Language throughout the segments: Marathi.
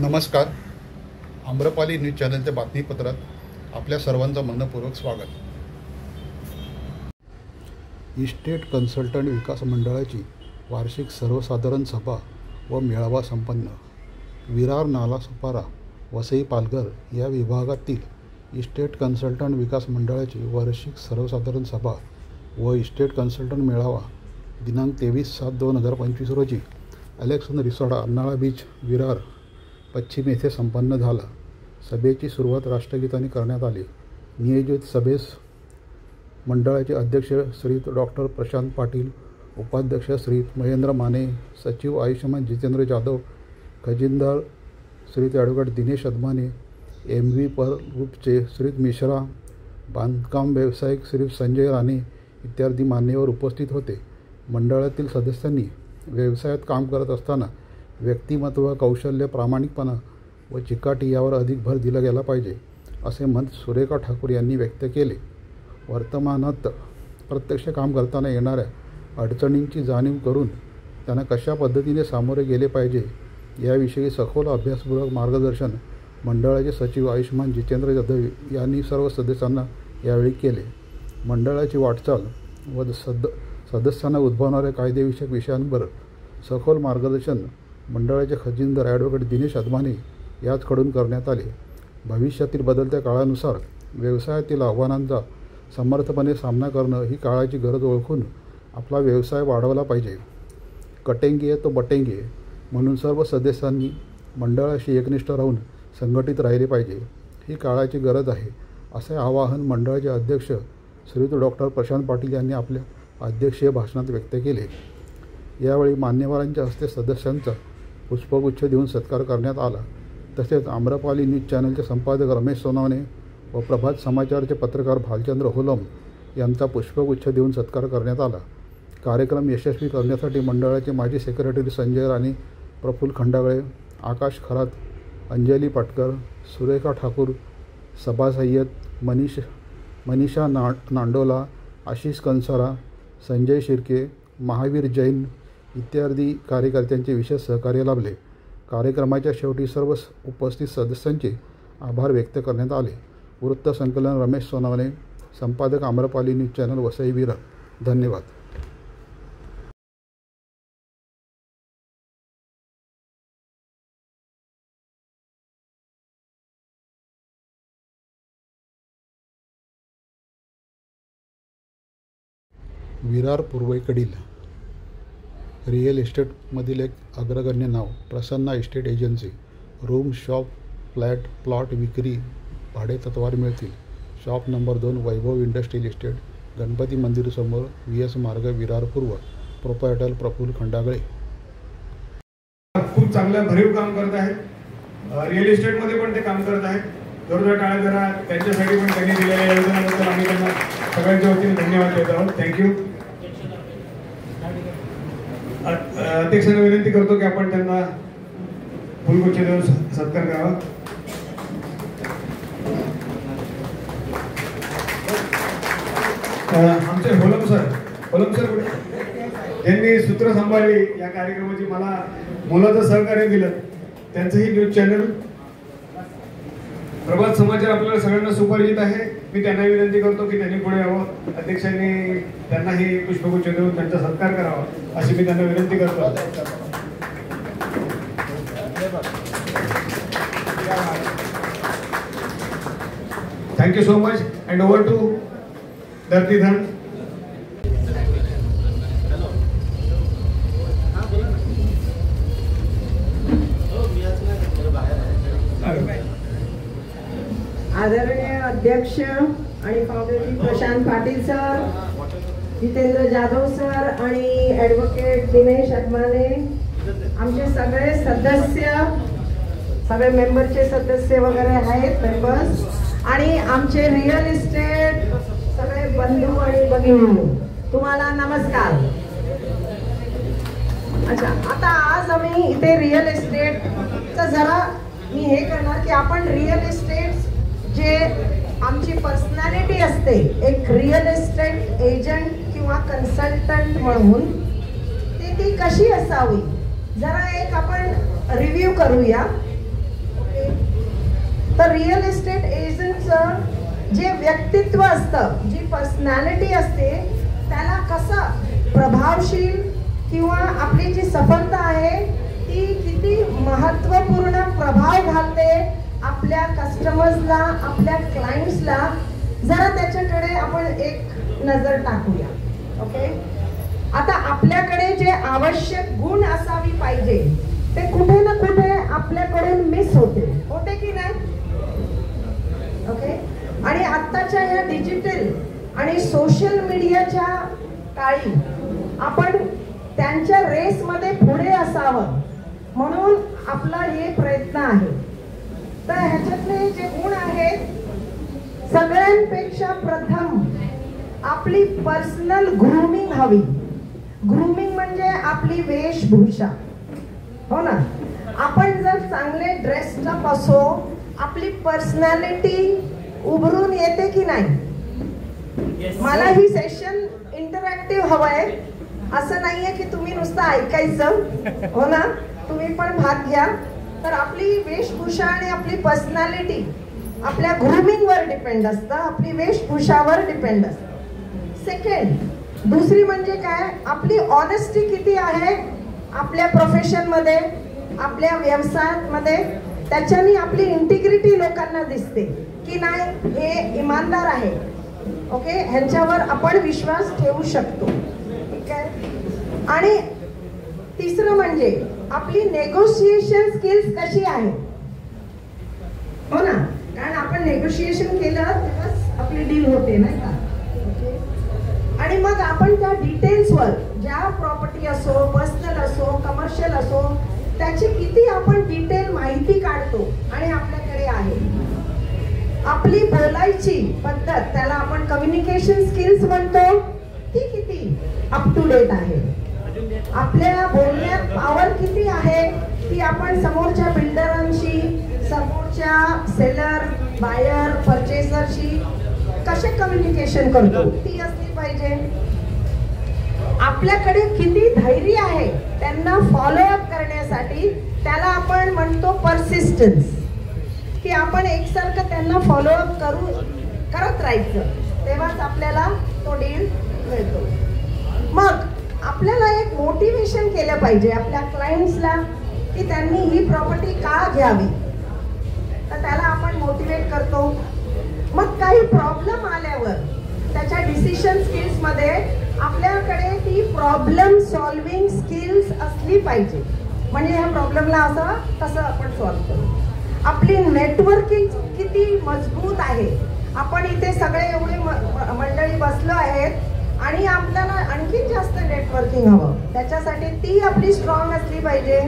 नमस्कार. आम्रपाली न्यूज चॅनलच्या बातमीपत्रात आपल्या सर्वांचं मनपूर्वक स्वागत. इस्टेट कन्सल्टंट विकास मंडळाची वार्षिक सर्वसाधारण सभा व मेळावा संपन्न. विरार, नालासोपारा, वसई, पालघर या विभागातील इस्टेट कन्सल्टंट विकास मंडळाची वार्षिक सर्वसाधारण सभा व इस्टेट कन्सल्टंट मेळावा दिनांक 23/7/2025 रोजी अलेक्सन रिसॉर्ट, अर्नाळा बीच, विरार पश्चिम येथे संपन्न झाला. सभेची सुरुवात राष्ट्रगीताने करण्यात आली. नियोजित सभेस मंडळाचे अध्यक्ष श्रीयुत डॉक्टर प्रशांत पाटील, उपाध्यक्ष श्रीयुत महेंद्र माने, सचिव आयुष्यमान जितेंद्र जाधव, खजिनदार श्रीयुत ॲडव्होकेट दिनेश अदमाने, MV पर ग्रुपचे श्रीयुत मिश्रा, बांधकाम व्यावसायिक श्रीयुत संजय राणे इत्यादी मान्यवर उपस्थित होते. मंडळातील सदस्यांनी व्यवसायात काम करत असताना व्यक्तिमत्व, कौशल्य, प्रामाणिकपणा व चिकाटी यावर अधिक भर दिला गेला पाहिजे, असे मत सुरेखा ठाकूर यांनी व्यक्त केले. वर्तमानात प्रत्यक्ष काम करताना येणाऱ्या अडचणींची जाणीव करून त्यांना कशा पद्धतीने सामोरे गेले पाहिजे याविषयी सखोल अभ्यासपूर्वक मार्गदर्शन मंडळाचे सचिव आयुष्यमान जितेंद्र जाधव यांनी सर्व सदस्यांना यावेळी केले. मंडळाची वाटचाल व सदस्यांना उद्भवणाऱ्या कायदेविषयक विषयांवर सखोल मार्गदर्शन मंडळाचे खजिनदार ॲडव्होकेट दिनेश अदमाने याचकडून करण्यात आले. भविष्यातील बदलत्या काळानुसार व्यवसायातील आव्हानांचा समर्थपणे सामना करणं ही काळाची गरज ओळखून आपला व्यवसाय वाढवला पाहिजे. कटेंगे तो बटेंगे म्हणून सर्व सदस्यांनी मंडळाशी एकनिष्ठ राहून संघटित राहिले पाहिजे, ही काळाची गरज आहे, असे आवाहन मंडळाचे अध्यक्ष श्रीयुत डॉक्टर प्रशांत पाटील यांनी आपल्या अध्यक्षीय भाषणात व्यक्त केले. यावेळी मान्यवरांच्या हस्ते सदस्यांचा पुष्पगुच्छ देऊन सत्कार करण्यात आला. तसेच आम्रपाली न्यूज चॅनलचे संपादक रमेश सोनवणे व प्रभात समाचारचे पत्रकार भालचंद्र होलम यांचा पुष्पगुच्छ देऊन सत्कार करण्यात आला. कार्यक्रम यशस्वी करण्यासाठी मंडळाचे माजी सेक्रेटरी संजय राणे, प्रफुल्ल खंडागळे, आकाश खरात, अंजली पाटकर, सुरेखा ठाकूर, सबा सय्यद, मनीषा नांडोला, आशिष कंसारा, संजय शिर्के, महावीर जैन इत्यादी कार्यकर्त्यांचे विशेष सहकार्य लाभले. कार्यक्रमाच्या शेवटी सर्व उपस्थित सदस्यांचे आभार व्यक्त करण्यात आले. वृत्तसंकलन रमेश सोनवणे, संपादक आम्रपाली न्यूज चॅनल, वसई, विरार. धन्यवाद. विरार पूर्वेकडील रिअल इस्टेटमधील एक अग्रगण्य नाव Prasanna estate agency. Room, shop, flat, plot विक्री भाडे तत्त्वावर मिळतील. Shop number 2, Vaibhav industrial estate, Ganpati मंदिर समोर, VS मार्ग, विरार पूर्व. प्रोप्रायटर प्रफुल्ल खंडागळे. खूप चांगलं भरीव काम करत आहेत. रिअल इस्टेटमध्ये पण ते काम करत आहेत. जोरदार टाळ्या करा त्यांच्यासाठी पण त्यांनी दिलेल्या योजनाबद्दल आम्ही त्यांना सगळ्यांच्या वतीने धन्यवाद देत आहोत. थँक्यू. अध्यक्षांना विनंती करतो की आपण त्यांना फुलगुच्छ देऊन सत्कार करावा. आमचे होलम सर ज्यांनी सूत्र सांभाळली या कार्यक्रमाची, मला मोलाचं सहकार्य दिलं, त्यांचंही न्यूज चॅनल प्रभात समाचार आपल्याला सगळ्यांना सुपरिचित आहे. मी त्यांना विनंती करतो की त्यांनी पुढे यावं. अध्यक्षांनी त्यांनाही पुष्पगुच्छ देऊन त्यांचा सत्कार करावा अशी मी त्यांना विनंती करतो. Thank you so much and over to Dhartidhan. आदरणीय अध्यक्ष आणि founder Prashant Patil sir, Jitendra Jadhav sir आणि ॲडव्होकेट दिनेश अदमाने, आमचे सगळे सदस्य, सगळे मेंबरचे सदस्य वगैरे आहेत, मेंबर्स, आणि आमचे रिअल इस्टेट सगळे बंधू आणि भगिनी, तुम्हाला नमस्कार. अच्छा, आता आज आम्ही इथे रिअल इस्टेटचं जरा मी हे करणार की आपण रिअल इस्टेट जे आमची पर्सनॅलिटी असते, एक रिअल इस्टेट एजंट किंवा कन्सल्टंट म्हणून ती कशी असावी जरा एक आपण रिव्ह्यू करूया. तर रिअल इस्टेट एजंटचं जे व्यक्तित्व असतं, जी पर्सनॅलिटी असते, त्याला कसं प्रभावशील किंवा आपली जी सफलता आहे ती किती महत्त्वपूर्ण प्रभाव घालते आपल्या कस्टमर्सला, आपल्या क्लायंट्सला, जरा त्याच्याकडे आपण एक नजर टाकूया. ओके, आता आपल्याकडे जे आवश्यक गुण असावी पाहिजे ते कुठे ना कुठे आपल्याकडून मिस होते की नाही? ओके, आणि आत्ताच्या या डिजिटल आणि सोशल मीडियाच्या काळी आपण त्यांच्या रेसमध्ये पुढे असावं म्हणून आपला हे प्रयत्न आहे. तर ह्याच्यातले जे गुण आहेत, सगळ्यांपेक्षा प्रथम आपली पर्सनल ग्रूमिंग हवी. ग्रूमिंग म्हणजे आपली वेशभूषा, हो ना. आपण जर चांगले ड्रेस्ड अप असो, आपली पर्सनॅलिटी उभरून येते की नाही? मला ही सेशन इंटरॅक्टिव्ह हवंय, असं नाहीये की तुम्ही नुसतं ऐकायचं, हो ना. तुम्ही पण भाग घ्या. तर आपली वेशभूषा आणि आपली पर्सनॅलिटी आपल्या ग्रूमिंगवर डिपेंड असतं, आपली वेशभूषावर डिपेंड असतं. सेकंड, दुसरी म्हणजे काय, आपली ऑनेस्टी किती आहे आपल्या प्रोफेशनमध्ये, आपल्या व्यवसायामध्ये. त्याच्याने आपली इंटिग्रिटी लोकांना दिसते की नाही, हे इमानदार आहे. ओके, ह्यांच्यावर आपण विश्वास ठेवू शकतो. ठीक आहे. आणि तिसरं म्हणजे आपली नेगोशिएशन स्किल्स कशी आहे, हो ना. कारण आपण नेगोशिएशन केलं तेव्हाच आपली डील होते, नाही का? आणि मग आपण त्या डिटेल्सवर, ज्या प्रॉपर्टी असो, पर्सनल असो, कमर्शियल असो, त्याची किती आपण डिटेल माहिती काढतो आणि आपल्याकडे आहे. आपली बोलायची पद्धत, त्याला आपण कम्युनिकेशन स्किल्स म्हणतो, ती किती अप टू डेट आहे. आपल्या बोलण्यात पॉवर किती आहे, ती आपण समोरच्या बिल्डरांशी, समोरच्या सेलर, बायर, परचेसरशी कसे कम्युनिकेशन करतो, ती असली पाहिजे. आपल्याकडे किती धैर्य आहे त्यांना फॉलोअप करण्यासाठी, त्याला आपण म्हणतो परसिस्टन्स, की आपण एकसारखं त्यांना फॉलोअप करत राहायचं, तेव्हाच आपल्याला तो डील मिळतो. मग आपल्याला एक मोटिवेशन केलं पाहिजे आपल्या क्लायंट्सला की त्यांनी ही प्रॉपर्टी का घ्यावी, तर त्याला आपण मोटिवेट करतो. मग काही प्रॉब्लेम आल्यावर त्याच्या डिसिशन स्किल्स मध्ये आपल्याकडे ती प्रॉब्लेम सॉल्विंग स्किल्स असली पाहिजे. म्हणजे ह्या प्रॉब्लेमला असं कसं आपण सॉल्व्ह करू. आपली नेटवर्किंग किती मजबूत आहे. आपण इथे सगळे एवढे मंडळी बसलो आहेत आणि आपल्याला आणखी जास्त नेटवर्किंग हवं, त्याच्यासाठी ती आपली स्ट्रॉंग असली पाहिजे.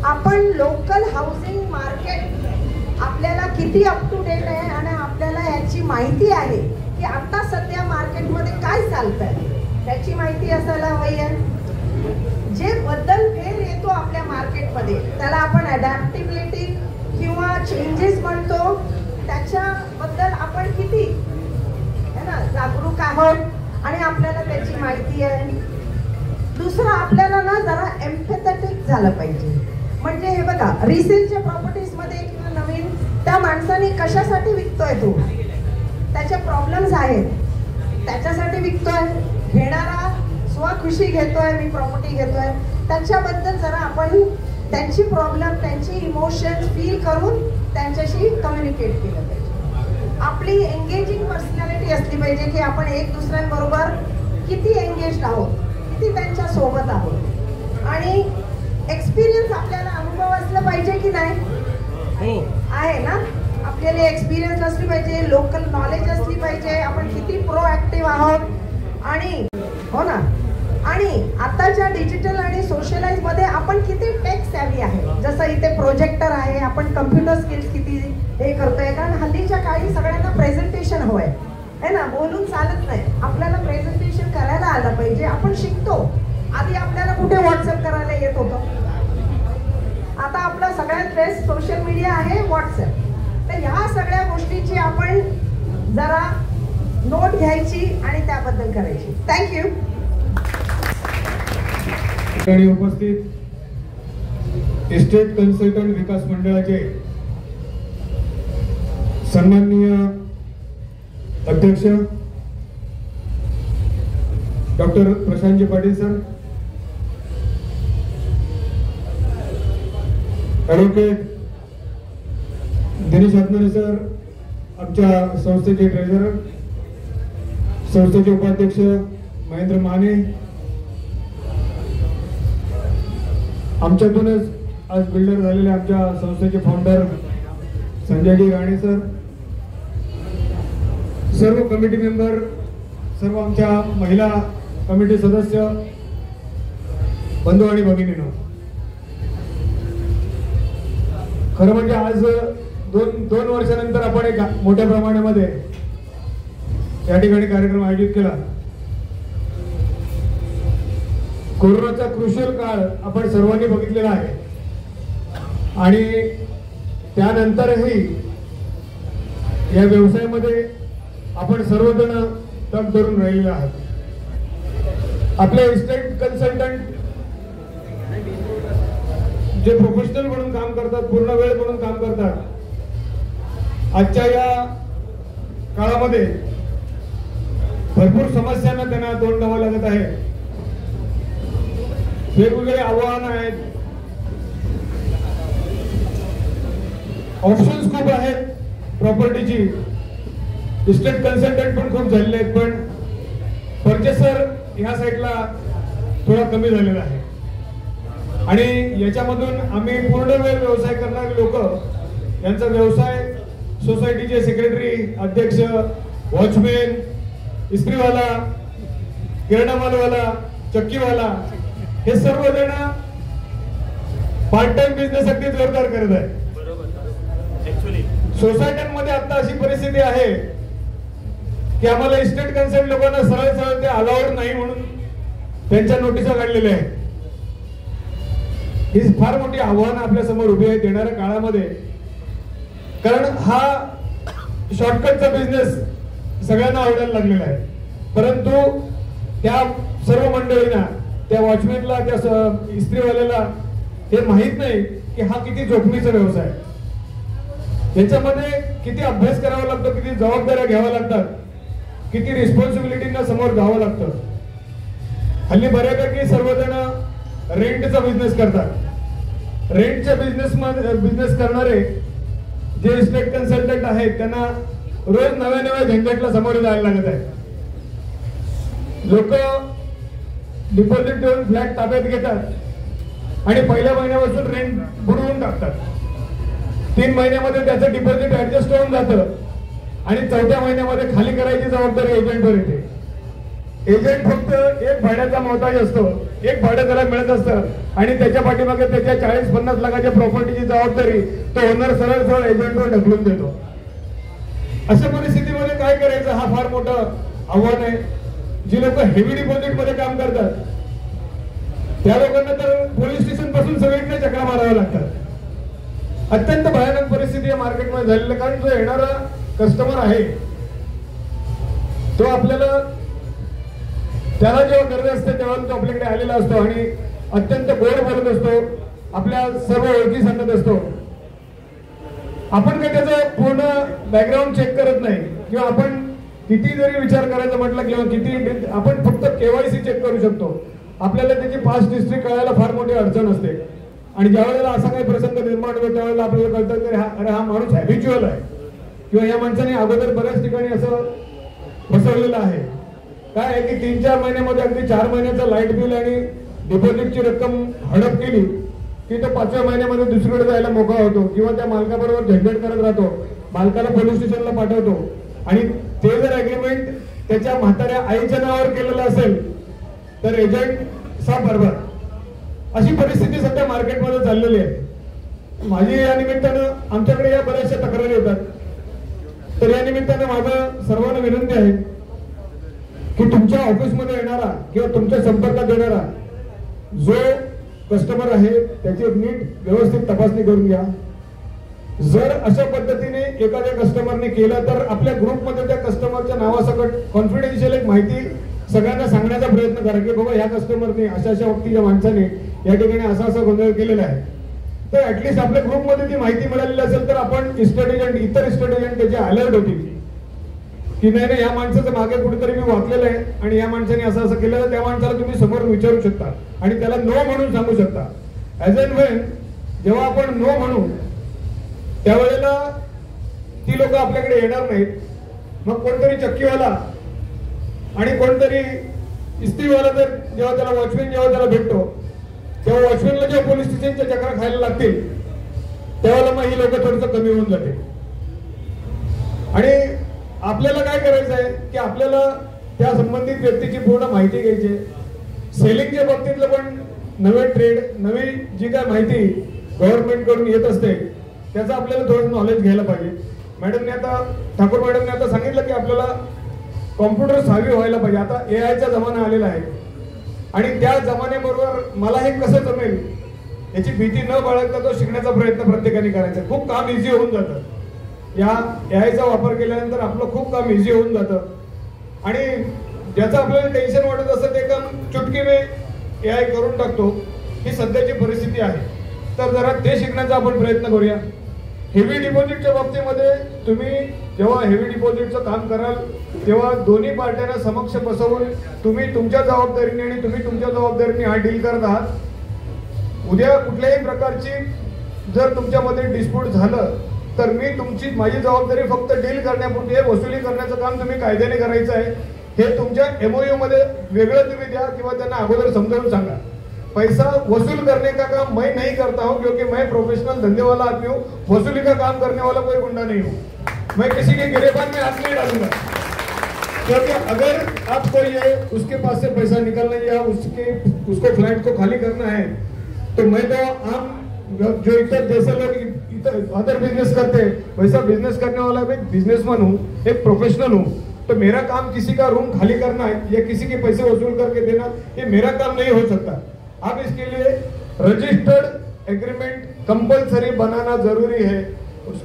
आपण लोकल हाऊसिंग मार्केट आपल्याला किती अप टू डेट आहे आणि आपल्याला याची माहिती आहे की आता सध्या मार्केटमध्ये काय चालतंय, त्याची माहिती असायला हवी आहे. जे बदल फेर येतो आपल्या मार्केटमध्ये त्याला आपण अडॅप्टिबिलिटी किंवा चेंजेस म्हणतो, त्याच्याबद्दल आपण किती है ना जागरूक आहोत आणि आपल्याला त्याची माहिती आहे. दुसरं, आपल्याला ना जरा एम्पॅथेटिक झालं पाहिजे. म्हणजे हे बघा, रिसेलच्या प्रॉपर्टीज मध्ये किंवा नवीन त्या माणसाने कशासाठी विकतोय, तो त्याचे प्रॉब्लेम्स आहेत त्याच्यासाठी विकतोय, घेणारा स्वखुशी घेतोय, मी प्रॉपर्टी घेतोय, त्याच्याबद्दल जरा आपण त्यांची प्रॉब्लेम, त्यांची इमोशन्स फील करून त्यांच्याशी कम्युनिकेट केलं पाहिजे. आपली एंगेजिंग पर्सनॅलिटी असली पाहिजे की आपण एक दुसऱ्यांबरोबर किती एंगेज्ड आहोत, किती त्यांच्या सोबत आहोत. आणि एक्सपिरियन्स, आपल्याला अनुभव असला पाहिजे की नाही, आहे ना. आपल्याला एक्सपिरियन्स असली पाहिजे, लोकल नॉलेज असली पाहिजे, आपण किती प्रोएक्टिव्ह आहोत आणि हो ना. आणि आताच्या डिजिटल आणि सोशलाइज मध्ये आपण किती टेक सॅव्ही आहे. जसं इथे प्रोजेक्टर आहे, आपण कम्प्युटर स्किल्स किती हे करतोय. कारण हल्लीच्या काळी सगळ्यांना प्रेझेंटेशन हवंय, है ना, बोलून चालत नाही. आपल्याला प्रेझेंटेशन करायला आलं पाहिजे. आपण शिकतो. आधी आपल्याला कुठे व्हॉट्सअप करायला येत होतं, आता आपला सगळ्यात बेस्ट सोशल मीडिया आहे व्हॉट्सअप. तर ह्या सगळ्या गोष्टीची आपण जरा नोट घ्यायची आणि त्याबद्दल करायची. थँक्यू. उपस्थित इस्टेट कन्सल्टंट विकास मंडळाचे सन्माननीय अध्यक्ष doctor Prashantji Patil sir, advocate Dinesh Atmane sir, आमच्या संस्थेचे ट्रेझरर, संस्थेचे उपाध्यक्ष महेंद्र माने, आमच्यातूनच आज बिल्डर झालेले आमच्या संस्थेचे फाउंडर संजयजी राणे सर, सर्व कमिटी मेंबर, सर्व आमच्या महिला कमिटी सदस्य, बंधू आणि भगिनींनो, खरं म्हणजे आज दोन वर्षानंतर आपण एक मोठ्या प्रमाणामध्ये या ठिकाणी कार्यक्रम आयोजित केला. कोरोनाचा क्रुशियल काळ आपण सर्वांनी बघितलेला आहे आणि त्यानंतरही या व्यवसायामध्ये आपण सर्वजण तग धरून राहिलेले आहात. आपले इस्टेट कन्सल्टंट जे प्रोफेशनल म्हणून काम करतात, पूर्ण वेळ म्हणून काम करतात, आजच्या या काळामध्ये भरपूर समस्यांना त्यांना तोंड द्यावं लागत आहे. वेगवेगळे आव्हान आहेत, ऑप्शन्स खूप आहेत प्रॉपर्टीची. इस्टेट कन्सल्टंट पण खूप झालेले आहेत, पण परचेसर ह्या साईडला थोडा कमी झालेला आहे. आणि याच्यामधून आम्ही पूर्ण वेळ व्यवसाय करणारे लोक, यांचा व्यवसाय सोसायटीचे सेक्रेटरी, अध्यक्ष, वॉचमॅन, इस्त्रीवाला, किराणा मालवाला, चक्कीवाला, हे सर्वजण पार्ट टाइम बिझनेस अगदी जोरदार करत आहे. सोसायट्यांमध्ये आता अशी परिस्थिती आहे की आम्हाला इस्टेट कन्सल्ट लोकांना सरळ सरळ ते अलाउड नाही म्हणून त्यांच्या नोटिसा काढलेल्या आहेत. ही फार मोठी आव्हानं आपल्या समोर उभी आहेत येणाऱ्या काळामध्ये, कारण हा शॉर्टकटचा बिझनेस सगळ्यांना आवडायला लागलेला आहे. परंतु त्या सर्व मंडळींना, त्या वॉचमॅनला, त्या इस्त्रीवाल्याला हे माहित नाही की हा किती जोखमीचा व्यवसाय आहे. याच्यामध्ये किती अभ्यास करावा लागतो, किती जबाबदाऱ्या घ्याव्या लागतात, किती रिस्पॉन्सिबिलिटींना समोर जावं लागतं. हल्ली बऱ्यापैकी सर्वजण रेंटचा बिझनेस करतात. रेंटच्या बिझनेस करणारे जे इस्टेट कन्सल्टंट आहेत त्यांना रोज नव्या नव्या झंझटला सामोरे जायला लागत आहे. लोक डिपॉझिट देऊन फ्लॅट ताब्यात घेतात आणि पहिल्या महिन्यापासून रेंट बुडवून टाकतात. 3 महिन्यामध्ये त्याचं डिपॉझिट ऍडजस्ट होऊन जातं आणि 4थ्या महिन्यामध्ये खाली करायची जबाबदारी एजंटवर येते. एजंट फक्त एक भाड्याचा मोहताज असतो, एक भाडं त्याला मिळत असतं आणि त्याच्या पाठीमागे त्याच्या 40-50 लाखाच्या प्रॉपर्टीची जबाबदारी तो ओनर सरळ सरळ एजंटवर ढकलून देतो. अशा परिस्थितीमध्ये काय करायचं, हा फार मोठं आव्हान आहे. जी लोक हेवी डिपॉझिट मध्ये काम करतात त्या लोकांना तर पोलीस स्टेशन पासून सगळीकडे चक्रा माराव्या लागतात. अत्यंत भयानक परिस्थिती या मार्केटमध्ये झालेली, कारण जो येणारा कस्टमर आहे तो आपल्याला, त्याला जेव्हा गरज असते तेव्हा तो आपल्याकडे आलेला असतो आणि अत्यंत गोड बोलत असतो, आपल्या सर्व ओळखी सांगत असतो. आपण काही त्याचा पूर्ण बॅकग्राऊंड चेक करत नाही, किंवा आपण किती जरी विचार करायचा म्हटलं किंवा किती, आपण फक्त KYC चेक करू शकतो. आपल्याला त्याची पास्ट हिस्ट्री कळायला फार मोठी अडचण असते. आणि ज्यावेळेला असा काही प्रसंग निर्माण होतो त्यावेळेला आपल्याला कळतं की अरे हा माणूस हॅबिच्युअल आहे, किंवा या माणसाने अगोदर बऱ्याच ठिकाणी असं फसवलेलं आहे. काय आहे की 3-4 महिन्यामध्ये अगदी 4 महिन्याचं लाईट बिल आणि डिपॉझिटची रक्कम हडप केली की तो 5व्या महिन्यामध्ये दुसरीकडे जायला मोकळा होतो, किंवा त्या मालकाबरोबर झंझट करत राहतो, मालकाला पोलीस स्टेशनला पाठवतो. आणि ते जर अग्रीमेंट त्याच्या म्हाताऱ्या आईच्या नावावर केलेलं असेल तर एजंट साफ बरोबर. अशी परिस्थिती सध्या मार्केटमध्ये चाललेली आहे. माझी या निमित्तानं, आमच्याकडे या बऱ्याचशा तक्रारी येतात, तर या निमित्तानं माझं सर्वांना विनंती आहे की तुमच्या ऑफिसमध्ये येणारा किंवा तुमच्या संपर्कात येणारा जो कस्टमर आहे त्याची नीट व्यवस्थित तपासणी करून घ्या. जर अशा पद्धतीने एखाद्या कस्टमरने केलं तर आपल्या ग्रुपमध्ये त्या कस्टमरच्या नावासकट कॉन्फिडेन्शियल एक माहिती सगळ्यांना सांगण्याचा प्रयत्न करा की बाबा या कस्टमरने, अशा अशा व्यक्तीच्या माणसाने या ठिकाणी असा असा गोंधळ केलेला आहे. तर ऍटलिस्ट आपल्या ग्रुपमध्ये ती माहिती मिळालेली असेल तर आपण इस्टेट एजंट, इतर इस्टेट एजंट त्याचे अलर्ट होतील की नाही नाही, या माणसाचं मागे कुठेतरी मी वाचलेलं आहे आणि या माणसाने असं असं केलं, त्या माणसाला तुम्ही समोर विचारू शकता आणि त्याला नो म्हणून सांगू शकता. ऍज अँड वेन जेव्हा आपण नो म्हणू त्यावेळेला ती लोक आपल्याकडे येणार नाहीत. मग कोणतरी चक्कीवाला आणि कोणतरी इस्त्रीवाला जर जेव्हा त्याला वॉचमॅन जेव्हा त्याला भेटतो तेव्हा वॉचमॅनला जेव्हा पोलीस स्टेशनच्या चक्रा खायला लागतील तेव्हा मग ही लोक थोडंसं कमी होऊन जाते. आणि आपल्याला काय करायचं आहे की आपल्याला त्या संबंधित व्यक्तीची पूर्ण माहिती घ्यायची. सेलिंगच्या बाबतीतलं पण नवे ट्रेड, नवी जी काय माहिती गव्हर्नमेंट कडून येत असते त्याचं आपल्याला थोडं नॉलेज घ्यायला पाहिजे. मॅडमने आता, ठाकूर मॅडमने आता सांगितलं की आपल्याला कॉम्प्युटर सावी व्हायला पाहिजे. आता AI चा जमाना आलेला आहे आणि त्या जमान्याबरोबर मला हे कसं जमेल याची भीती न बाळगता तो शिकण्याचा प्रयत्न प्रत्येकाने करायचा. खूप काम इझी होऊन जातं. या AI चा वापर केल्यानंतर आपलं खूप काम इझी होऊन जातं आणि ज्याचं आपल्याला टेन्शन वाटत असतं ते काम चुटकी में AI करून टाकतो. ही सध्याची परिस्थिती आहे. तर जरा ते शिकण्याचा आपण प्रयत्न करूया. हेवी डिपॉझिटच्या बाबतीमध्ये तुम्ही जेव्हा हेवी डिपॉझिटचं काम कराल तेव्हा दोन्ही पार्ट्यांना समक्ष बसवून तुम्ही तुमच्या जबाबदारीने आणि तुम्ही तुमच्या जबाबदारीने हा डील करत आहात. उद्या कुठल्याही प्रकारची जर तुमच्यामध्ये डिस्प्यूट झालं तर माझी जबाबदारी फक्त डील करण्यापुरती आहे. वसुली करण्याचं काम तुम्ही कायद्याने करायचं आहे. हे तुमच्या MOU मध्ये वेगळं तुम्ही द्या किंवा त्यांना अगोदर समजावून सांगा. पैसा वसूल करने का काम मैं नहीं करता हूं क्योंकि मैं प्रोफेशनल धंधे वाला आदमी हूं. वसूली का काम करने वाला कोई गुंडा नहीं हूं. मैं किसी के गिरेबान में हाथ नहीं डालूंगा. क्योंकि अगर आपको ये उसके पास से पैसा निकालना या उसको फ्लैट को खाली करना है तो मैं तो आम जो इतर जैसे लोग अदर बिजनेस करते हैं वैसा बिजनेस करने वाला एक बिजनेसमैन हूँ, एक प्रोफेशनल हूँ. तो मेरा काम किसी का रूम खाली करना है या किसी के पैसे वसूल करके देना ये मेरा काम नहीं हो सकता. अब इसके लिए रजिस्टर्ड एग्रीमेंट कंपलसरी बनाना जरूरी है.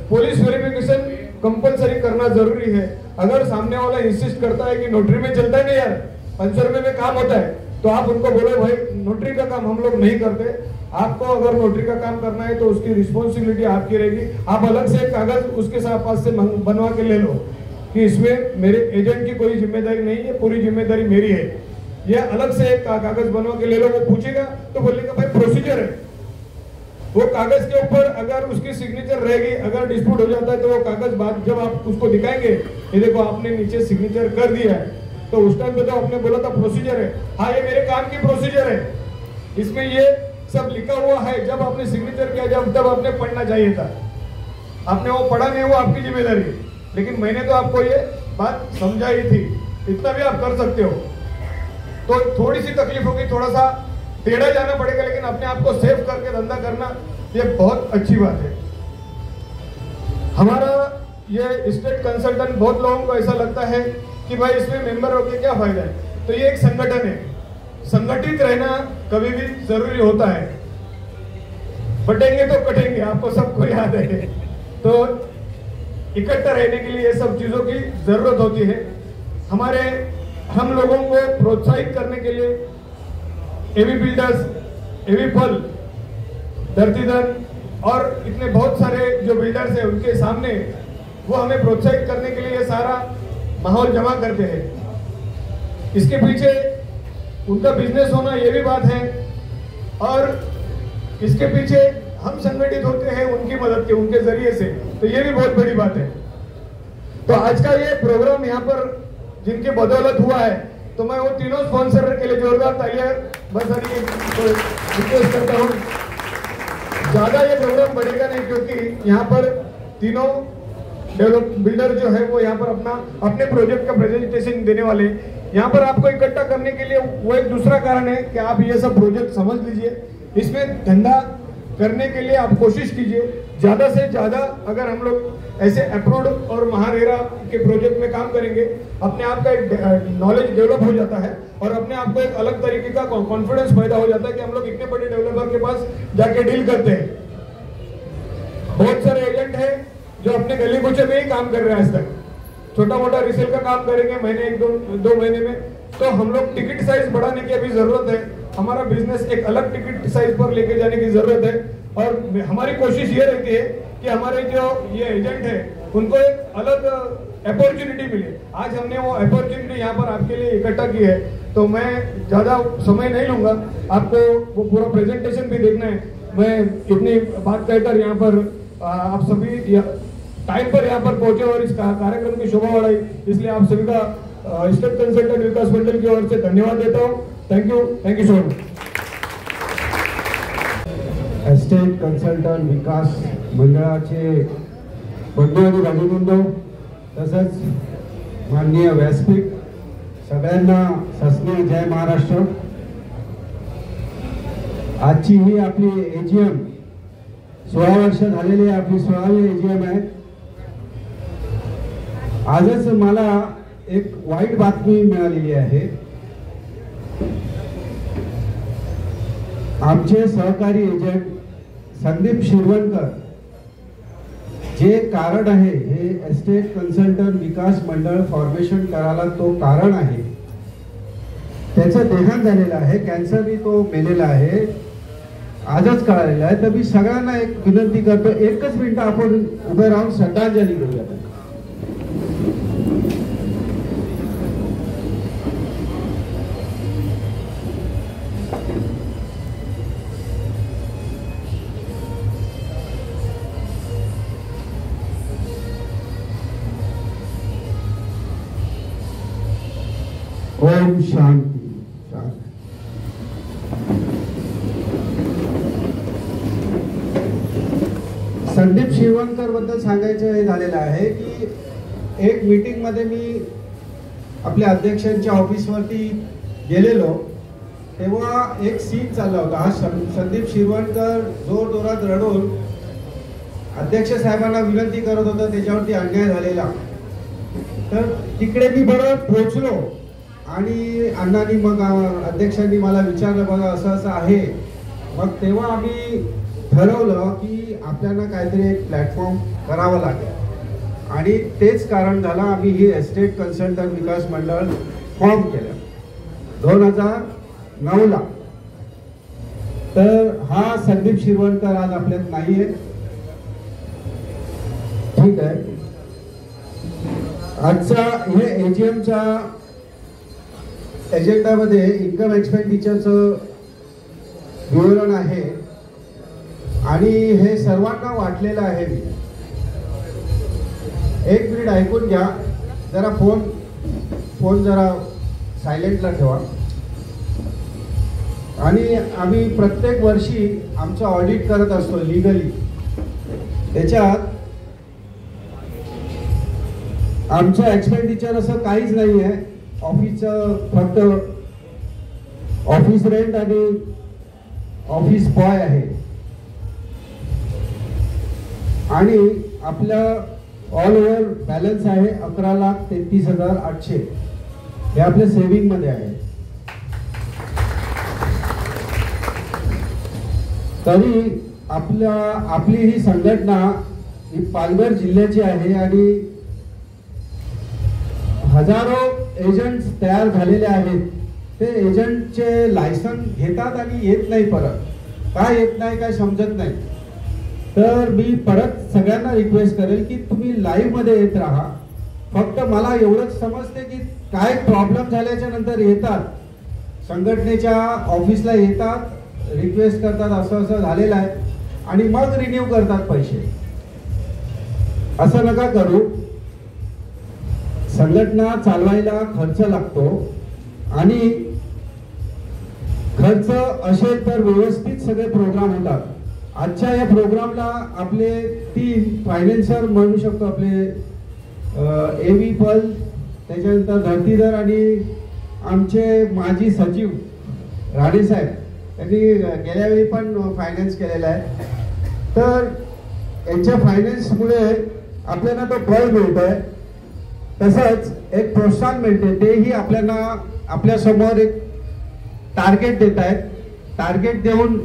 पुलिस वेरिफिकेशन कंपलसरी करना जरूरी है. अगर सामने वाला इंसिस्ट करता है कि नोटरी में चलता है नहीं यार, 500 रुपए में काम होता है, तो आप उनको बोले भाई नोटरी का काम हम लोग नहीं करते. आपको अगर नोटरी का काम करना है तो उसकी रिस्पॉन्सिबिलिटी आपकी रहेगी. आप अलग से एक कागज उसके साथ पास से बनवा के ले लो कि इसमें मेरे एजेंट की कोई जिम्मेदारी नहीं है, पूरी जिम्मेदारी मेरी है. ये अलग से एक कागज बनवा के ले लो. वो पूछेगा तो बोलेगा भाई प्रोसीजर है. वो कागज के ऊपर अगर उसकी सिग्नेचर रहेगी, अगर डिस्प्यूट हो जाता है तो वो कागज बाद जब आप उसको दिखाएंगे ये देखो आपने नीचे सिग्नेचर कर दिया है, तो उस टाइम पे तो आपने बोला था प्रोसीजर है. हाँ ये मेरे काम की प्रोसीजर है, इसमें ये सब लिखा हुआ है. जब आपने सिग्नेचर किया जब तब आपने पढ़ना चाहिए था. आपने वो पढ़ा नहीं, वो आपकी जिम्मेदारी है. लेकिन मैंने तो आपको ये बात समझाई थी. इतना भी आप कर सकते हो. तो थोड़ी सी तकलीफ होगी, थोड़ा सा टेढ़ा जाना पड़ेगा, लेकिन अपने आप को सेव करके धंधा करना ये बहुत अच्छी बात है. हमारा ये स्टेट कंसल्टेंट, बहुत लोगों को ऐसा लगता है कि भाई इसमें मेंबर होके क्या फायदा है. तो ये एक संगठन है. संगठित रहना कभी भी जरूरी होता है. बटेंगे तो कटेंगे, आपको सबको याद है. तो इकट्ठा रहने के लिए ये सब चीजों की जरूरत होती है. हम लोगों को प्रोत्साहित करने के लिए एवी बिल्डर्स, एवी पल, धरतीधर और इतने बहुत सारे जो बिल्डर्स हैं उनके सामने वो हमें प्रोत्साहित करने के लिए ये सारा माहौल जमा करते हैं. इसके पीछे उनका बिजनेस होना ये भी बात है और इसके पीछे हम संगठित होते हैं उनकी मदद के, उनके जरिए से. तो ये भी बहुत बड़ी बात है. तो आज का ये प्रोग्राम यहाँ पर जिनकी बदौलत हुआ है, तो मैं वो तीनों स्पॉन्सर के लिए जोरदार तालियां बजाने की रिक्वेस्ट करता हूँ. ज्यादा ये प्रोग्राम बढ़ेगा नहीं क्योंकि यहाँ पर तीनों डेवलप बिल्डर जो है वो यहाँ पर अपने प्रोजेक्ट का प्रेजेंटेशन देने वाले. यहाँ पर आपको इकट्ठा करने के लिए वो एक दूसरा कारण है कि आप ये सब प्रोजेक्ट समझ लीजिए. इसमें धंधा करने के लिए आप कोशिश कीजिए ज्यादा से ज्यादा. अगर हम लोग ऐसे अप्रूव्ड और महारेरा के प्रोजेक्ट में काम करेंगे, अपने आप का एक नॉलेज डेवलप हो जाता है और अपने आप को एक अलग तरीके का कॉन्फिडेंस पैदा हो जाता है कि हम लोग इतने बड़े डेवलपर के पास जाके डील करते हैं. बहुत सारे एजेंट हैं जो अपने गली कुचे में ही काम कर रहे हैं. आज तक छोटा मोटा रिसेल का काम करेंगे महीने एक दो महीने में. तो हम लोग टिकट साइज बढ़ाने की अभी जरूरत है. हमारा बिजनेस एक अलग टिकट साइज पर लेके जाने की जरूरत है और हमारी कोशिश ये रहती है कि हमारे जो ये एजेंट है उनको एक अलग अपॉर्चुनिटी मिले। आज हमने वो अपॉर्चुनिटी यहाँ पर आपके लिए इकट्ठा की है, तो मैं ज़्यादा समय नहीं लूँगा, आपको वो पूरा प्रेजेंटेशन भी देखना है। मैं इतनी बात कहकर यहाँ पर आप सभी टाइम पर यहाँ पर पहुंचे और इस कार्यक्रम की शोभा बढ़ाई, इसलिए आप सभी का स्टेट कंसल्टेंट विकास मंडल की ओर से धन्यवाद देता हूँ। Thank you so much. Estate consultant विकास मंडळाचे बंधू आणि भगिनींनो, तसंच माननीय व्यासपीठ, सगळ्यांना शासनीय जय महाराष्ट्र। आजची ही आपली एजीएम 16 वर्ष झालेली आपली 16वी एजीएम आहे। आजच मला एक वाईट बातमी मिळालेली आहे। आमचे सहकारी एजंट संदीप शिरवणकर जे कारण आहे हे एस्टेट कन्सल्टंट विकास मंडळ फॉर्मेशन करायला तो कारण आहे, त्याचं देहांत झालेलं आहे, कॅन्सरनी तो मेलेला आहे, आजच कळालेलं आहे। तर मी सगळ्यांना एक विनंती करतो, एकच मिनिट आपण उभे राहून श्रद्धांजली देऊया। ओम शांती शांती। संदीप शिरवणकर बद्दल सांगायचं हे झालेलं आहे की एक मीटिंग मध्ये मी आपल्या अध्यक्षांच्या ऑफिसवरती गेलेलो, तेव्हा एक सीन चालला होता। हा संदीप शिरवणकर जोरजोरात रडून अध्यक्ष साहेबांना विनंती करत होता त्याच्यावरती अन्याय झालेला। तर तिकडे मी बरोबर पोहोचलो आणि अण्णांनी मग अध्यक्षांनी मला विचारलं, बघा असं असं आहे। मग तेव्हा आम्ही ठरवलं की आपल्याला काहीतरी एक प्लॅटफॉर्म करावं लागेल आणि तेच कारण झालं आम्ही ही एस्टेट कन्सल्टंट विकास मंडळ फॉर्म केलं 2009ला। तर हा संदीप शिरवणकर आज आपल्यात नाहीये, ठीक आहे। आजचा हे एजीएमचा एजेंडामध्ये इन्कम एक्सपेंडिचरचं विवरण आहे आणि हे सर्वांना वाटलेलं आहे। मी एक मिनिट ऐकून घ्या, जरा फोन जरा सायलेंटला ठेवा। आणि आम्ही प्रत्येक वर्षी आमचं ऑडिट करत असतो लीगली, त्याच्यात आमचं एक्सपेंडिचर असं काहीच नाही आहे। ऑफिसचं फक्त ऑफिस रेंट आणि ऑफिस बॉय आहे आणि आपला ऑल ओव्हर बॅलन्स आहे 11,33,800 हे आपल्या सेव्हिंग मध्ये आहे। तरी आपली ही संघटना ही पालघर जिल्ह्याची आहे आणि हजारो एजंट्स तयार झालेले आहेत। ते एजंटचे लायसन घेतात आणि येत नाही, परत काय येत नाही काय समजत नाही। तर मी परत सगळ्यांना रिक्वेस्ट करेल की तुम्ही लाईव्ह मध्ये येत राहा। फक्त मला एवढंच समजते की काय प्रॉब्लेम झाल्याच्या नंतर येतात, संघटनेच्या ऑफिसला येतात, रिक्वेस्ट करतात असं असं झालेलं आहे आणि मग रिन्यू करतात पैसे। असं नका करू। संघटना चालवायला खर्च लागतो आणि खर्च असेल तर व्यवस्थित सगळे प्रोग्राम होतात। आजच्या या प्रोग्रामला आपले 3 फायनान्सर म्हणू शकतो, आपले एव्ही पल, त्याच्यानंतर धरतीधर आणि आमचे माजी सचिव राणे साहेब, त्यांनी गेल्या वेळी पण फायनान्स केलेला आहे। तर यांच्या फायनान्समुळे आपल्याला तो बळ मिळत आहे, तसंच एक प्रोत्साहन मिळते। तेही आपल्याला आपल्या समोर एक टार्गेट देत आहेत, टार्गेट देऊन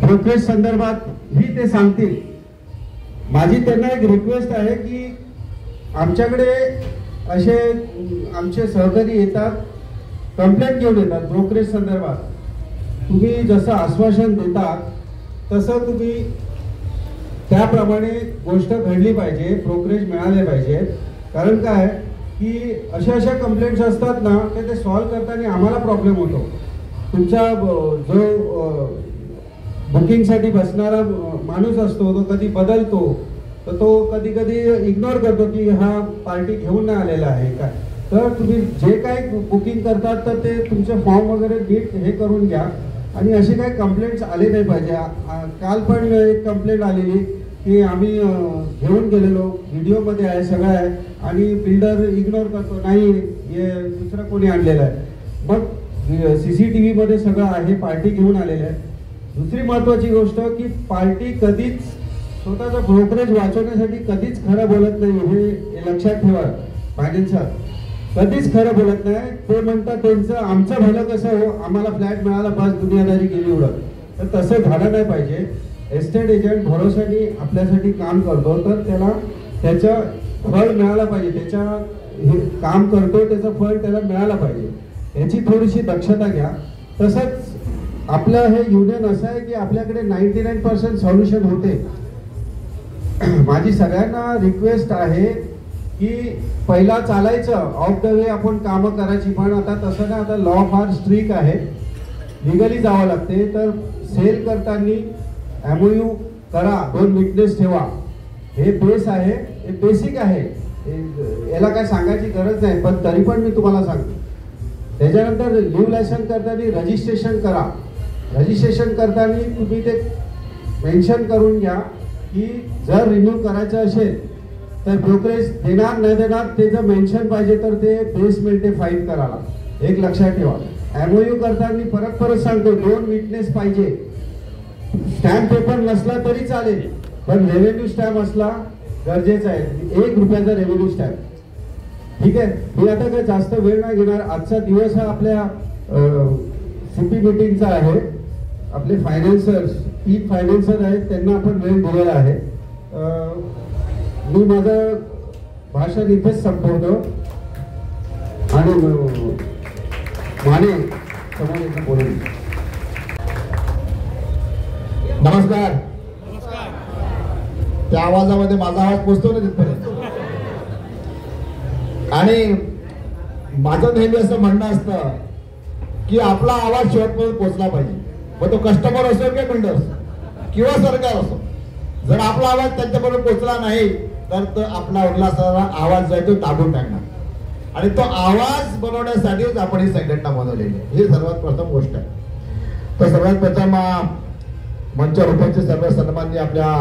ब्रोकरेज संदर्भात ही ते सांगतील। माझी त्यांना एक रिक्वेस्ट आहे की आमच्याकडे असे आमचे सहकारी येतात, कंप्लेंट घेऊन येतात ब्रोकरेज संदर्भात। तुम्ही जसं आश्वासन देतात तसं तुम्ही त्याप्रमाणे गोष्ट घडली पाहिजे, ब्रोकरेज मिळाले पाहिजे. कारण काय की अशा कंप्लेंट्स असतात ना ते सॉल्व्ह करताना आम्हाला प्रॉब्लेम होतो. तुमचा जो बुकिंगसाठी बसणारा माणूस असतो तो कधी बदलतो, तर तो कधी कधी इग्नोर करतो की हा पार्टी घेऊन नाही आलेला आहे काय. तर तुम्ही जे काही बुकिंग करतात तर ते तुमचे फॉर्म वगैरे नीट हे करून घ्या. आणि असे काही कंप्लेंट्स आले नाही पाहिजे. काल पण एक कंप्लेंट आलेली की आम्ही घेऊन गेलेलो, व्हिडिओमध्ये आहे सगळं आहे, आणि बिल्डर इग्नोर करतो, नाही हे दुसरं कोणी आणलेलं आहे. मग CCTV मध्ये सगळं आहे, पार्टी घेऊन आलेलं आहे. दुसरी महत्वाची गोष्ट की पार्टी कधीच स्वतःचा ब्रोकरेज वाचवण्यासाठी कधीच खरं बोलत नाही, हे लक्षात ठेवा. फायनान्सर कधीच खरं बोलत नाही. ते म्हणतात त्यांचं आमचं भलं कसं हो, आम्हाला फ्लॅट मिळाला बस दुनियादारी केली एवढं. तर तसं झालं नाही पाहिजे. एस्टेट एजंट भरोशाने आपल्यासाठी काम करतो तर त्याला त्याचं फळ मिळालं पाहिजे. त्याच्या हे काम करतो त्याचं फळ त्याला मिळालं पाहिजे, याची थोडीशी दक्षता घ्या. तसंच आपलं हे युनियन असं आहे की आपल्याकडे 99% सॉल्युशन होते. माझी सगळ्यांना रिक्वेस्ट आहे की पहिला चालायचं ऑफ द वे आपण कामं करायची, पण आता तसं नाही. आता लॉ फार स्ट्रिक्ट आहे, लिगली जावं लागते. तर सेल करताना MOU करा, 2 विटनेस ठेवा, हे बेस आहे, हे बेसिक आहे, याला काय सांगायची गरज नाही, पण तरी पण मी तुम्हाला सांगतो. त्याच्यानंतर लिव्ह लायसन करताना रजिस्ट्रेशन करा. रजिस्ट्रेशन करताना तुम्ही ते मेन्शन करून घ्या की जर रिन्यू करायचं असेल तर ब्रोकरेज देणार नाही देणार त्याचं मेन्शन पाहिजे, तर ते बेसमेंट फाईन करायला. एक लक्षात ठेवा. MOU करताना परत सांगतो 2 विटनेस पाहिजे. स्टॅम्प पेपर नसला तरी चालेल, पण रेव्हेन्यू स्टॅम्प असला गरजेचा आहे. 1 रुपयाचा रेव्हेन्यू स्टॅम्प. ठीक आहे. मी आता काय जास्त वेळ नाही घेणार. आजचा दिवस हा आपल्या CP मीटिंगचा आहे. आपले फायनान्सर्स 3 फायनान्सर आहेत, त्यांना आपण वेळ दिलेला आहे. मी माझं भाषण इथेच संपवतो आणि माने समोर बोलून. नमस्कार. त्या आवाजामध्ये माझा आवाज पोचतो ना तिथपर्यंत. आणि माझं नेहमी असं म्हणणं असतं की आपला आवाज शेवटपर्यंत पोचला पाहिजे, मग तो कस्टमर असो किंवा बिल्डर किंवा सरकार असो. जर आपला आवाज त्यांच्यापर्यंत पोचला नाही तर आपला उल्हासाचा आवाज जो आहे तो दाबून टाकणार. आणि तो आवाज बनवण्यासाठीच आपण ही संघटना बनवलेली आहे, ही सर्वात प्रथम गोष्ट आहे. तर सर्वात प्रथम मंचावर उपस्थित सर्व सन्माननीय आपल्या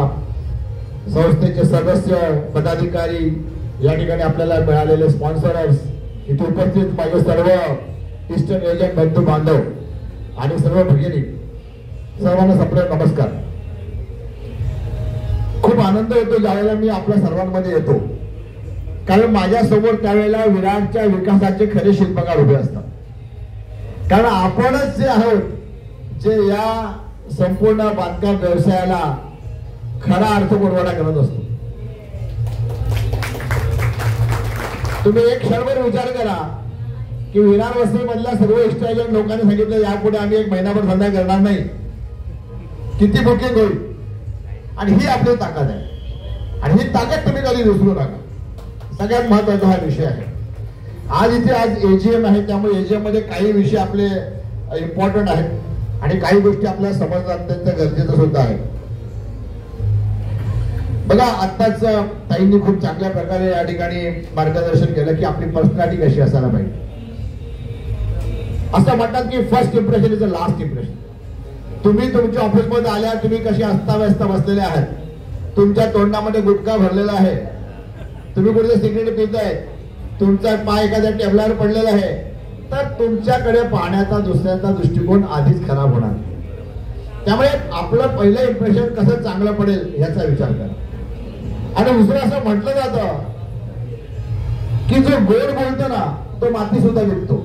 संस्थेचे सदस्य पदाधिकारी, या ठिकाणी आपल्याला मिळालेले स्पॉन्सर्स, इथे उपस्थित माझे सर्व ईस्टर्न एजंट बंधू बांधव आणि सर्व भगिनी, सर्वांना सप्रेम नमस्कार. खूप आनंद होतो ज्यावेळेला मी आपल्या सर्वांमध्ये येतो, कारण माझ्यासमोर त्यावेळेला विरारच्या विकासाचे खरे शिल्पकार उभे असतात. कारण आपणच जे आहोत जे या संपूर्ण बांधकाम व्यवसायाला खरा अर्थ पुरवठा करत असतो. तुम्ही एक क्षणभर विचार करा की विरार वस्तीमधल्या सर्व इष्ट एजंट लोकांनी सांगितलं यापुढे आम्ही 1 महिनाभर धंदा करणार नाही, किती बुकिंग होईल. आणि ही आपली ताकद आहे, आणि ही ताकद तुम्ही कधी विसरू नका. सगळ्यात महत्वाचा हा विषय आहे. आज AGM आहे, त्यामुळे AGM मध्ये काही विषय आपले इम्पॉर्टंट आहेत आणि काही गोष्टी आपल्याला समजणं अत्यंत गरजेचं सुद्धा आहे. बघा, आत्ताच ताईंनी खूप चांगल्या प्रकारे या ठिकाणी मार्गदर्शन केलं की आपली पर्सनॅलिटी कशी असायला पाहिजे. असं म्हणतात की first impression is a last impression. तुम्ही तुमच्या ऑफिसमध्ये आल्या, तुम्ही कशी अस्ताव्यस्त बसलेले आहात, तुमच्या तोंडामध्ये गुटखा भरलेला आहे, तुम्ही कुठे सिगरेट पिताय, तुमचा पाय एखाद्या टेबलावर पडलेला आहे, तर तुमच्याकडे पाहण्याचा दुसऱ्याचा दृष्टिकोन आधीच खराब होणार. त्यामुळे आपलं पहिलं इम्प्रेशन कसं चांगलं पडेल याचा विचार करा. आणि दुसरं असं म्हटलं जातं की जो गोड बोलतो ना तो माती सुद्धा विकतो,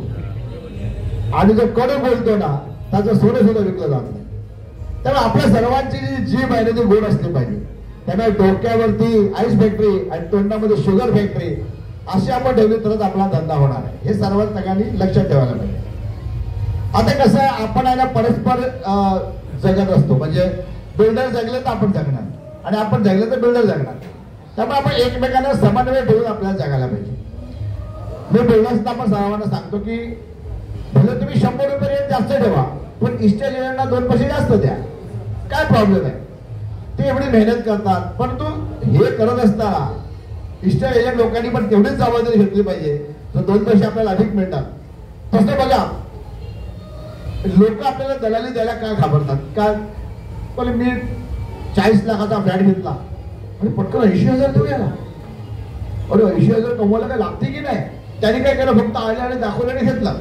आणि जो कडू बोलतो ना त्याचं सोनं सुद्धा विकलं जात नाही. त्यामुळे आपल्या सर्वांची जी जीभ आहे ती गोड असली पाहिजे. त्यामुळे डोक्यावरती आईस फॅक्टरी आणि तोंडामध्ये शुगर फॅक्टरी अशी आपण ठेवली तरच आपला धंदा होणार आहे. हे सर्वात सगळ्यांनी लक्षात ठेवायला पाहिजे. आता कसं आहे, आपण आहे ना परस्पर जगत असतो. म्हणजे बिल्डर जगले तर आपण जगणार, आणि आपण जगलं तर बिल्डर जगणार. त्यामुळे आपण एकमेकांना समन्वय ठेवून आपल्याला जगायला पाहिजे. मी बिल्डर्सना पण सर्वांना सांगतो की भले तुम्ही 100 रुपये रेट जास्त ठेवा, पण इष्ट एजंटना 2 पैसे जास्त द्या. काय प्रॉब्लेम आहे? ते एवढी मेहनत करतात. परंतु हे करत असताना इष्ट एजंट लोकांनी पण तेवढीच जबाबदारी घेतली पाहिजे, तर 2 पैसे आपल्याला अधिक मिळतात. तसं बघा, लोक आपल्याला दलाली द्यायला काय घाबरतात? काय पण मी 40 लाखाचा फ्लॅट घेतला आणि पटकन 80,000 देऊ याला. अरे 80,000 कमवायला काय लागते की नाही? त्यांनी काय केलं, फक्त आले आणि दाखवलं आणि घेतलं.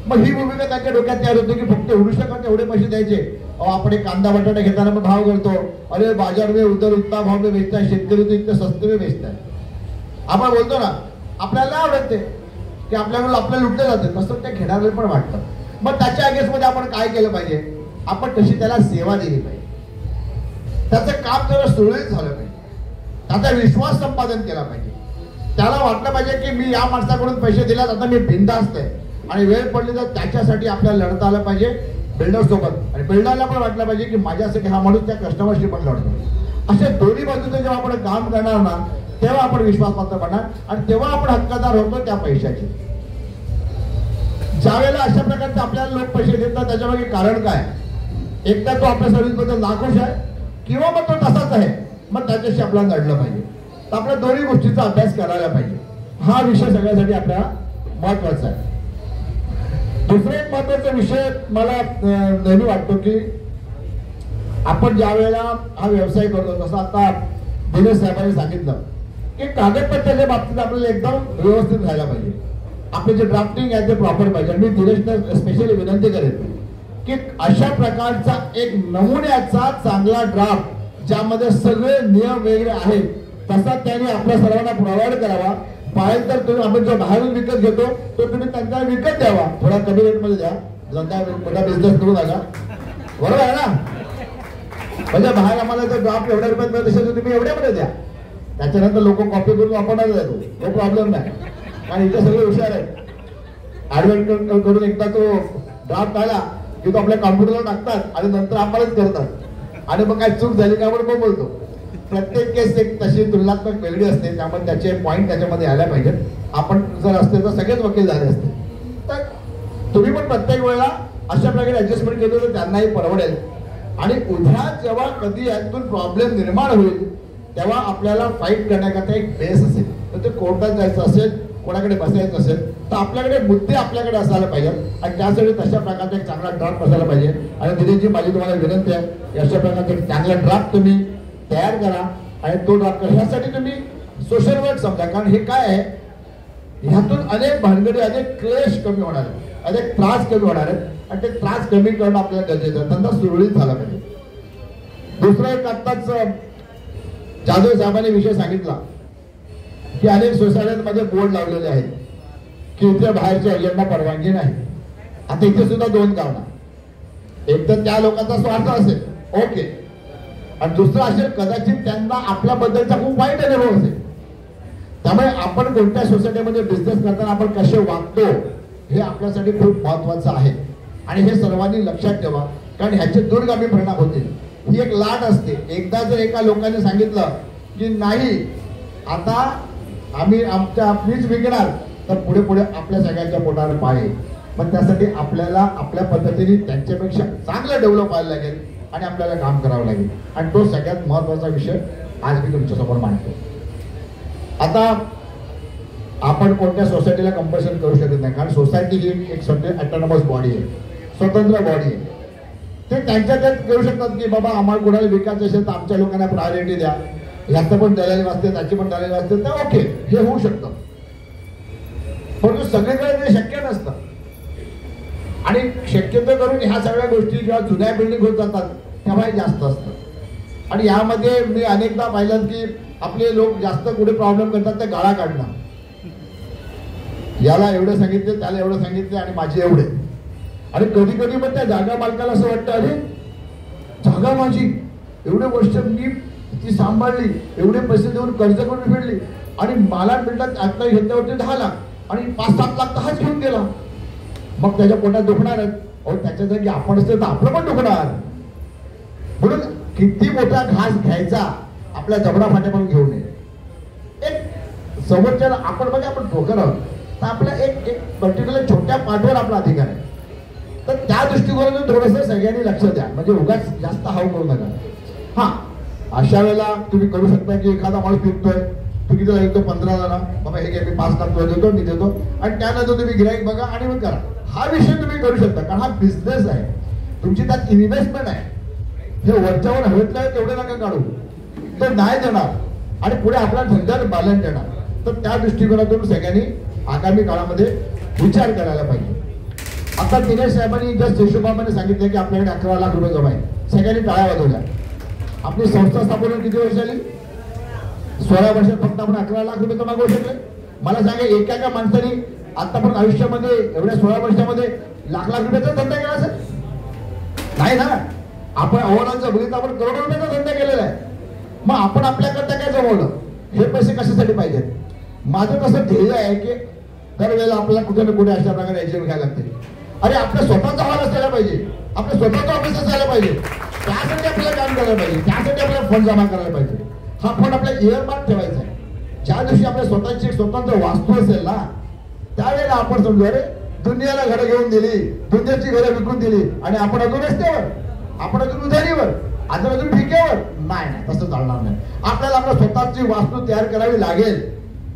मग ही भूमिका त्यांच्या डोक्यात तयार होती की फक्त एवढू शकत एवढे पैसे द्यायचे. आपण एक कांदा बटाटा घेताना मग भाव करतो, अरे बाजार में उधर उतना भाव में बेचता है, शेतकरी तो इतने सस्ते में बेचता है. आपण बोलतो ना, आपल्याला आवडते की आपल्याकडून आपल्याला लुटलं जातं, तसं त्या घेणाऱ्याला पण वाटतं. मग त्याच्या अगेन्स्टमध्ये आपण काय केलं पाहिजे? आपण तशी त्याला सेवा दिली पाहिजे, त्याचं काम जरा सुरळीत झालं पाहिजे, त्याचा विश्वास संपादन केला पाहिजे. त्याला वाटलं पाहिजे की मी या माणसाकडून पैसे दिल्यात, आता मी बिनधास्त आहे आणि वेळ पडली तर त्याच्यासाठी आपल्याला लढता आलं पाहिजे बिल्डर सोबत. आणि बिल्डरला पण वाटलं पाहिजे की माझ्यासाठी हा माणूस त्या कस्टमरशी पण लढतो. अशा दोन्ही बाजूने जेव्हा आपण काम करणार ना, तेव्हा आपण विश्वासपात्र बनणार आणि तेव्हा आपण हक्कदार होतो त्या पैशाचे. ज्यावेळेला अशा प्रकारचे आपल्याला लोक पैसे देतात त्याच्यामागे कारण काय? एकदा तो आपल्या सर्व्हिसबद्दल नाखुश आहे किंवा मग तो तसाच आहे, मग त्याच्याशी आपल्याला लढलं पाहिजे. तर आपल्या दोन्ही गोष्टीचा अभ्यास करायला पाहिजे. हा विषय सगळ्यासाठी आपल्याला महत्वाचा आहे. दुसरा एक महत्वाचा विषय मला नेहमी वाटतो की आपण ज्या वेळेला हा व्यवसाय करतो, तसं आता दिनेश साहेबांनी सांगितलं की कागदपत्राच्या बाबतीत आपल्याला एकदम व्यवस्थित राहायला पाहिजे. आपले जे ड्राफ्टिंग आहे ते प्रॉपर पाहिजे. मी दिनेशला स्पेशली विनंती करेन की अशा प्रकारचा एक नमुन्याचा चांगला ड्राफ्ट ज्यामध्ये सगळे नियम वेगळे आहेत तसा त्यांनी आपल्या सर्वांना प्रोव्हाइड करावा. पाहिजे तर तुम्ही आपण जो बाहेरून विकत घेतो तो तुम्ही त्यांना विकत द्यावा, थोडा कमी रेटमध्ये द्या. मोठा बिझनेस करू नका, बरोबर आहे ना? म्हणजे बाहेर आम्हाला जर ड्राफ्ट एवढ्या रुपयात मिळत असेल तर तुम्ही एवढ्यामध्ये द्या. त्याच्यानंतर लोक कॉपी करून वापरणार जातो, तो प्रॉब्लेम नाही. आणि इथे सगळे हुशार आहेत. ऍडव्हर्टाइज करून एकदा तो ड्राफ्ट आला की तो आपल्या कॉम्प्युटरला टाकतात आणि नंतर आम्हालाच करतात. आणि मग काय चूक झाली का आपण बोलतो. प्रत्येक केस एक तशी तुलनात्मक वेगळी असते, त्यामुळे त्याचे पॉईंट त्याच्यामध्ये आल्या पाहिजेत. आपण जर असते तर सगळेच वकील झाले असते. तर तुम्ही पण प्रत्येक वेळेला अशा प्रकारे ऍडजस्टमेंट केलं तर त्यांनाही परवडेल. आणि उद्या जेव्हा कधी यातून प्रॉब्लेम निर्माण होईल तेव्हा आपल्याला फाईट करण्याकरता एक बेस असेल. तर ते कोर्टात जायचं असेल, कोणाकडे बसायचं असेल तर आपल्याकडे मुद्दे आपल्याकडे असायला पाहिजेत आणि त्यासाठी तशा प्रकारचा एक चांगला ड्राफ्ट असायला पाहिजे. आणि दिनेशजी, माझी तुम्हाला विनंती आहे, अशा प्रकारचा एक चांगला ड्राफ्ट तुम्ही तयार करा आणि तो ड्राफ्ट ह्यासाठी तुम्ही सोशल वर्क समजा. कारण हे काय आहे, ह्यातून अनेक भानगडी, अनेक क्लेश कमी होणार आहेत, अनेक त्रास कमी होणार आहेत आणि ते त्रास कमी करणं आपल्याला गरजेचं आहे. धंदा सुरळीत झाला पाहिजे. दुसरा एक आत्ताच जाधव साहेबांनी विषय सांगितला की अनेक सोसायट्यांमध्ये बोर्ड लावलेले आहेत की इथे बाहेरच्या एजंटना परवानगी नाही. आता इथे सुद्धा 2 कारणं. एक तर त्या लोकांचा स्वार्थ असेल, ओके, आणि दुसरं असेल कदाचित त्यांना आपल्याबद्दलचा खूप वाईट अनुभव असेल. त्यामुळे आपण कोणत्या सोसायटीमध्ये बिझनेस करताना आपण कसे वागतो हे आपल्यासाठी खूप महत्वाचं आहे आणि हे सर्वांनी लक्षात ठेवा. कारण ह्याचे दूरगामी परिणाम होतील. ही एक लाट असते. एकदा जर एका लोकांनी सांगितलं की नाही आता आम्ही मीच विकणार, तर पुढे पुढे आपल्या सगळ्यांच्या पोटावर पाय. पण त्यासाठी आपल्याला आपल्या पद्धतीने त्यांच्यापेक्षा चांगलं डेव्हलप व्हायला लागेल आणि आपल्याला काम करावं लागेल. आणि तो सगळ्यात महत्वाचा विषय आज मी तुमच्यासमोर मांडतो. आता आपण कोणत्या सोसायटीला कंपल्शन करू शकत नाही, कारण सोसायटी ही एक ऑटोनॉमस बॉडी आहे, स्वतंत्र बॉडी आहे. ते त्यांच्या त्यात करू शकतात की बाबा आम्हाला कोणाला विकायचं असेल तर आमच्या लोकांना प्रायोरिटी द्या, ह्याचं पण दलाली वाजते त्याची पण दलाली वाजते, तर ओके, हे होऊ शकतं. परंतु सगळीकडे ते शक्य नसतं. आणि शक्यतो करून ह्या सगळ्या गोष्टी जेव्हा जुन्या बिल्डिंग होत जातात तेव्हा जास्त असतं. आणि यामध्ये मी अनेकदा पाहिलं की आपले लोक जास्त कुठे प्रॉब्लेम करतात ते गाळा काढणं. याला एवढं सांगितले, त्याला एवढं सांगितले आणि माझे एवढे. आणि कधी कधी पण त्या जागा मालकाला असं वाटतं अरे जागा माझी, एवढे वर्ष मी ती सांभाळली, एवढे पैसे देऊन कर्ज करून फेडली आणि मला मिळतात आता घेतल्यावरती 10 लाख आणि 5-7 लाख तर हाच घेऊन गेला. मग त्याच्या पोटात दुखणार आहेत. त्याच्या जागी आपण असते तर आपलं पण दुखणार. म्हणून किती मोठा घास घ्यायचा आपल्या जबडा फाट्यापासून घेऊ नये. एक समोरच्याला आपण बघा आपण ठोकर आहोत तर आपल्या एक पर्टिक्युलर छोट्या पाठवर आपला अधिकार आहे. तर त्या दृष्टिकोनातून थोडंसं सगळ्यांनी लक्ष द्या, म्हणजे उगाच जास्त हाव करू नका. हा अशा वेळेला तुम्ही करू शकता की एखादा माणूस विकतोय, तू किती विकतो 15 ना, बाबा हे घे मी 5 लाख तुला देतो, मी देतो, आणि त्यानंतर तुम्ही गिराईक बघा आणि मग करा. हा विषय तुम्ही करू शकता, कारण हा बिझनेस आहे, तुमची त्यात इन्व्हेस्टमेंट आहे. हे वरच्यावर हवेतलं तेवढे नका काढू, तो नाही देणार आणि पुढे आपला धंद्यात बॅलन्स देणार. तर त्या दृष्टिकोनातून सगळ्यांनी आगामी काळामध्ये विचार करायला पाहिजे. आता दिनेश साहेबांनी जस्ट हिशोबामध्ये सांगितलं की आपल्याकडे 11 लाख रुपये जमा आहे. सगळ्यांनी टाळ्या वाजवल्या. आपली संस्था स्थापन किती वर्ष झाली? 16 वर्षात फक्त आपण 11 लाख रुपये जमा करू शकले. मला सांगा एका माणसाने आतापर्यंत आयुष्यामध्ये एवढ्या 16 वर्षामध्ये लाख रुपयाचा धंदा केला असेल? नाही ना. आपण अहवालांचं बघितलं, आपण करोडो रुपयाचा धंदा केलेला आहे. मग आपण आपल्याकडे काय जमवलं? हे पैसे कशासाठी पाहिजेत? माझं कसं ध्येय आहे की दरवेळेला आपल्याला कुठे ना कुठे अशा प्रकारे एजंट घ्यायला लागते. अरे आपलं स्वतःचा हॉल असायला पाहिजे, आपलं स्वतःचं ऑफिस असायला पाहिजे. त्यासाठी आपल्याला काम करायला पाहिजे, त्यासाठी आपल्याला फंड जमा करायला पाहिजे. हा फंड आपल्या इयरमार्क ठेवायचा आहे. ज्या दिवशी आपल्या स्वतंत्र वास्तू असेल ना, त्यावेळेला आपण समजू अरे दुनियाला घरं घेऊन दिली, दुनियाची घरं विकून दिली आणि आपण अजून रस्त्यावर, आपण अजून उधारीवर, अजून ठिकेवर. नाही, तसं चालणार नाही. आपल्याला आपल्या स्वतःची वास्तू तयार करावी लागेल.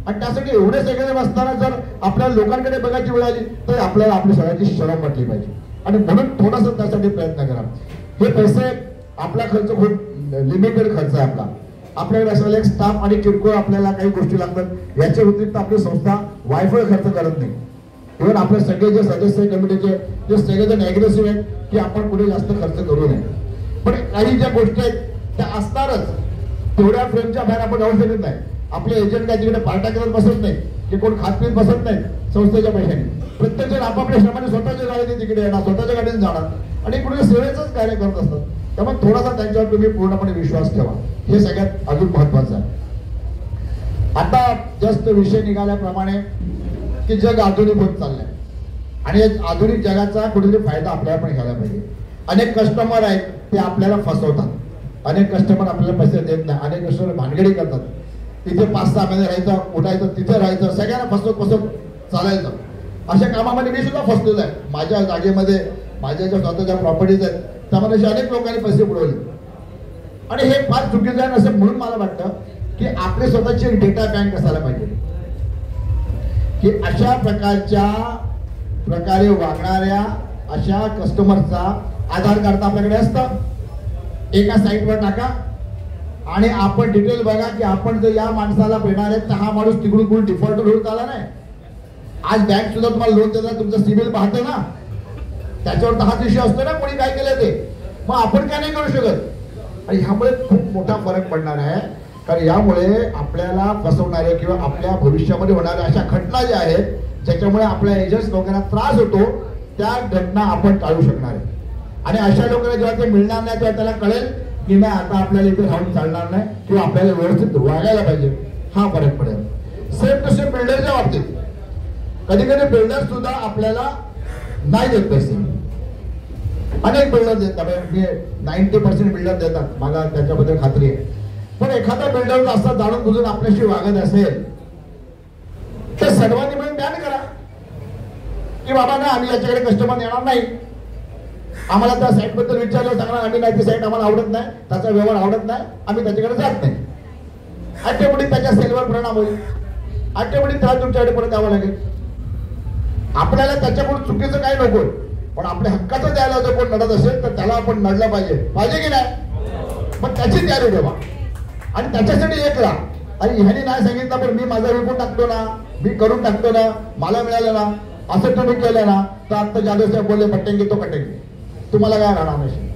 आणि त्यासाठी एवढे सगळे असताना जर आपल्या लोकांकडे बघायची वेळ आली तर आपल्याला आपली सगळ्याची शरम वाटली पाहिजे. आणि म्हणून थोडासा त्यासाठी प्रयत्न करा. हे पैसे आपला खर्च खूप लिमिटेड खर्च आहे आपला. आपल्याकडे असलेला एक स्टाफ आणि किरकोळ आपल्याला काही गोष्टी लागतात. याच्या व्यतिरिक्त आपली संस्था वायफळ खर्च करत नाही. इव्हन आपले सगळे जे सदस्य कमिटीचे जे सगळेजण अग्रेसिव्ह आहेत की आपण पुढे जास्त खर्च करू नये. पण काही ज्या गोष्टी आहेत त्या असणारच. तेवढ्या फ्रेमच्या बाहेर आपण जाऊ शकत नाही. आपले एजंट काय तिकडे पार्ट्या करत बसत नाही, की कोण खातपीत बसत नाही संस्थेच्या पैशाने. प्रत्येक जण आपापल्या श्रमाने स्वतःच्या गाडीने तिकडे येणार, स्वतःच्या गाडीने जाणार आणि कुठे सेवेचंच कार्य करत असतात. त्यामुळे थोडासा त्यांच्यावर तुम्ही पूर्णपणे विश्वास ठेवा. हे सगळ्यात अजून महत्वाचं आहे. आता जस्ट विषय निघाल्याप्रमाणे की जग आधुनिक होत चाललंय आणि आधुनिक जगाचा कुठेतरी फायदा आपल्याला पण घ्यायला पाहिजे. अनेक कस्टमर आहेत ते आपल्याला फसवतात. अनेक कस्टमर आपल्याला पैसे देत नाही. अनेक कस्टमर भानगडी करतात. तिथे 5-6 महिने राहायचं, उठायचं, तिथे राहायचं, सगळ्यांना फसवत चालायचं. अशा कामामध्ये मी सुद्धा फसलेलो आहे. माझ्या जागेमध्ये माझ्या ज्या स्वतःच्या प्रॉपर्टीज आहेत त्यामध्ये अनेक लोकांनी पैसे बुडवले आणि हे फार चुकीचं आहे. असं म्हणून मला वाटतं की आपले स्वतःची एक डेटा बँक असायला पाहिजे की अशा प्रकारे वागणाऱ्या अशा कस्टमरचा आधार कार्ड आपल्याकडे असतं. एका साईटवर टाका आणि आपण डिटेल बघा की आपण जर या माणसाला पेणार आहे तर हा माणूस तिकडून कोण डिफॉल्टर होऊन आला नाही. आज बँक सुद्धा तुम्हाला लोन देतात, तुमचं सिबिल पाहते ना, त्याच्यावर 10 दिवशी असतो ना कोणी काय केलं ते. मग आपण काय नाही करू शकत. आणि ह्यामुळे खूप मोठा फरक पडणार आहे. कारण यामुळे आपल्याला फसवणारे किंवा आपल्या भविष्यामध्ये होणाऱ्या अशा घटना ज्या आहेत ज्याच्यामुळे आपल्या एजंट्स लोकांना त्रास होतो त्या घटना आपण टाळू शकणार आहे. आणि अशा लोकांना जेव्हा ते मिळणार नाही तेव्हा त्याला कळेल की नाही आता आपल्याला इथे राहून चालणार नाही किंवा आपल्याला व्यवस्थित वागायला पाहिजे. हा फरक पडेल. सेम टू सेम बिल्डरच्या बाबतीत कधी कधी बिल्डर सुद्धा आपल्याला नाही देत पैसे. अनेक बिल्डर देतात, 90% बिल्डर देतात, मला त्याच्याबद्दल खात्री आहे. पण एखादा बिल्डर असा जाणून बुजून आपल्याशी वागत असेल तर सर्वांनी मिळून बॅन करा की बाबा ना आम्ही याच्याकडे कस्टमर येणार नाही. आम्हाला त्या साईट बद्दल विचारलं सांगणार आम्ही नाही, ती साईट आम्हाला आवडत नाही, त्याचा व्यवहार आवडत नाही, आम्ही त्याच्याकडे जात नाही. ऑटोमॅटिक त्याच्या सेलवर परिणाम होईल. ऑटोमॅटिक त्याला तुमच्याकडे परत यावं लागेल. आपल्याला त्याच्याकडून चुकीचं काही नको, पण आपल्या हक्काचं द्यायला जर कोण लढत असेल तर त्याला आपण लढलं पाहिजे की नाही. पण त्याची तयारी ठेवा आणि त्याच्यासाठी एक राहा. आणि ह्याने नाही सांगितलं पण मी माझा विकून टाकतो ना, मी करून टाकतो ना, मला मिळालं ना, असं तुम्ही केलं ना तर आता जाधव साहेब बोलले पटेंगे तो कटेंगे, तुम्हाला काय राहणार नाही.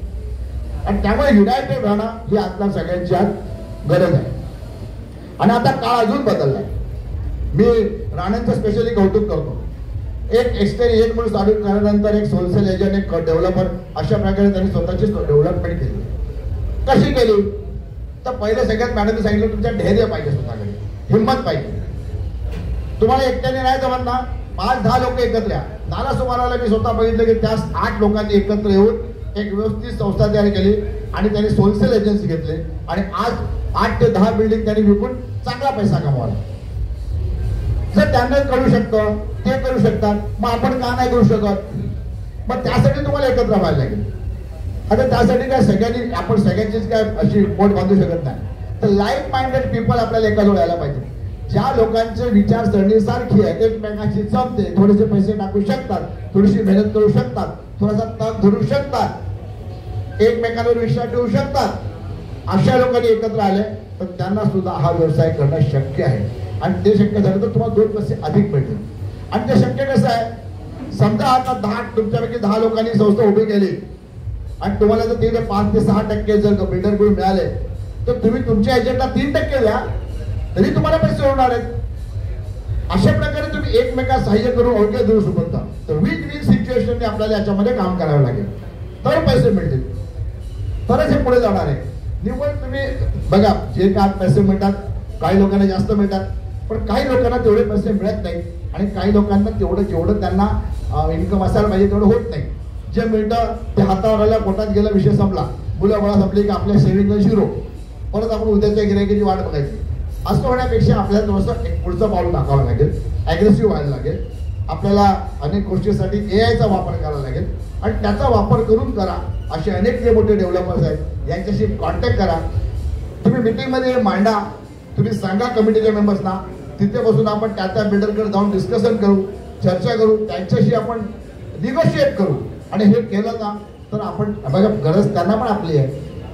आणि त्यामुळे युनायटेड राहणं ही आता सगळ्यांची आज गरज आहे. आणि आता काळ अजून बदललाय. मी राणांचं स्पेशली कौतुक करतो. एक एक्सटेरियर म्हणून चालू केल्यानंतर एक होलसेल एजंट, एक डेव्हलपर, अशा प्रकारे त्यांनी स्वतःची डेव्हलपमेंट केली. कशी केली तर पहिले सगळ्यात मॅडमने सांगितलं तुमच्या धैर्य पाहिजे, स्वतःकडे हिंमत पाहिजे. तुम्हाला एकट्याने नाही जमत ना, 5-10 लोक एकत्र या. नालासोपाराला मी स्वतः बघितलं की त्या 8 लोकांनी एकत्र येऊन एक व्यवस्थित संस्था तयार केली आणि त्यांनी होलसेल एजन्सी घेतली आणि आज 8 ते 10 बिल्डिंग त्यांनी विकून चांगला पैसा कमवला. जर त्यांना करू शकतं, ते करू शकतात, मग आपण का नाही करू शकत? मग त्यासाठी तुम्हाला एकत्र व्हायला लागेल. आता त्यासाठी काय सगळ्यांनी आपण सगळ्यांचीच काय अशी पोट बांधू शकत नाही. तर लाईक माइंडेड पीपल आपल्याला एकाजवळ यायला पाहिजे, ज्या लोकांचे विचारसरणी सारखी आहे, एकमेकांशी जमते, थोडेसे पैसे टाकू शकतात, थोडीशी मेहनत करू शकतात, थोडासा तग धरू शकतात, एकमेकांवर विश्वास ठेवू शकतात. अशा लोकांनी एकत्र आले तर त्यांना सुद्धा हा व्यवसाय करणं शक्य आहे. आणि ते शक्य झालं तर तुम्हाला 2 पैसे अधिक मिळतील. आणि ते शक्य कसं आहे? समजा आता 10 तुमच्यापैकी 10 लोकांनी संस्था उभी केली आणि तुम्हाला जर 3 ते 5 ते 6% जर बिल्डरकडून मिळाले तर तुम्ही तुमच्या एजंटला 3% द्या, तरी तुम्हाला पैसे होणार आहेत. अशा प्रकारे तुम्ही एकमेकांना सहाय्य करून अवघ्या देऊ शकता. तर विन विन सिच्युएशनने आपल्याला याच्यामध्ये काम करावं लागेल, तर पैसे मिळतील, तरच हे पुढे जाणार आहे. निव्वळ तुम्ही बघा, जे काय पैसे मिळतात, काही लोकांना जास्त मिळतात, पण काही लोकांना तेवढे पैसे मिळत नाही आणि काही लोकांना तेवढं जेवढं त्यांना इन्कम असायला पाहिजे तेवढं होत नाही. जे मिळतं ते हातावर आल्या, पोटात गेला, विषय संपला, मुलं बाळा संपली की आपल्या सेव्हिंग 0, परत आपण उद्याच्या गिरायकीची वाट बघायची. असं होण्यापेक्षा आपल्याला थोडंसं एक पुढचं पाऊल टाकावं लागेल, ॲग्रेसिव्ह व्हायला लागेल. आपल्याला अनेक गोष्टीसाठी एआयचा वापर करावा लागेल आणि त्याचा वापर करून करा. असे अनेक जे मोठे डेव्हलपर्स आहेत यांच्याशी कॉन्टॅक्ट करा. तुम्ही मिटिंगमध्ये मांडा, तुम्ही सांगा कमिटीच्या मेंबर्सना, तिथे बसून आपण त्या बिल्डरकडे जाऊन डिस्कशन करू, चर्चा करू, त्यांच्याशी आपण निगोशिएट करू. आणि हे केलं ना तर आपण बघा, गरज त्यांना पण आपली आहे.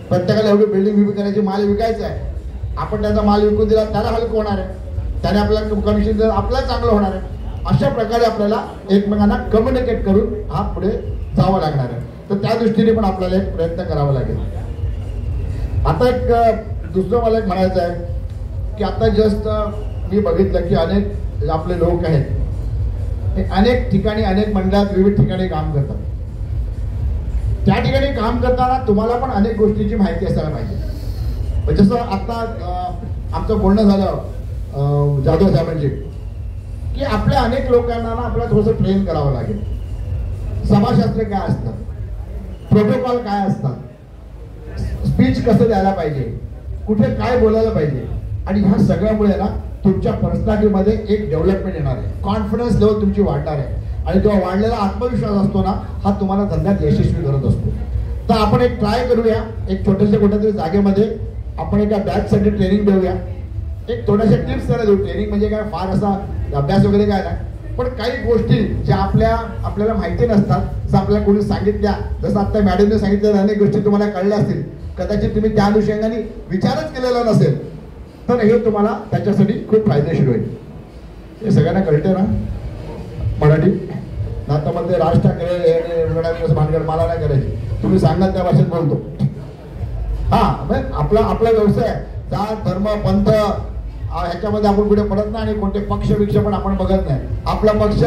प्रत्येकाला एवढी बिल्डिंग उभी करायची, माल विकायचा आहे. आपण त्याचा माल विकून दिला त्याला हलकं होणार आहे, त्याने आपल्याला कमिशन दिलं आपल्याला चांगलं होणार आहे. अशा प्रकारे आपल्याला एकमेकांना कम्युनिकेट करून हा पुढे जावं लागणार आहे. तर त्या दृष्टीने पण आपल्याला एक प्रयत्न करावा लागेल. आता एक दुसरं मला एक म्हणायचं आहे की आता जस्ट मी बघितलं की अनेक आपले लोक आहेत ते अनेक ठिकाणी, अनेक मंडळात, विविध ठिकाणी काम करतात. त्या ठिकाणी काम करताना तुम्हाला पण अनेक गोष्टींची माहिती असायला पाहिजे. जसं आता आमचं बोलणं झालं जाधव साहेबांची की आपल्या अनेक लोकांना ना आपल्याला थोडंसं ट्रेन करावं लागेल. समाजशास्त्र काय असतं, प्रोटोकॉल काय असतात, स्पीच कसं द्यायला पाहिजे, कुठे काय बोलायला पाहिजे. आणि ह्या सगळ्यामुळे ना तुमच्या पर्सनॅलिटीमध्ये एक डेव्हलपमेंट येणार आहे, कॉन्फिडन्स लेवल तुमची वाढणार आहे. आणि जेव्हा वाढलेला आत्मविश्वास असतो ना, हा तुम्हाला धंद्यात यशस्वी करत असतो. तर आपण एक ट्राय करूया, एक छोट्याशा कुठेतरी जागेमध्ये आपण एका बॅचसाठी ट्रेनिंग देऊया. एक थोड्याशा टिप्स त्याला देऊ. ट्रेनिंग म्हणजे काय फार असा अभ्यास वगैरे काय नाही, पण काही गोष्टी ज्या आपल्याला माहिती नसतात, जसं आपल्याला कोणी सांगितल्या, जसं आता मॅडमने सांगितलेल्या अनेक गोष्टी तुम्हाला कळल्या असतील, कदाचित तुम्ही त्या अनुषंगाने विचारच केलेला नसेल, तर हे तुम्हाला त्याच्यासाठी खूप फायदेशीर होईल. हे सगळ्यांना कळते ना मराठी? नातामध्ये राज ठाकरे भानगड मला नाही करायची, तुम्ही सांगाल त्या भाषेत बोलतो. आपला व्यवसाय जात धर्म पंथ ह्याच्यामध्ये आपण पुढे पडत नाही आणि कोणते पक्ष विक्ष पण आपण बघत नाही. आपला पक्ष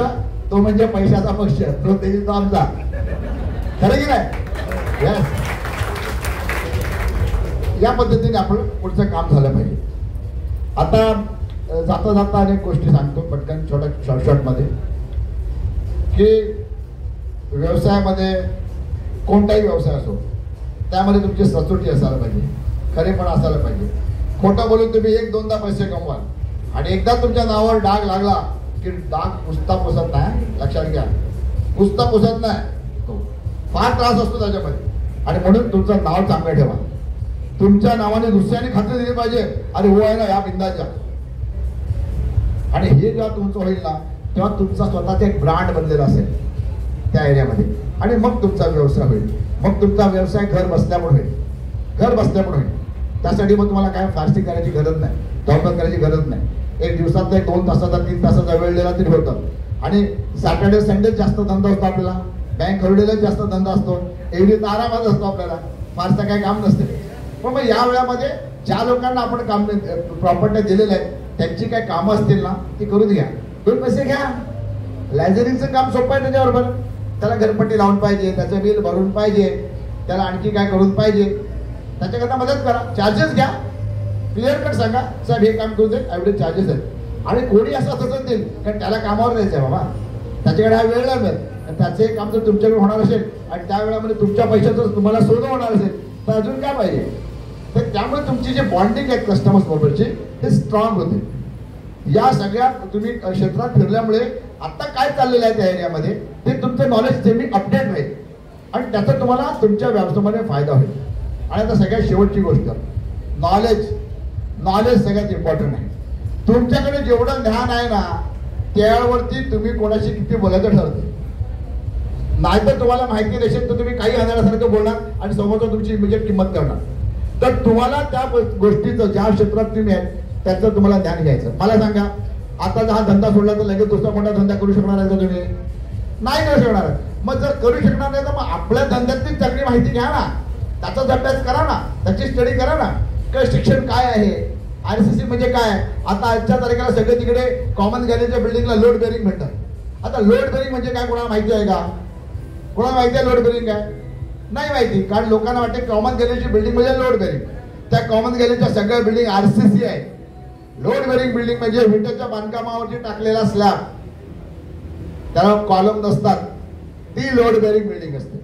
तो म्हणजे पैशाचा पक्ष, तो तेजीचा आमचा, खरं की नाही? यस, या पद्धतीने आपण पुढचं काम झालं पाहिजे. आता जाता जाता अनेक गोष्टी सांगतो पटकन छोट्या शॉर्टमध्ये की व्यवसायामध्ये कोणताही व्यवसाय असो त्यामध्ये तुमची सचोटी असायला पाहिजे, खरेपणा असायला पाहिजे. खोटं बोलून तुम्ही 1-2दा पैसे कमवाल आणि एकदा तुमच्या नावावर डाग लागला की डाग पुसता पुसत नाही, लक्षात घ्या, पुसता पुसत नाही, तो फार त्रास असतो त्याच्यामध्ये. आणि म्हणून तुमचं नाव चांगलं ठेवा. तुमच्या नावाने दुसऱ्याने खात्री दिली पाहिजे, अरे हो आहे ना या बिंदाच्या. आणि हे जेव्हा तुमचं होईल ना तेव्हा तुमचा स्वतःचा एक ब्रँड बनलेला असेल त्या एरियामध्ये आणि मग तुमचा व्यवसाय होईल. मग तुमचा व्यवसाय घर बसल्यामुळे होईल, घर बसल्यामुळे होईल. त्यासाठी मग तुम्हाला काय फारशी करायची गरज नाही, धावपळ करायची गरज नाही. एक दिवसाचा 1 2 तासाचा 3 तासाचा वेळ दिला तरी होतं. आणि सॅटर्डे संडे जास्त धंदा असतो आपल्याला, बँक हॉलिडेला जास्त धंदा असतो, एवढी आरामात असतो आपल्याला, फारसं काही काम नसते. पण मग या वेळामध्ये ज्या लोकांना आपण काम प्रॉपर्टी दिलेल्या आहेत त्यांची काय कामं असतील ना ती करून घ्या, 2 पैसे घ्या. लायझरिंगचं काम सोपं आहे त्याच्याबरोबर. त्याला घरपट्टी लावून पाहिजे, त्याचं बिल भरून पाहिजे, त्याला आणखी काय करून पाहिजे, त्याच्याकरता मदत करा. चार्जेस घ्या, क्लिअर कट सांगा, साहेब हे काम करून दे, एवढे चार्जेस आहेत. आणि कोणी असं तसंच देईल, कारण त्याला कामावर द्यायचं आहे बाबा, त्याच्याकडे हा वेळ नाही मिळत. आणि त्याचे काम जर तुमच्याकडे होणार असेल आणि त्या वेळामध्ये तुमच्या पैशाचं तुम्हाला सोनं होणार असेल तर अजून काय पाहिजे. तर त्यामुळे तुमची जे बॉन्डिंग आहे कस्टमर्स बरोबरची ते स्ट्रॉंग होते. या सगळ्या तुम्ही क्षेत्रात फिरल्यामुळे आता काय चाललेलं आहे त्या एरियामध्ये ते तुमचं नॉलेज नेहमी अपडेट राहील आणि त्याचा तुम्हाला तुमच्या व्यवसायामध्ये फायदा होईल. आणि आता सगळ्यात शेवटची गोष्ट नॉलेज सगळ्यात इम्पॉर्टंट आहे. तुमच्याकडे जेवढं ज्ञान आहे ना त्यावरती तुम्ही कोणाशी किती बोलायचं ठरते. नाहीतर तुम्हाला माहिती नसेल तर तुम्ही काही आणाण्यासारखं बोलणार आणि समोरचा तुमची इमिजिएट किंमत करणार. तर तुम्हाला त्या गोष्टीचं ज्या क्षेत्रात तुम्ही आहे त्याचं तुम्हाला ज्ञान घ्यायचं. मला सांगा आता जर हा धंदा सोडला तर लगेच दुसरा कोणता धंदा करू शकणार आहे का तुम्ही? नाही करू शकणार. मग जर करू शकणार नाही तर मग आपल्या धंद्यातली चांगली माहिती घ्या ना, त्याचाच अभ्यास करा ना, त्याची स्टडी करा ना. काय शिक्षण काय आहे, RCC म्हणजे काय. आता आजच्या तारखेला सगळे तिकडे कॉमन गॅलरीच्या बिल्डिंगला लोड बेरिंग म्हणतात. आता लोड बेरिंग म्हणजे काय कोणाला माहिती आहे का? कोणाला माहिती आहे लोड बेरिंग काय? नाही माहिती. कारण लोकांना वाटते कॉमन गॅलरीची बिल्डिंग म्हणजे लोड बेरिंग. त्या कॉमन गॅलरीच्या सगळ्या बिल्डिंग RCC आहे. लोड बेरिंग बिल्डिंग म्हणजे विटेच्या बांधकामावरती टाकलेला स्लॅब, त्याला कॉलम नसतात, ती लोड बेरिंग बिल्डिंग असते.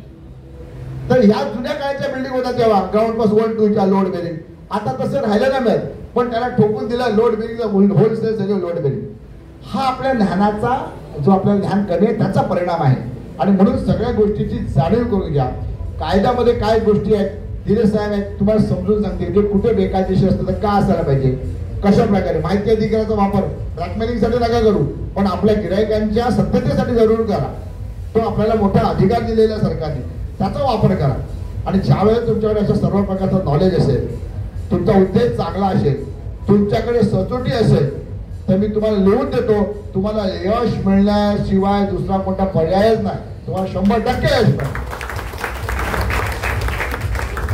तर ह्या जुन्या काळाच्या बिल्डिंग होत्या तेव्हा ग्राउंड पास 1, 2च्या लोड बेरिंग. आता तसं राहिलं नाही मिळत, पण त्याला ठोकून दिला लोड बेरिंगला होलसेल सगळं लोड बेरिंग. हा आपल्या ज्ञानाचा जो आपल्याला ज्ञान कमी आहे त्याचा परिणाम आहे. आणि म्हणून सगळ्या गोष्टीची जाणीव करून घ्या. कायद्यामध्ये काय गोष्टी आहेत धीरे साहेब आहेत तुम्हाला समजून सांगतील की कुठे बेकायदेशीर असतं तर का असायला पाहिजे, कशा प्रकारे. माहिती अधिकाराचा वापर ब्लॅकमेलिंगसाठी नका करू, पण आपल्या गिरायकांच्या सत्यतेसाठी जरूर करा. तो आपल्याला मोठा अधिकार दिलेला सरकारने, त्याचा वापर करा. आणि ज्यावेळेस तुमच्याकडे अशा सर्व प्रकारचं नॉलेज असेल, तुमचा उद्देश चांगला असेल, तुमच्याकडे सचोटी असेल तर मी तुम्हाला लिहून देतो, तुम्हाला यश मिळण्याशिवाय दुसरा कोणता पर्यायच नाही. तुम्हाला 100% यश मिळेल.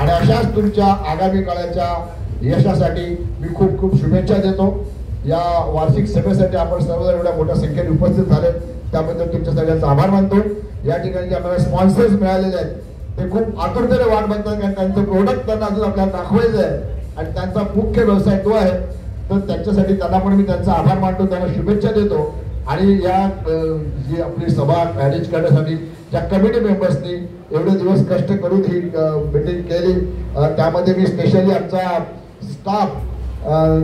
आणि अशाच तुमच्या आगामी काळाच्या यशासाठी मी खूप खूप शुभेच्छा देतो. या वार्षिक सभेसाठी आपण सर्वजण एवढ्या मोठ्या संख्येने उपस्थित झाले त्याबद्दल तुमच्या सगळ्यांचा आभार मानतो. या ठिकाणी जे आम्हाला स्पॉन्सर्स मिळालेले आहेत ते खूप आतुरतेने वाट बघतात कारण त्यांचं प्रोडक्ट त्यांना अजून आपल्याला दाखवायचं आहे आणि त्यांचा मुख्य व्यवसाय तो आहे. तर त्यांच्यासाठी त्यांना पण मी त्यांचा आभार मानतो, त्यांना शुभेच्छा देतो. आणि या जी आपली सभा मॅनेज करण्यासाठी ज्या कमिटी मेंबर्सनी एवढे दिवस कष्ट करून ही मीटिंग केली त्यामध्ये मी स्पेशली आमचा स्टाफ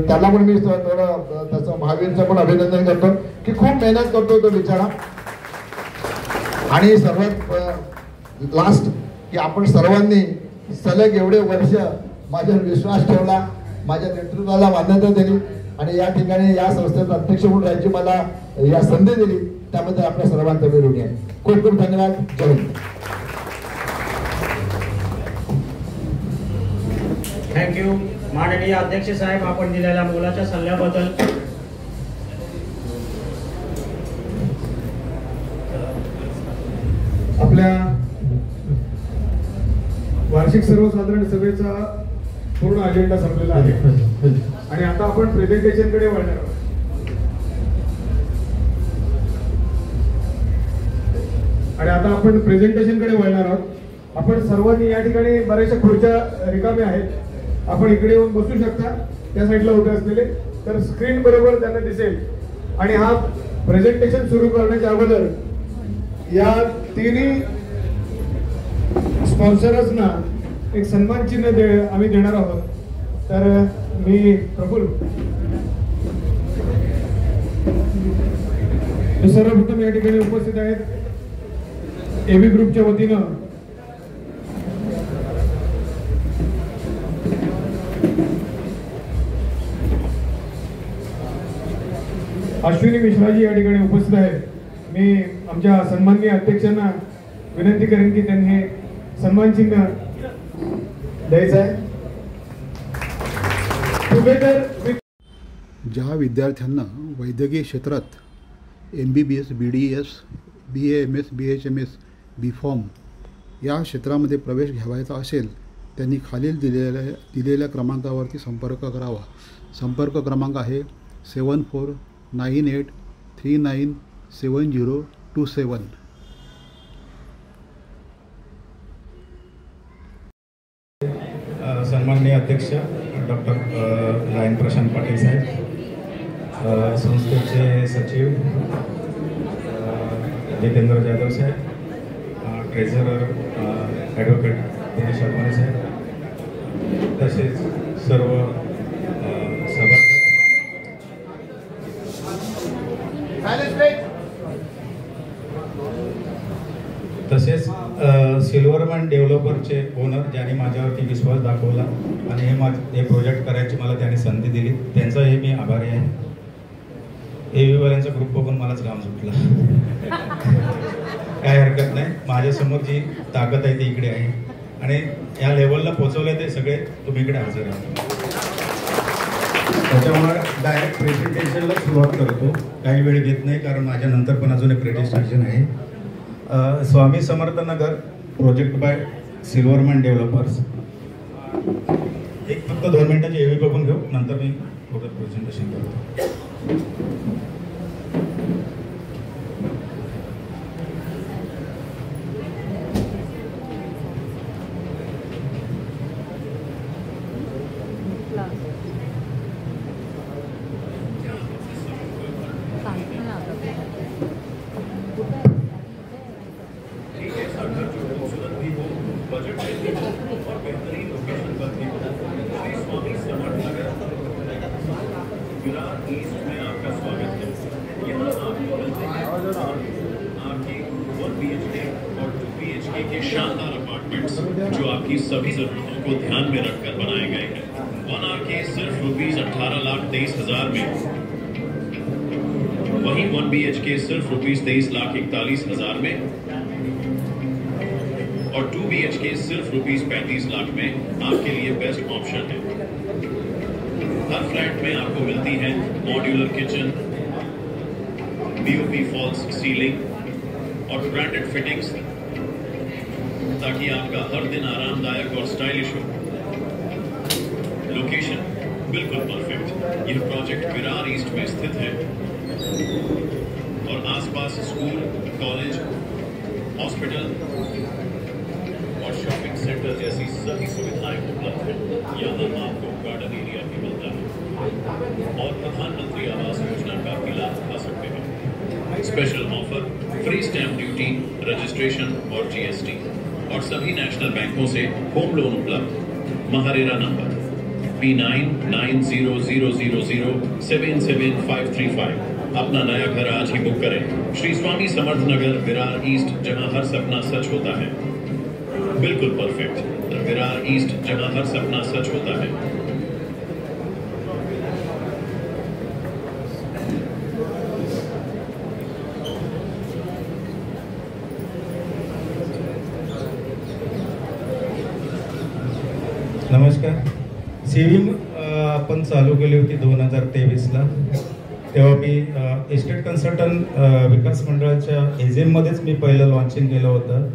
त्याला पण मी त्याचं महावीरचं पण अभिनंदन करतो की खूप मेहनत करतो तो बिचारा. आणि सर्वात लास्ट की आपण सर्वांनी सलग एवढे वर्ष माझ्यावर विश्वास ठेवला, माझ्या नेतृत्वाला मान्यता दिली आणि या ठिकाणी या संस्थेचा अध्यक्ष म्हणून राहायची मला या संधी दिली त्याबद्दल आपल्या सर्वांचा मी ऋणी आहे. खूप खूप धन्यवाद. जय हिंद. थँक्यू माननीय अध्यक्ष साहेब आपण दिलेल्या मोलाच्या सल्ल्याबद्दल. आपल्या वार्षिक सर्वसाधारण सभेचा पूर्ण अजेंडा संपलेला आहे आणि आता आपण प्रेझेंटेशन कडे वळणार आहोत. आपण सर्वांनी या ठिकाणी बऱ्याचशा खुर्च्या रिकाम्या आहेत, आपण इकडे येऊन बसू शकता त्या साईडला उभे असलेले, तर स्क्रीन बरोबर त्यांना दिसेल. आणि हा प्रेझेंटेशन सुरू करण्याच्या अगोदर या तिन्ही स्पॉन्सर्सना एक सन्मान चिन्ह आम्ही देणार आहोत. तर मी प्रफुल्ल सर्वप्रथम या ठिकाणी उपस्थित आहेत एबी ग्रुपच्या वतीनं अश्विनी मिश्राजी या ठिकाणी उपस्थित आहेत. मी आमच्या सन्माननीय अध्यक्षांना विनंती करेन की त्यांनी सन्मान चिन्ह द्यायचं आहे. ज्या विद्यार्थ्यांना वैद्यकीय क्षेत्रात MBBS, BDS, BA, MS, BHMS, B.Pharm या क्षेत्रामध्ये प्रवेश घ्यावायचा असेल त्यांनी खालील दिलेल्या क्रमांकावरती संपर्क करावा. संपर्क क्रमांक आहे 7498397027. सन्माननीय अध्यक्ष डॉक्टर रायन प्रशांत पाटील साहेब, संस्थेचे सचिव जितेंद्र जाधव साहेब, ट्रेझरर ॲडव्होकेट दिनेश अडवाणी साहेब, तसेच सर्व सभासद, तसेच सिल्वरमॅन डेव्हलपरचे ओनर ज्यांनी माझ्यावरती विश्वास दाखवला आणि हे प्रोजेक्ट करायची मला त्यांनी संधी दिली, त्यांचाही मी आभारी आहे. एव्हीवाल्यांचा ग्रुप बघून मलाच घाम सुटला. काय हरकत नाही, माझ्यासमोर जी ताकद आहे ती इकडे आहे आणि या लेवलला पोहोचवलंय ते सगळे तुम्ही इकडे हजर आहात. त्याच्यामुळे डायरेक्ट प्रेझेंटेशनला सुरुवात करतो, काही वेळ घेत नाही कारण माझ्या नंतर पण अजून एक प्रेझेंटेशन आहे. Swami Samarth Nagar project by सिल्वरमॅन developers. एक फक्त 2 मिनिटाची एव्ही बघून घेऊ, नंतर मी थोडं प्रेझेंटेशन करतो. जो आपकी सभी जरूरतों को ध्यान में रखकर बनाए गए हैं. 1 RK सिर्फ ₹18,23,000 में, वहीं 1 BHK सिर्फ ₹23,41,000 में और 2 BHK सिर्फ ₹35 लाख में आपके लिए बेस्ट ऑप्शन है. हर फ्लैट में आपको मिलती है modular kitchen, BOP false ceiling और ब्रांडेड फिटिंग्स, ताकि आपका हर दिन आरामदायक और स्टाइलिश हो. लोकेशन बिल्कुल परफेक्ट. यह प्रोजेक्ट विरार ईस्ट में स्थित है और आसपास स्कूल, कॉलेज, हॉस्पिटल और शॉपिंग सेंटर जैसी सभी सुविधाएं उपलब्ध हैं. यहाँ आपको गार्डन एरिया भी मिलता है और प्रधानमंत्री आवास योजना का भी लाभ उठा सकते हैं. Special offer, free stamp duty, registration और GST और सभी नेशनल बैंकों से होम लोन उपलब्ध. MahaRERA number P99000077535. अपना नया घर आज ही बुक करें. श्री स्वामी समर्थ नगर, विरार ईस्ट, जहां हर सपना सच होता है. बिल्कुल परफेक्ट. विरार ईस्ट, जहां हर सपना सच होता है. नमस्कार. सेविंग आपण चालू केली होती 2023ला. तेव्हा मी इस्टेट कन्सल्टंट विकास मंडळाच्या एजेममध्येच मी पहिलं लॉन्चिंग केलं होतं.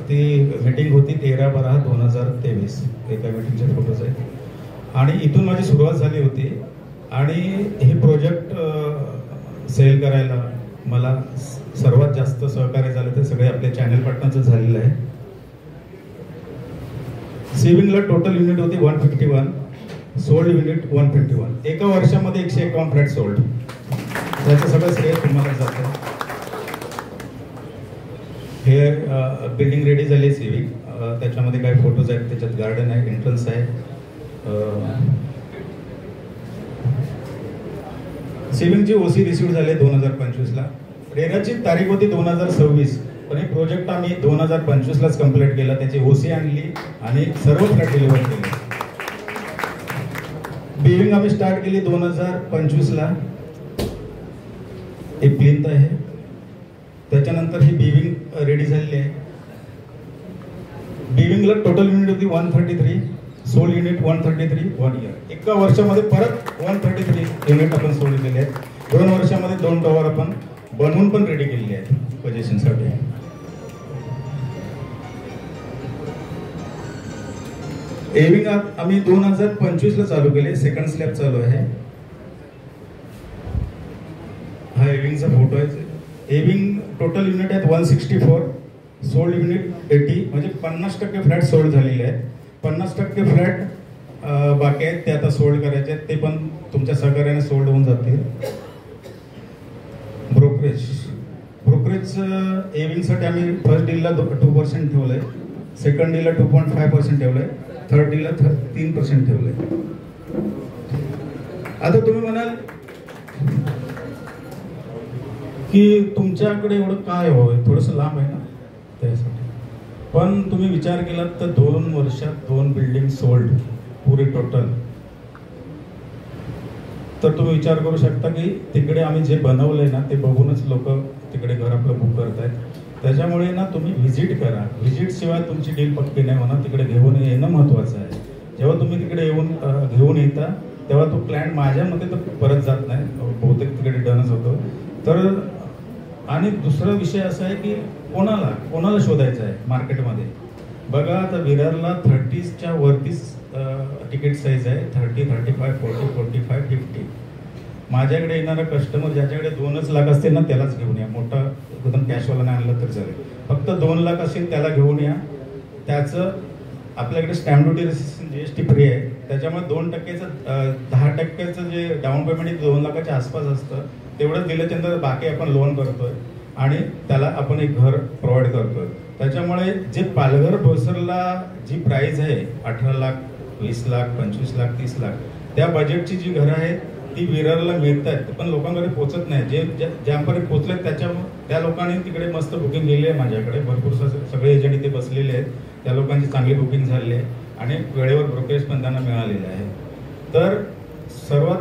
ती मीटिंग होती 13/12/2023. एका मीटिंगचे फोटोज आहेत आणि इथून माझी सुरुवात झाली होती. आणि हे प्रोजेक्ट सेल करायला मला सर्वात जास्त सहकार्य झालं ते सगळे आपल्या चॅनल पार्टनरचं झालेलं आहे. सेविंगला टोटल युनिट होती 151, सोल्ड युनिट 151. एका वर्षामध्ये 151 फ्लॅट सोल्ड. त्याचं सगळं श्रेय तुम्हाला जातं. हे बिल्डिंग रेडी झाली आहे सेविंग. त्याच्यामध्ये काही फोटोज आहेत, त्याच्यात गार्डन आहे, एंट्रन्स आहे. सेविंगची OC रिसिव्ह झाली 2025ला. रेराची तारीख होती 2026, पण हे प्रोजेक्ट आम्ही 2025लाच कम्प्लीट केला. त्याची OC आणली आणि सर्व फ्लॅट डिलिव्हर केले. बिलिंग आम्ही स्टार्ट केली 2025ला. एक प्लिंथ आहे, त्याच्यानंतर ही बिविंग रेडी झालेली आहे. बिविंगला टोटल युनिट होती 133, सोल्ड युनिट 133 1 इयर. एका वर्षामध्ये परत 133 युनिट आपण सोल्ड केले आहेत. 2 वर्षामध्ये 2 टॉवर आपण बनवून पण रेडी केलेली आहेत पोझिशनसाठी. एविंग आम्ही 2025ला चालू केले. सेकंड स्लॅब चालू आहे. हा एविंगचा फोटो आहे. एविंग टोटल युनिट आहेत 164, सोल्ड युनिट 80, म्हणजे 50% फ्लॅट सोल्ड झालेले आहेत. 50% फ्लॅट बाकी आहेत, ते आता सोल्ड करायचे आहेत. ते पण तुमच्या सहकार्याने सोल्ड होऊन जातील. ब्रोकरेज एविंगसाठी आम्ही फर्स्ट डीलला 2% ठेवलंय, सेकंड डीलला 2.5% ठेवलंय, थर्ड डीलला 3% ठेवलंय. आता तुम्ही म्हणाल की तुमच्याकडे एवढं काय हवंय, थोडंसं लांब आहे ना त्यासाठी. पण तुम्ही विचार केलात तर 2 वर्षात 2 बिल्डिंग सोल्ड पुरी टोटल. तर तुम्ही विचार करू शकता की तिकडे आम्ही जे बनवलंय ना ते बघूनच लोक तिकडे घर आपलं बुक करतायत. त्याच्यामुळे ना तुम्ही व्हिजिट करा. व्हिजिट शिवाय तुमची डील पक्की नाही होणार. तिकडे घेऊन येणं महत्वाचं आहे. जेव्हा तुम्ही तिकडे घेऊन येता तेव्हा तो क्लायंट माझ्या मते तर परत जात नाही, बहुतेक तिकडे डनच होतो. तर आणि दुसरा विषय असा आहे की कोणाला शोधायचं आहे मार्केटमध्ये. बघा आता विरारला 30च्या वरतीच तिकीट साईज आहे, 30, 35, 40, 45, 50. माझ्याकडे येणारा कस्टमर ज्याच्याकडे 2 लाख असतील ना त्यालाच घेऊन या. मोठा एकदम कॅशवाला नाही आणलं तर चालेल. फक्त 2 लाख असेल त्याला घेऊन या. त्याचं आपल्याकडे stamp duty registration GST free आहे. त्याच्यामुळे 2%चं 10% जे डाऊन पेमेंट 2 लाखाच्या आसपास असतं तेवढंच दिलं त्यानंतर बाकी आपण लोन करतोय आणि त्याला आपण एक घर प्रोव्हाइड करतोय. त्याच्यामुळे जे पालघर बोईसरला जी प्राइस आहे 18 लाख, 20 लाख, 25 लाख, 30 लाख त्या बजेटची जी घरं आहेत ती विरारला मिळत आहेत, पण लोकांकडे पोहोचत नाही. जे ज्यांपर्यंत पोहोचले त्या लोकांनी तिकडे मस्त बुकिंग केली आहे. माझ्याकडे भरपूर सगळे एजंट इथे बसलेले आहेत. त्या लोकांची चांगली बुकिंग झाली आहे आणि वेळेवर ब्रोकरेज पण त्यांना मिळालेलं आहे. तर सर्वात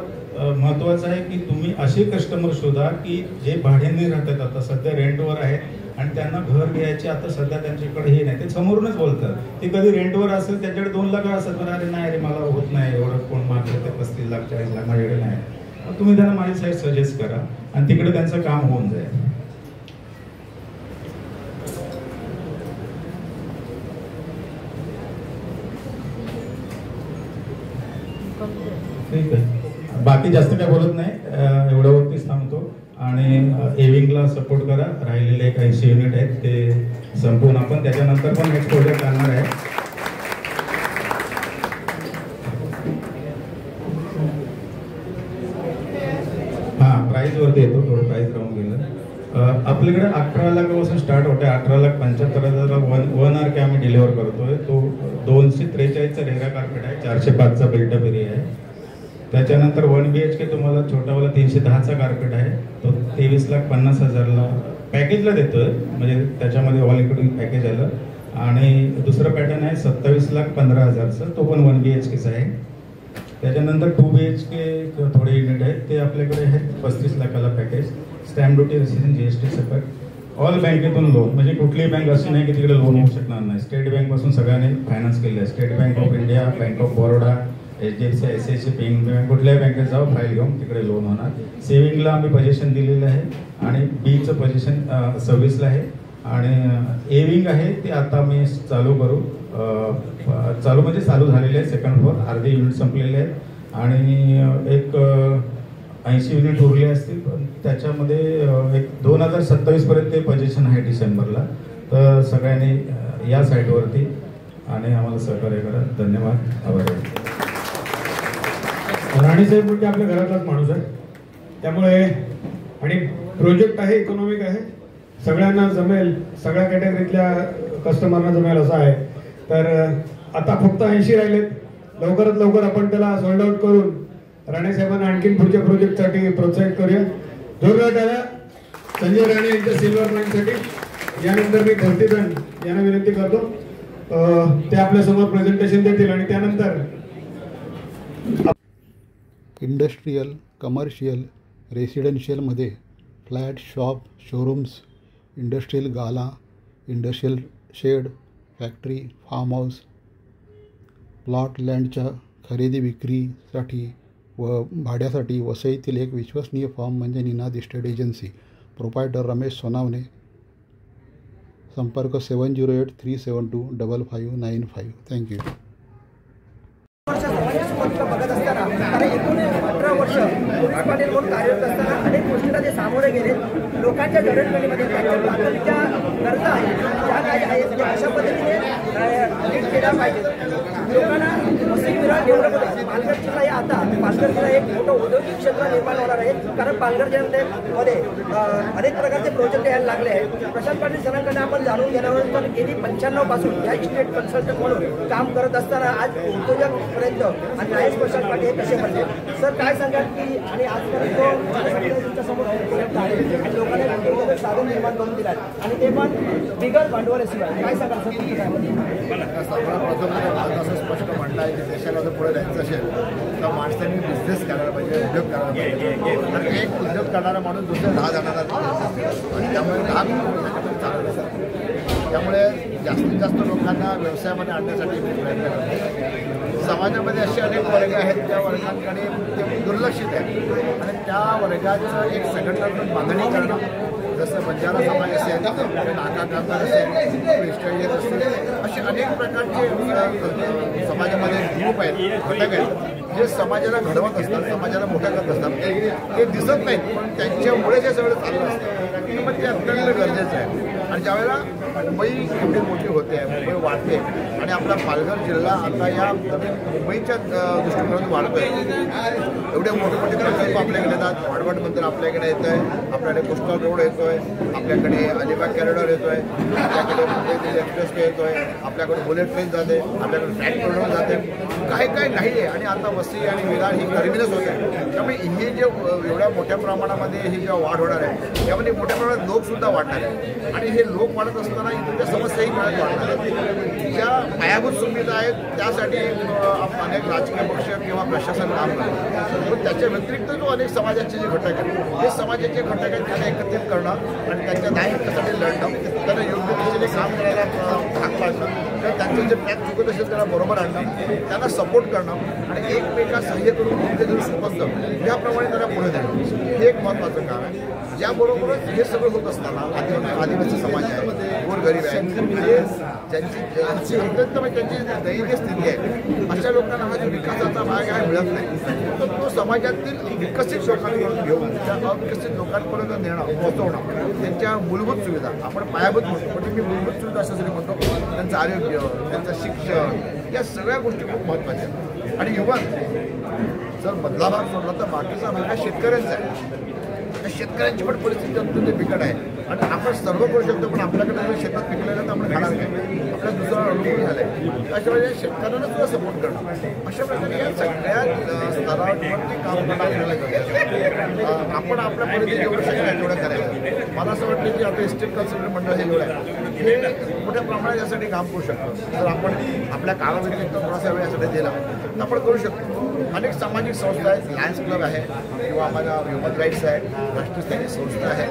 महत्त्वाचं आहे की तुम्ही असे कस्टमर शोधा की जे भाड्याने राहतात, आता सध्या रेंटवर आहेत आणि त्यांना घर घ्यायचे आता सध्या त्यांच्याकडे हे नाही. ते समोरूनच बोलतात. ते कधी रेंटवर असेल त्याच्याकडे 2 लाख असतात, पण अरे नाही, अरे मला होत नाही एवढं, कोण मागतं ते 35 लाख 40 लाख माझ्याकडे नाही. मग तुम्ही त्यांना माझी साईड सजेस्ट करा आणि तिकडे त्यांचं काम होऊन जाईल. ठीक आहे, बाकी जास्त काय बोलत नाही, एवढ्यावरतीच थांबतो. आणि एविंगला सपोर्ट करा. राहिलेले 80 युनिट आहेत ते संपवून आपण त्याच्यानंतर पण नेक्स्ट प्रोजेक्ट आणणार आहे. हां, प्राईजवरती येतो, थोडं प्राईज राहून गेलं. आपल्याकडे 18 लाखापासून स्टार्ट होते. 18,75,000 1 RK आम्ही डिलिव्हर करतोय. तो 243चा रेरा कार्पेट आहे, 405चा बिल्टअप एरिया आहे. त्याच्यानंतर 1 BHK तुम्हाला छोटावाला 310चा कार्पेट आहे, तो 23,50,000ला पॅकेजला देतोय, म्हणजे त्याच्यामध्ये ऑल इन्क्लुडिंग पॅकेज आलं. आणि दुसरं पॅटर्न आहे 27,15,000चं, तो पण 1 BHKचा आहे. त्याच्यानंतर 2 BHK थोडे युनिट आहेत ते आपल्याकडे आहेत 35 लाखाला package. Stamp duty registration GST सकट. ऑल बँकेतून लोन, म्हणजे कुठलीही बँक अशी नाही की तिकडे लोन होऊ शकणार नाही. स्टेट बँकपासून सगळ्यांनी फायनान्स केले आहे. State bank of India, bank of Baroda, HDFC, ICICI, pink bank, कुठल्याही बँकेत जाऊ फाईल घेऊन तिकडे लोन होणार. सेव्हिंगला आम्ही पोझिशन दिलेलं आहे आणि बीचं पोझिशन 26ला आहे. आणि एविंग आहे ते आता मी चालू करू, म्हणजे चालू झालेले आहे. सेकंड फ्लोअर अर्धे युनिट संपलेले आहेत आणि एक 80 युनिट उरले असतील. पण त्याच्यामध्ये एक 2027 पर्यंत ते पोझिशन आहे डिसेंबरला. तर सगळ्यांनी या साईटवरती आणि आम्हाला सहकार्य करा. धन्यवाद, आभार. राणीसाहेब म्हणजे आपल्या घरातलाच माणूस आहे, त्यामुळे आणि प्रोजेक्ट आहे, इकॉनॉमिक आहे, सगळ्यांना जमेल, सगळ्या कॅटेगरीतल्या कस्टमरना जमेल असं आहे. तर आता फक्त 80 राहिलेत. लवकरात लवकर आपण त्याला सोल्ड आउट करून राणेसाहेबांना आणखीन पुढच्या प्रोजेक्टसाठी प्रोत्साहित करूया. जोरदार टाळ्या संजय राणे यांच्या सिल्वर लाईनसाठी. यानंतर मी धरतीधन यांना विनंती करतो, ते आपल्या समोर प्रेझेंटेशन देतील आणि त्यानंतर इंडस्ट्रियल, कमर्शियल, रेसिडेन्शियलमध्ये फ्लॅट, शॉप, शोरूम्स, इंडस्ट्रियल गाला, industrial shed, factory, farm house, plot लँडच्या खरेदी विक्रीसाठी व भाड्यासाठी वसईतील एक विश्वसनीय फर्म म्हणजे Ninad estate agency. Proprietor Ramesh Sonawane. संपर्क 7083725595. थँक्यू. बघत असताना आणि एकूण 18 वर्ष पोलीस पाटील म्हणून कार्यरत असताना अनेक गोष्टींना ते सामोरे गेले. लोकांच्या जडणघडणीमध्ये त्यांच्या तातडीच्या गरजा ज्या काही आहेत त्या अशा पद्धतीने नीट केल्या पाहिजेत. लोकांना वसई विरार डेव्हलप होतं. पालघर जिल्हा आता पालघरला एक मोठं औद्योगिक क्षेत्र निर्माण होणार आहे. कारण पालघर जिल्ह्यामध्ये अनेक प्रकारचे प्रोजेक्ट यायला लागले आहेत. प्रशांत पाटील सरांकडे आपण जाणून घेणार आहोत. तर गेली 95 पासून या इस्टेट कन्सल्टंट म्हणून काम करत असताना आज उद्योजकपर्यंत आणि आयएस प्रशांत पाटील हे कसे बनले सर, काय सांगाल की आणि आजपर्यंत तुमच्या समोर आणि लोकांना साधन निर्माण करून दिला आणि ते पण बिगर भांडवलाशिवाय, काय सांगाल सर तुमचं काय? असं स्पष्ट म्हटलं आहे की देशाला जर पुढे जायचं असेल तर माणसांनी बिझनेस करायला पाहिजे, उद्योग करायला पाहिजे. आणि एक उद्योग करणारा माणूस दुसऱ्या 10 जणांना आणि त्यामुळे 10 चालत असतात. त्यामुळे जास्तीत जास्त लोकांना व्यवसायामध्ये आणण्यासाठी मी प्रयत्न करतो. समाजामध्ये असे अनेक वर्ग आहेत त्या वर्गांकडे ते दुर्लक्षित आहेत आणि त्या वर्गाचं एक संघटनात्मक बांधणी करणं, जसं बंजारा समाज असेल, नाका कामगार असेल, क्रिश्चियन असेल, असे अनेक प्रकारचे समाजामध्ये ग्रुप आहेत, घटक आहेत जे समाजाला घडवत असतात, समाजाला मोठ्या करत असतात. ते दिसत नाहीत पण त्यांच्यामुळे जे सगळं चाललं असतं मग ते अत्यंत गरजेचं आहे. आणि ज्यावेळेला मुंबई एवढी मोठी होते, मुंबई वाढते आणि आपला पालघर जिल्हा आता या मुंबईच्या दृष्टिकोनातून वाढतोय. एवढे मोठे मोठे प्रकल्प आपल्याकडे येतात. वाढवट मंदिर आपल्याकडे येतं आहे, आपल्याकडे कोस्टल रोड येतोय, आपल्याकडे अलिबाग कॉरिडॉर येतोय, आपल्याकडे मुंबई दिल्ली एक्सप्रेसवे येतोय, आपल्याकडे बुलेट ट्रेन जाते, आपल्याकडे फ्लाईट कॉरिडॉर जाते, काही नाही आहे. आणि आता वसई आणि विरार ही टर्मिनस होते. त्यामुळे हे जे एवढ्या मोठ्या प्रमाणामध्ये ही जेव्हा वाढ होणार आहे त्यामध्ये मोठ्या प्रमाणात लोकसुद्धा वाढणार आहे. आणि हे लोक वाढत असताना इथल्या समस्याही मिळत वाढणार आहेत. ज्या पायाभूत सुविधा आहेत त्यासाठी अनेक राजकीय पक्ष किंवा प्रशासन काम करतात. पण त्याच्या व्यतिरिक्त जो अनेक समाजाचे जे घटक आहेत हे समाजाचे घटक आहेत त्यांना एकत्रित करणं आणि त्यांच्या न्यायासाठी लढणं, त्यांना योग्य दिशेने काम करायला भाग पाडणं, किंवा त्यांचं जे ट्रॅक चुकत असेल त्याला बरोबर आणणं, त्यांना सपोर्ट करणं आणि एकमेका सहाय्य करून तुमचे जर सुपंथ याप्रमाणे त्यांना पुढे देणं हे एक महत्त्वाचं काम आहे. याबरोबरच हे सगळं होत असताना आदिवासी समाज आहे, गोरगरीब आहे, ज्यांची अत्यंत त्यांची दैनिक स्थिती आहे, अशा लोकांना हा जो विकासाचा भाग आहे मिळत नाही. तर तो समाजातील विकसित लोकांकडून घेऊन त्या अविकसित लोकांपर्यंत नेणं, पोहोचवणं, त्यांच्या मूलभूत सुविधा, आपण पायाभूत म्हणतो पण मी मूलभूत सुविधा अशासाठी म्हणतो, त्यांचं आरोग्य, त्यांचं शिक्षण, या सगळ्या गोष्टी खूप महत्त्वाच्या आहेत. आणि इव्हन जर मधला भाग सोडला तर बाकीचा भाग हा शेतकऱ्यांचा आहे. शेतकऱ्यांची पण परिस्थिती अत्यंत बिकट आहे आणि आपण सर्व करू शकतो पण आपल्याकडे जर शेतात पिकलेलं तर आपण खाणार काय, आपल्या दुसरा अनुभव झाला आहे. अशा वेळेस शेतकऱ्यांना सुद्धा सपोर्ट करणं, अशा प्रकारे या सगळ्या स्तरावरती काम करण्यात आपण आपल्या पद्धतीने जेवढं शक्य आहे तेवढं करायचं. मला असं वाटतं की आता इस्टेट कन्सल्टंट मंडळ हे जेवढं आहे हे मोठ्या प्रमाणात यासाठी काम करू शकतो. जर आपण आपल्या कामाव्यतिरिक्त थोडासा वेळ यासाठी दिला तर आपण करू शकतो. अनेक सामाजिक संस्था आहेत, लायन्स क्लब आहे किंवा आम्हाला ह्युमन राईट्स आहे, राष्ट्रस्तरीय संस्था आहे,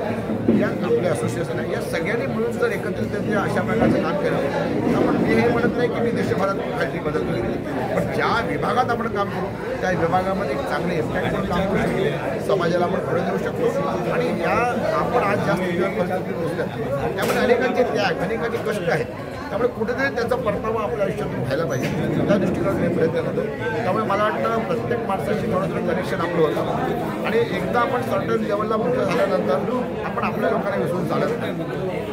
या आपल्या असोसिएशन आहे, या सगळ्यांनी मिळून जर एकत्रित अशा प्रकारचं काम केलं तर आपण मी हे म्हणत नाही की मी देशभरात काहीतरी बदल केली, पण ज्या विभागात आपण काम करू त्या विभागामध्ये एक चांगले इम्पॅक्टफुल काम करू शकतो, समाजाला आपण पुढे देऊ शकतो. आणि या आपण आज जास्त परिस्थितीत पोहोचल्यात त्यामुळे अनेकांचे त्याग, अनेकांचे कष्ट आहेत, त्यामुळे कुठेतरी त्याचा परतावा आपल्या आयुष्यातून व्हायला पाहिजे त्या दृष्टीकोनाने प्रयत्न करतो. त्यामुळे मला वाटतं प्रत्येक माणसाशी थोडं थोडं कनेक्शन आपलं होतं आणि एकदा आपण सर्टन लेवलला मोठं झाल्यानंतर आपण आपल्या लोकांना विसरून चालत नाही.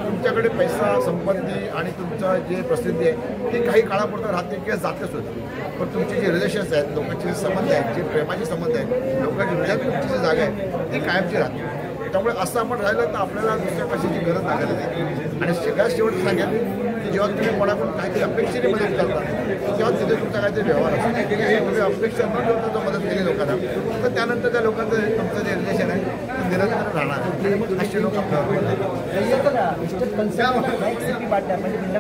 तुमच्याकडे पैसा, संपत्ती आणि तुमचं जे प्रसिद्धी आहे ती काही काळापुरतं राहते किंवा जातेच होते, पण तुमचे जे रिलेशन्स आहेत, लोकांचे जे संबंध आहेत, जे प्रेमाचे संबंध आहेत, लोकांची हृदयात जी जागा आहे ती कायमची राहते. त्यामुळे असं आपण राहिलं तर आपल्याला दुसऱ्या कशाची गरज लागत नाही. आणि सगळ्यात शेवट सांगेल की जेव्हा तुम्ही कोणाकडून काहीतरी अपेक्षेने मदत करता तेव्हा तिथे तुमचा काहीतरी व्यवहार असतो. तुम्ही अपेक्षा न ठेवता जर मदत केली लोकांना तर त्यानंतर त्या लोकांचं तुमचं जे रिलेशन आहे ते निरंतर राहणार. असे लोक आपल्यावर म्हणजे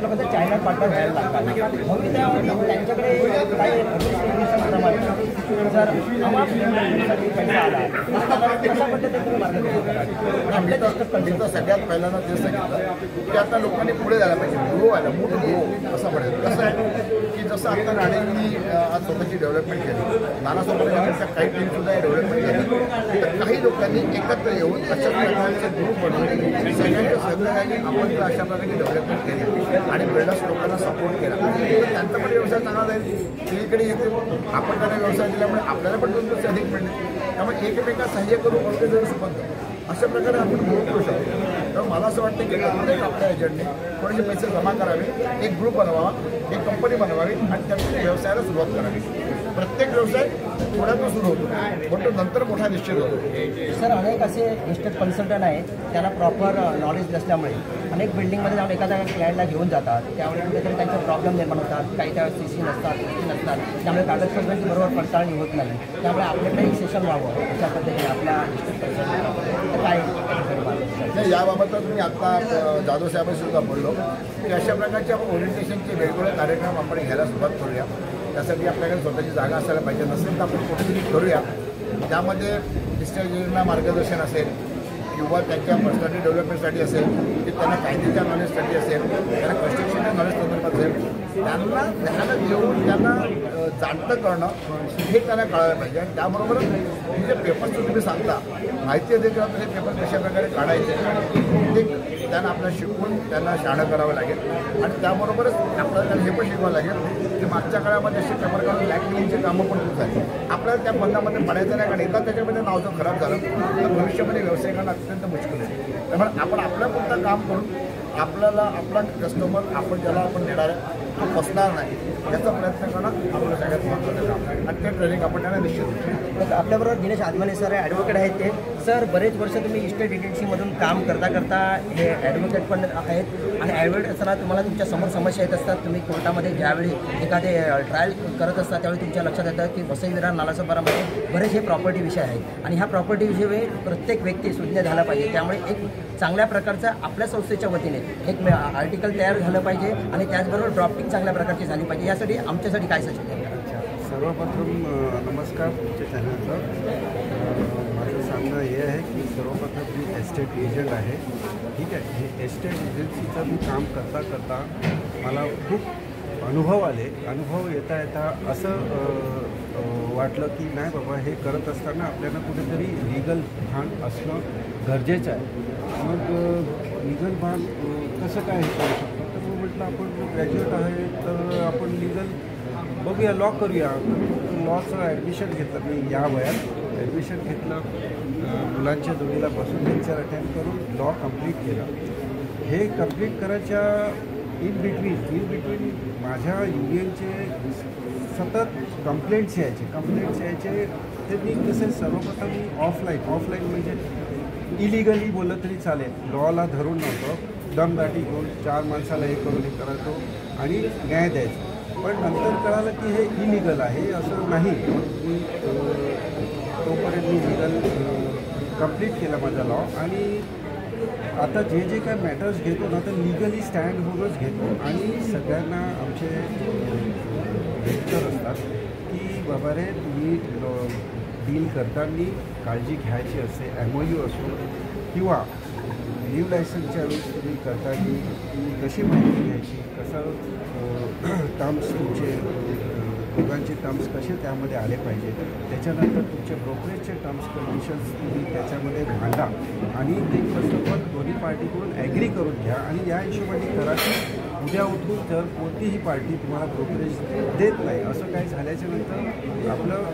लोकांचा चायना पार्टनर व्हायला लागतात. मग त्यांच्याकडे काही जर पैसा आला कशा पद्धतीने सगळ्यात पहिल्यांदा ते सांगितलं की आता लोकांनी पुढे जायला पाहिजे, ग्रो व्हायला, मोठं ग्रो असं म्हणेल. कसं आहे की जसं आता राणेंनी आज स्वतःची डेव्हलपमेंट केली, नानासोबत काही टीमसुद्धा डेव्हलपमेंट केली, तर काही लोकांनी एकत्र येऊन अशा प्रकारचे ग्रुप बनवले, सगळ्यांच्या सहकार्याने आपण जर अशा प्रकारे डेव्हलपमेंट केली आणि बिल्डर्स लोकांना सपोर्ट केला तर त्यांचा पण व्यवसाय चांगला जाईल. सगळीकडे येते आपण त्यांना व्यवसाय दिल्यामुळे आपल्याला पण 2 पैसे अधिक मिळतील. त्यामुळे एकमेकांना सहाय्य करून जर सुपंथ अशा प्रकारे आपण ग्रुप करू शकतो. तर मला असं वाटतं की प्रत्येक आपल्या एजंटने थोडेसे पैसे जमा करावे, एक ग्रुप बनवावा, एक कंपनी बनवावी आणि त्यातून व्यवसायाला सुरुवात करावी. प्रत्येक व्यवसाय थोड्यातून सुरू होतो, पण तो नंतर मोठा निश्चित होतो. सर, अनेक असे इस्टेट कन्सल्टंट आहेत, त्यांना प्रॉपर नॉलेज नसल्यामुळे अनेक बिल्डिंगमध्ये जाऊन एखाद्या क्लायंटला घेऊन जातात. त्यामुळे कुठेतरी त्यांचे प्रॉब्लेम निर्माण होतात. काही त्या CC नसतात, गोष्टी नसतात, त्यामुळे कागदपत्रांची बरोबर पडताळणी होत नाही. त्यामुळे आपल्याकडे सेशन व्हावं अशा पद्धतीने आपल्या इस्टेट कन्सल्टंट काय नाही, याबाबत तुम्ही आत्ता जाधव साहेबांशी सुद्धा बोललो की अशा प्रकारचे आपण ओरिएंटेशनचे वेगवेगळे कार्यक्रम आपण घ्यायला सुरुवात करूया. त्यासाठी आपल्याकडे स्वतःची जागा असायला पाहिजे. नसेल तर आपण कुठेतरी करूया. त्यामध्ये डिस्ट्रिक्टला मार्गदर्शन असेल किंवा त्यांच्या पर्सनॅलिटी डेव्हलपमेंटसाठी असेल, की त्यांना कायद्याच्या नॉलेजसाठी असेल, त्यांना कन्स्ट्रक्शनच्या नॉलेज संदर्भात असेल, त्यांना घेऊन त्यांना जाणतं करणं हे त्यांना कळायला पाहिजे. आणि त्याबरोबर जे पेपर्सचं तुम्ही सांगता माहिती अधिकारात हे पेपर कशाप्रकारे काढायचे ते त्यांना आपल्याला शिकवून त्यांना शाळा करावं लागेल. आणि त्याबरोबरच आपल्याला त्यांना हे पण शिकवावं लागेल की मागच्या काळामध्ये असे पेपर काढून ब्लॅकमेलिंगचे कामं पण खूप झाली. आपल्याला त्या बंधामध्ये पडायचं नाही, कारण एकदा त्याच्यामध्ये नाव जर खराब झालं तर भविष्यामध्ये व्यवसाय करणं अत्यंत मुश्किल आहे. त्यामुळे आपण आपल्यापुरतं काम करून आपल्याला आपला कस्टमर आपण ज्याला आपण देणार आहे तो फसणार नाही याचा प्रयत्न करणं आपलं सगळ्यात महत्त्वाचं काम आहे. आणि ते ट्रेनिंग आपण त्यांना निश्चित. आपल्याबरोबर दिनेश आदमाने सर ॲडव्होकेट आहेत. ते सर, बरेच वर्ष तुम्ही इस्टेट एजन्सीमधून काम करता करता हे ॲडव्होकेट पण आहेत. आणि ॲडव्होकेट असताना तुम्हाला तुमच्या समोर समस्या येत असतात. तुम्ही कोर्टामध्ये ज्यावेळी एखादे ट्रायल करत असता त्यावेळी तुमच्या लक्षात येतं की वसई विरार नालासोपारामध्ये बरेच हे प्रॉपर्टी विषय आहेत. आणि ह्या प्रॉपर्टी विषयी प्रत्येक व्यक्ती सुज्ञ झाला पाहिजे. त्यामुळे एक चांगल्या प्रकारचा आपल्या संस्थेच्या वतीने एक आर्टिकल तयार झालं पाहिजे आणि त्याचबरोबर ड्राफ्टिंग चांगल्या प्रकारची झाली पाहिजे. यासाठी आमच्यासाठी काय सजेशन आहे? सर्वप्रथम नमस्कार तुमच्या चॅनलचं. माझं सांगणं हे आहे की सर्वप्रथम मी एस्टेट एजंट आहे. ठीक आहे, हे एस्टेट एजन्सीचं मी काम करता करता मला खूप अनुभव आले. अनुभव येता येता असं वाटलं की नाही बाबा, हे करत असताना आपल्याला कुठेतरी लीगल भान असणं गरजेचं आहे. मग लीगल भान कसं काय हे करू शकतो? तर मग म्हटलं आपण ग्रॅज्युएट आहे तर आपण लीगल बघूया, लॉ करूया. लॉचं ॲडमिशन घेतलं मी या वयात. ॲडमिशन घेतलं, मुलांच्या जोडीला बसून लेक्चर अटेंड करून लॉ कंप्लीट केलं. हे कंप्लीट करायच्या इन बिटवीन माझ्या युनियनचे सतत कंप्लेंट्स यायचे. ते मी कसे सर्वप्रथम मी ऑफलाईन म्हणजे इलिगली बोललं तरी चालेल, लॉला धरून नव्हतं. दमदाटी घेऊन 4 माणसाला हे करून हे करायचो आणि न्याय द्यायचं. पण नंतर कळालं की हे इलिगल आहे, असं नाही. मी तोपर्यंत मी लीगल कंप्लीट केला माझा लॉ. आणि आता जे काय मॅटर्स घेतो ना, तर लिगली स्टँड होऊनच घेतो. आणि सगळ्यांना आमचे लेक्चर असतात की बाबा रे, तुम्ही डील करताना काळजी घ्यायची असते. MOU असो किंवा लिव्ह लायसन्सच्या वेळेस तुम्ही करताना तुम्ही कशी माहिती घ्यायची, कसं टर्म्स तुमचे दोघांचे टर्म्स कसे त्यामध्ये आले पाहिजे. त्याच्यानंतर तुमचे ब्रोकरेजचे टर्म्स कंडिशन्स तुम्ही त्याच्यामध्ये मांडा आणि ते फर्स्ट ऑफ ऑल दोन्ही पार्टीकडून ॲग्री करून घ्या. आणि या हिशोबाने करा की उद्या उठून जर कोणतीही पार्टी तुम्हाला ब्रोकरेज देत नाही, असं काही झाल्याच्या नंतर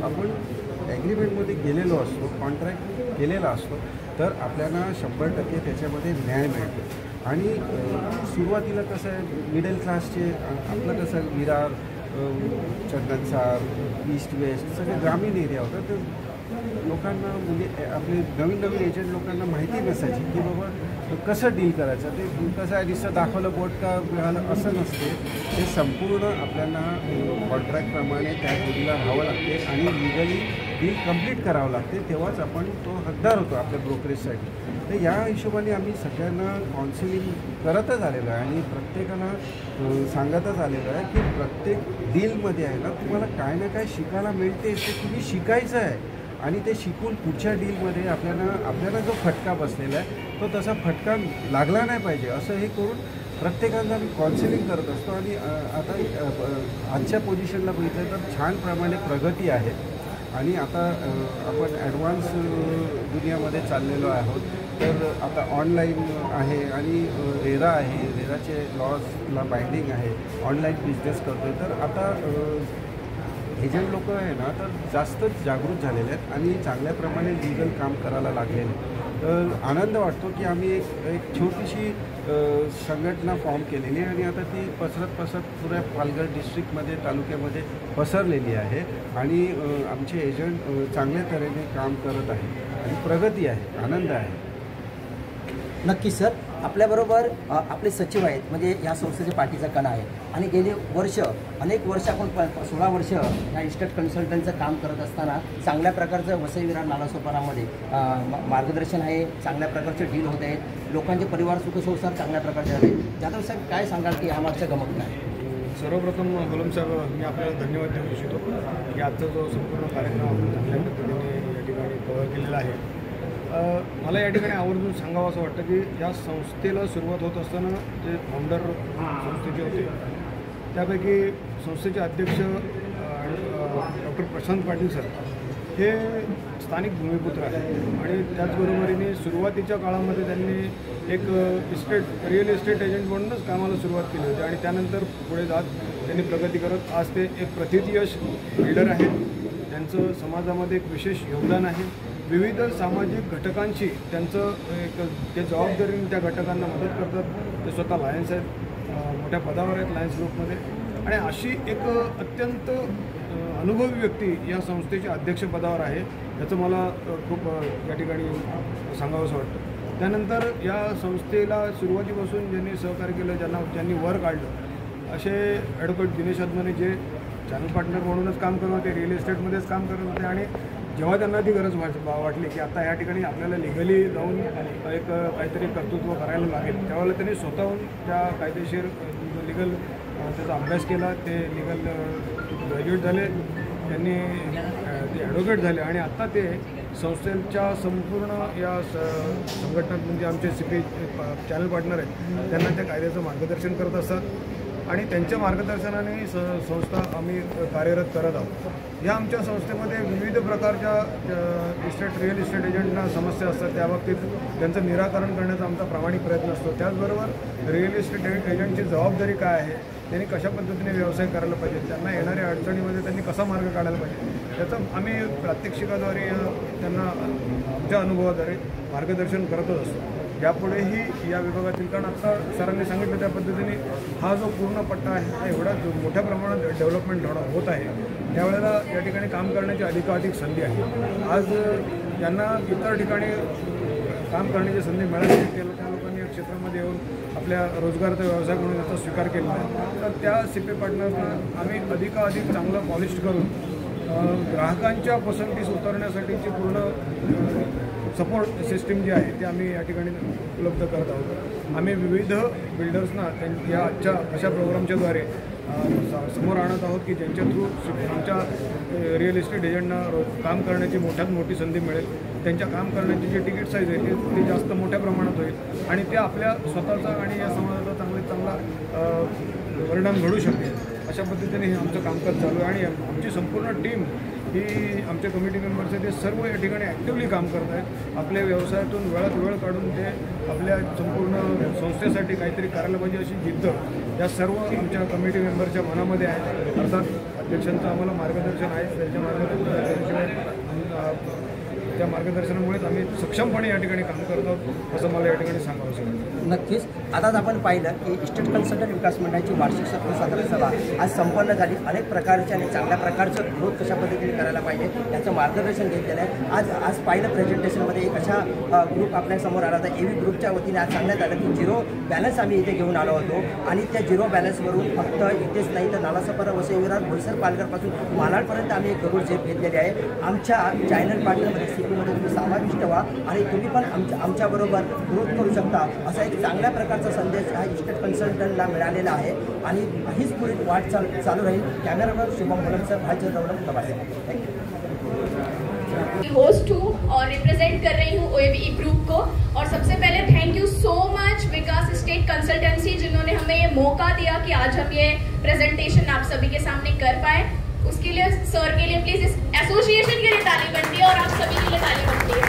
आपण ॲग्रीमेंटमध्ये गेलेलो असतो, कॉन्ट्रॅक्ट केलेला असतो, तर आपल्याला 100% त्याच्यामध्ये न्याय मिळतो. आणि सुरुवातीला कसं आहे, मिडल क्लासचे आपलं कसं विरार, चंदनसार, ईस्ट वेस्ट सगळे ग्रामीण एरिया होता. तर लोकांना म्हणजे आपले नवीन एजंट लोकांना माहिती नसायची की बाबा कसं डील करायचं. ते कसं आहे, दिसतं दाखवलं बोट का मिळालं असं नसते. ते संपूर्ण आपल्याला कॉन्ट्रॅक्टप्रमाणे त्या जोडीला राहावं लागते आणि लिगली डील कंप्लीट करावं लागते. तेव्हाच आपण तो हकदार होतो आपल्या ब्रोकरेजसाठी. तर या हिशोबाने आम्ही सगळ्यांना काउन्सिलिंग करतच आलेलो आहे आणि प्रत्येकाला सांगतच आलेलो आहे की प्रत्येक डीलमध्ये आहे ना, तुम्हाला काय ना काय शिकायला मिळते. ते तुम्ही शिकायचं आहे आणि ते शिकून पुढच्या डीलमध्ये आपल्याला जो फटका बसलेला आहे तो तसा फटका लागला नाही पाहिजे, असं हे करून प्रत्येकाला मी काउन्सिलिंग करत असतो. आणि आता आजच्या पोझिशनला बघितलं तर छान प्रमाणे प्रगती आहे. आणि आता आपण ॲडव्हान्स दुनियामध्ये चाललेलो आहोत. तर आता ऑनलाईन आहे आणि रेरा आहे, रेराचे लॉजला बाइंडिंग आहे, ऑनलाईन बिझनेस करतो आहे. तर आता एजंट लोक आहे ना, तर जास्तच जागृत झालेले आहेत आणि चांगल्या प्रमाणे लीगल काम करायला लागलेले. आनंद वाटतो की आम्ही एक छोटीशी संघटना फॉर्म केलेली आहे आणि आता ती पसरत पुऱ्या पालघर डिस्ट्रिक्टमध्ये तालुक्यामध्ये पसरलेली आहे आणि आमचे एजंट चांगल्या तऱ्हेने काम करत आहे आणि प्रगती आहे, आनंद आहे. नक्कीच सर, आपल्याबरोबर आपले सचिव आहेत, म्हणजे या संस्थेचे पाठीचा कणा आहे आणि गेली अनेक वर्ष आपण 16 वर्ष या इस्टेट कन्सल्टंटचं काम करत असताना चांगल्या प्रकारचं वसई विरार नालासोपारामध्ये मार्गदर्शन आहे, चांगल्या प्रकारचे डील होत आहेत, लोकांचे परिवार सुखसंसार चांगल्या प्रकारचे आहेत. जाधव साहेब, काय सांगाल की यामागचं गमक काय? सर्वप्रथम गोलम साहेब, मी आपल्याला धन्यवाद देऊ इच्छितो की आजचा जो संपूर्ण कार्यक्रम आपण चांगल्या पद्धतीने या ठिकाणी कव्हर केलेला आहे. मला या ठिकाणी आवर्जून सांगावं असं वाटतं की या संस्थेला सुरुवात होत असताना जे फाउंडर संस्थेचे होते त्यापैकी संस्थेचे अध्यक्ष डॉक्टर प्रशांत पाटील सर हे स्थानिक भूमिपुत्र आहेत आणि त्याचबरोबरीने सुरुवातीच्या काळामध्ये त्यांनी एक रिअल इस्टेट एजंट म्हणूनच कामाला सुरुवात केली होती आणि त्यानंतर पुढे जात त्यांनी प्रगती करत आज ते एक प्रथितयश लीडर आहेत. त्यांचं समाजामध्ये एक विशेष योगदान आहे. विविध सामाजिक घटकांशी त्यांचं एक ते जबाबदारीने त्या घटकांना मदत करतात. ते स्वतः लायन्स आहेत, मोठ्या पदावर आहेत लायन्स ग्रुपमध्ये आणि अशी एक अत्यंत अनुभवी व्यक्ती या संस्थेच्या अध्यक्षपदावर आहे. याचं मला खूप या ठिकाणी सांगावंसं वाटतं. त्यानंतर या संस्थेला सुरुवातीपासून ज्यांनी सहकार्य केलं, ज्यांनी वर काढलं असे ॲडव्होकेट दिनेश अदमाने जे चॅनल पार्टनर म्हणूनच काम करत होते, रिअल इस्टेटमध्येच काम करत होते आणि जेव्हा त्यांना ती गरज वाटली की आता या ठिकाणी आपल्याला लिगली जाऊन एक काहीतरी कर्तृत्व करायला लागेल, त्यावेळेला त्यांनी स्वतःहून त्या कायदेशीर लिगल त्याचा अभ्यास केला. ते लिगल ग्रॅज्युएट झाले, त्यांनी ते ॲडव्होकेट झाले आणि आत्ता ते संस्थेच्या संपूर्ण या संघटनात म्हणजे आमचे CP चॅनल पार्टनर आहेत त्यांना त्या कायद्याचं मार्गदर्शन करत असतात आणि त्यांच्या मार्गदर्शनाने संस्था आम्ही कार्यरत करत आहोत. या आमच्या संस्थेमध्ये विविध प्रकारच्या रिअल इस्टेट एजंटना समस्या असतात, त्या बाबतीत त्यांचं निराकरण करण्याचा आमचा प्रामाणिक प्रयत्न असतो. त्याचबरोबर रिअल इस्टेट एजंटची जबाबदारी काय आहे, त्यांनी कशा पद्धतीने व्यवसाय करायला पाहिजे, त्यांना येणाऱ्या अडचणीमध्ये त्यांनी कसा मार्ग काढायला पाहिजे याचं आम्ही प्रात्यक्षिकाद्वारे त्यांना आमच्या अनुभवाद्वारे मार्गदर्शन करतच असतो. यापुढेही या विभागातील, कारण आत्ता सरांनी सांगितलं त्या पद्धतीने हा जो पूर्ण पट्टा आहे हा एवढा मोठ्या प्रमाणात डेव्हलपमेंट होत आहे, त्यावेळेला या ठिकाणी काम करण्याची अधिकाधिक संधी आहे. आज ज्यांना इतर ठिकाणी काम करण्याची संधी मिळाली त्या लोकांनी या क्षेत्रामध्ये येऊन आपल्या रोजगाराचा व्यवसाय म्हणून याचा स्वीकार केलेला आहे. तर त्या CP पार्टनरना आम्ही अधिकाधिक चांगलं पॉलिश करून ग्राहकांच्या पसंतीस उतरण्यासाठीची पूर्ण सपोर्ट सिस्टीम जी आहे ती आम्ही या ठिकाणी उपलब्ध करत आहोत. आम्ही विविध बिल्डर्सना या आजच्या अशा प्रोग्रामच्याद्वारे समोर आणत आहोत की ज्यांच्या थ्रू आमच्या रिअल इस्टेट एजंटना काम करण्याची मोठ्यात मोठी संधी मिळेल. त्यांच्या काम करण्याची जी तिकीट साईज आहे ती जास्त मोठ्या प्रमाणात होईल आणि ते आपल्या स्वतःचा आणि या समाजाचा चांगला परिणाम घडू शकेल. अशा पद्धतीने हे आमचं कामकाज चालू आहे आणि आमची संपूर्ण टीम ही आमचे कमिटी मेंबर्स आहेत ते सर्व या ठिकाणी ॲक्टिव्हली काम करत आहेत. आपल्या व्यवसायातून वेळात वेळ काढून ते आपल्या संपूर्ण संस्थेसाठी काहीतरी करायला पाहिजे अशी जिद्द या सर्व आमच्या कमिटी मेंबरच्या मनामध्ये आहे. अर्थात अध्यक्षांचं आम्हाला मार्गदर्शन आहे, त्यांच्या मार्गदर्शनाशिवाय त्या मार्गदर्शनामुळेच आम्ही सक्षमपणे या ठिकाणी काम करत आहोत असं मला या ठिकाणी सांगावं वाटतं. नक्कीच. आताच आपण पाहिलं की इस्टेट कन्सल्टंट विकास मंडळाची वार्षिक सर्वसाधारण सभा आज संपन्न झाली. अनेक प्रकारचे आणि चांगल्या प्रकारचं ग्रोथ कशा पद्धतीने करायला पाहिजे याचं मार्गदर्शन घेतलेलं आहे. आज पाहिलं प्रेझेंटेशनमध्ये एक अशा ग्रुप आपल्यासमोर आला होता. AV ग्रुपच्या वतीने आज सांगण्यात आलं की 0 बॅलन्स आम्ही इथे घेऊन आलो होतो आणि त्या 0 बॅलन्सवरून फक्त इथेच नाही तर नालासोपारा, वसई विरार, बोईसर, पालघरपासून मालाडपर्यंत आम्ही एक गरुड झेप घेतलेली आहे. आमच्या चॅनल पार्टनरमध्ये CPमध्ये तुम्ही समाविष्ट व्हा आणि तुम्ही पण आमच्याबरोबर ग्रोथ करू शकता असा एक चांगल्या प्रकारचा संदेश हा इस्टेट कन्सल्टंटला मिळालेला आहे आणि हीच पुढे वाट चालू राहील. कॅमेरावर शुभम मुलमसर, भाजप दौलत प्रवासी. होस्ट हूँ और रिप्रेजेंट कर रही हूँ OAVE ग्रुप को और सबसे पहले thank you so much Vikas estate consultancy जिन्होंने हमें ये मौका दिया कि आज हम ये प्रेजेंटेशन आप सभी के सामने कर पाए. उसके लिए सर के लिए प्लीज इस एसोसिएशन के लिए ताली बनती है और आप सभी के लिए ताली बनती है.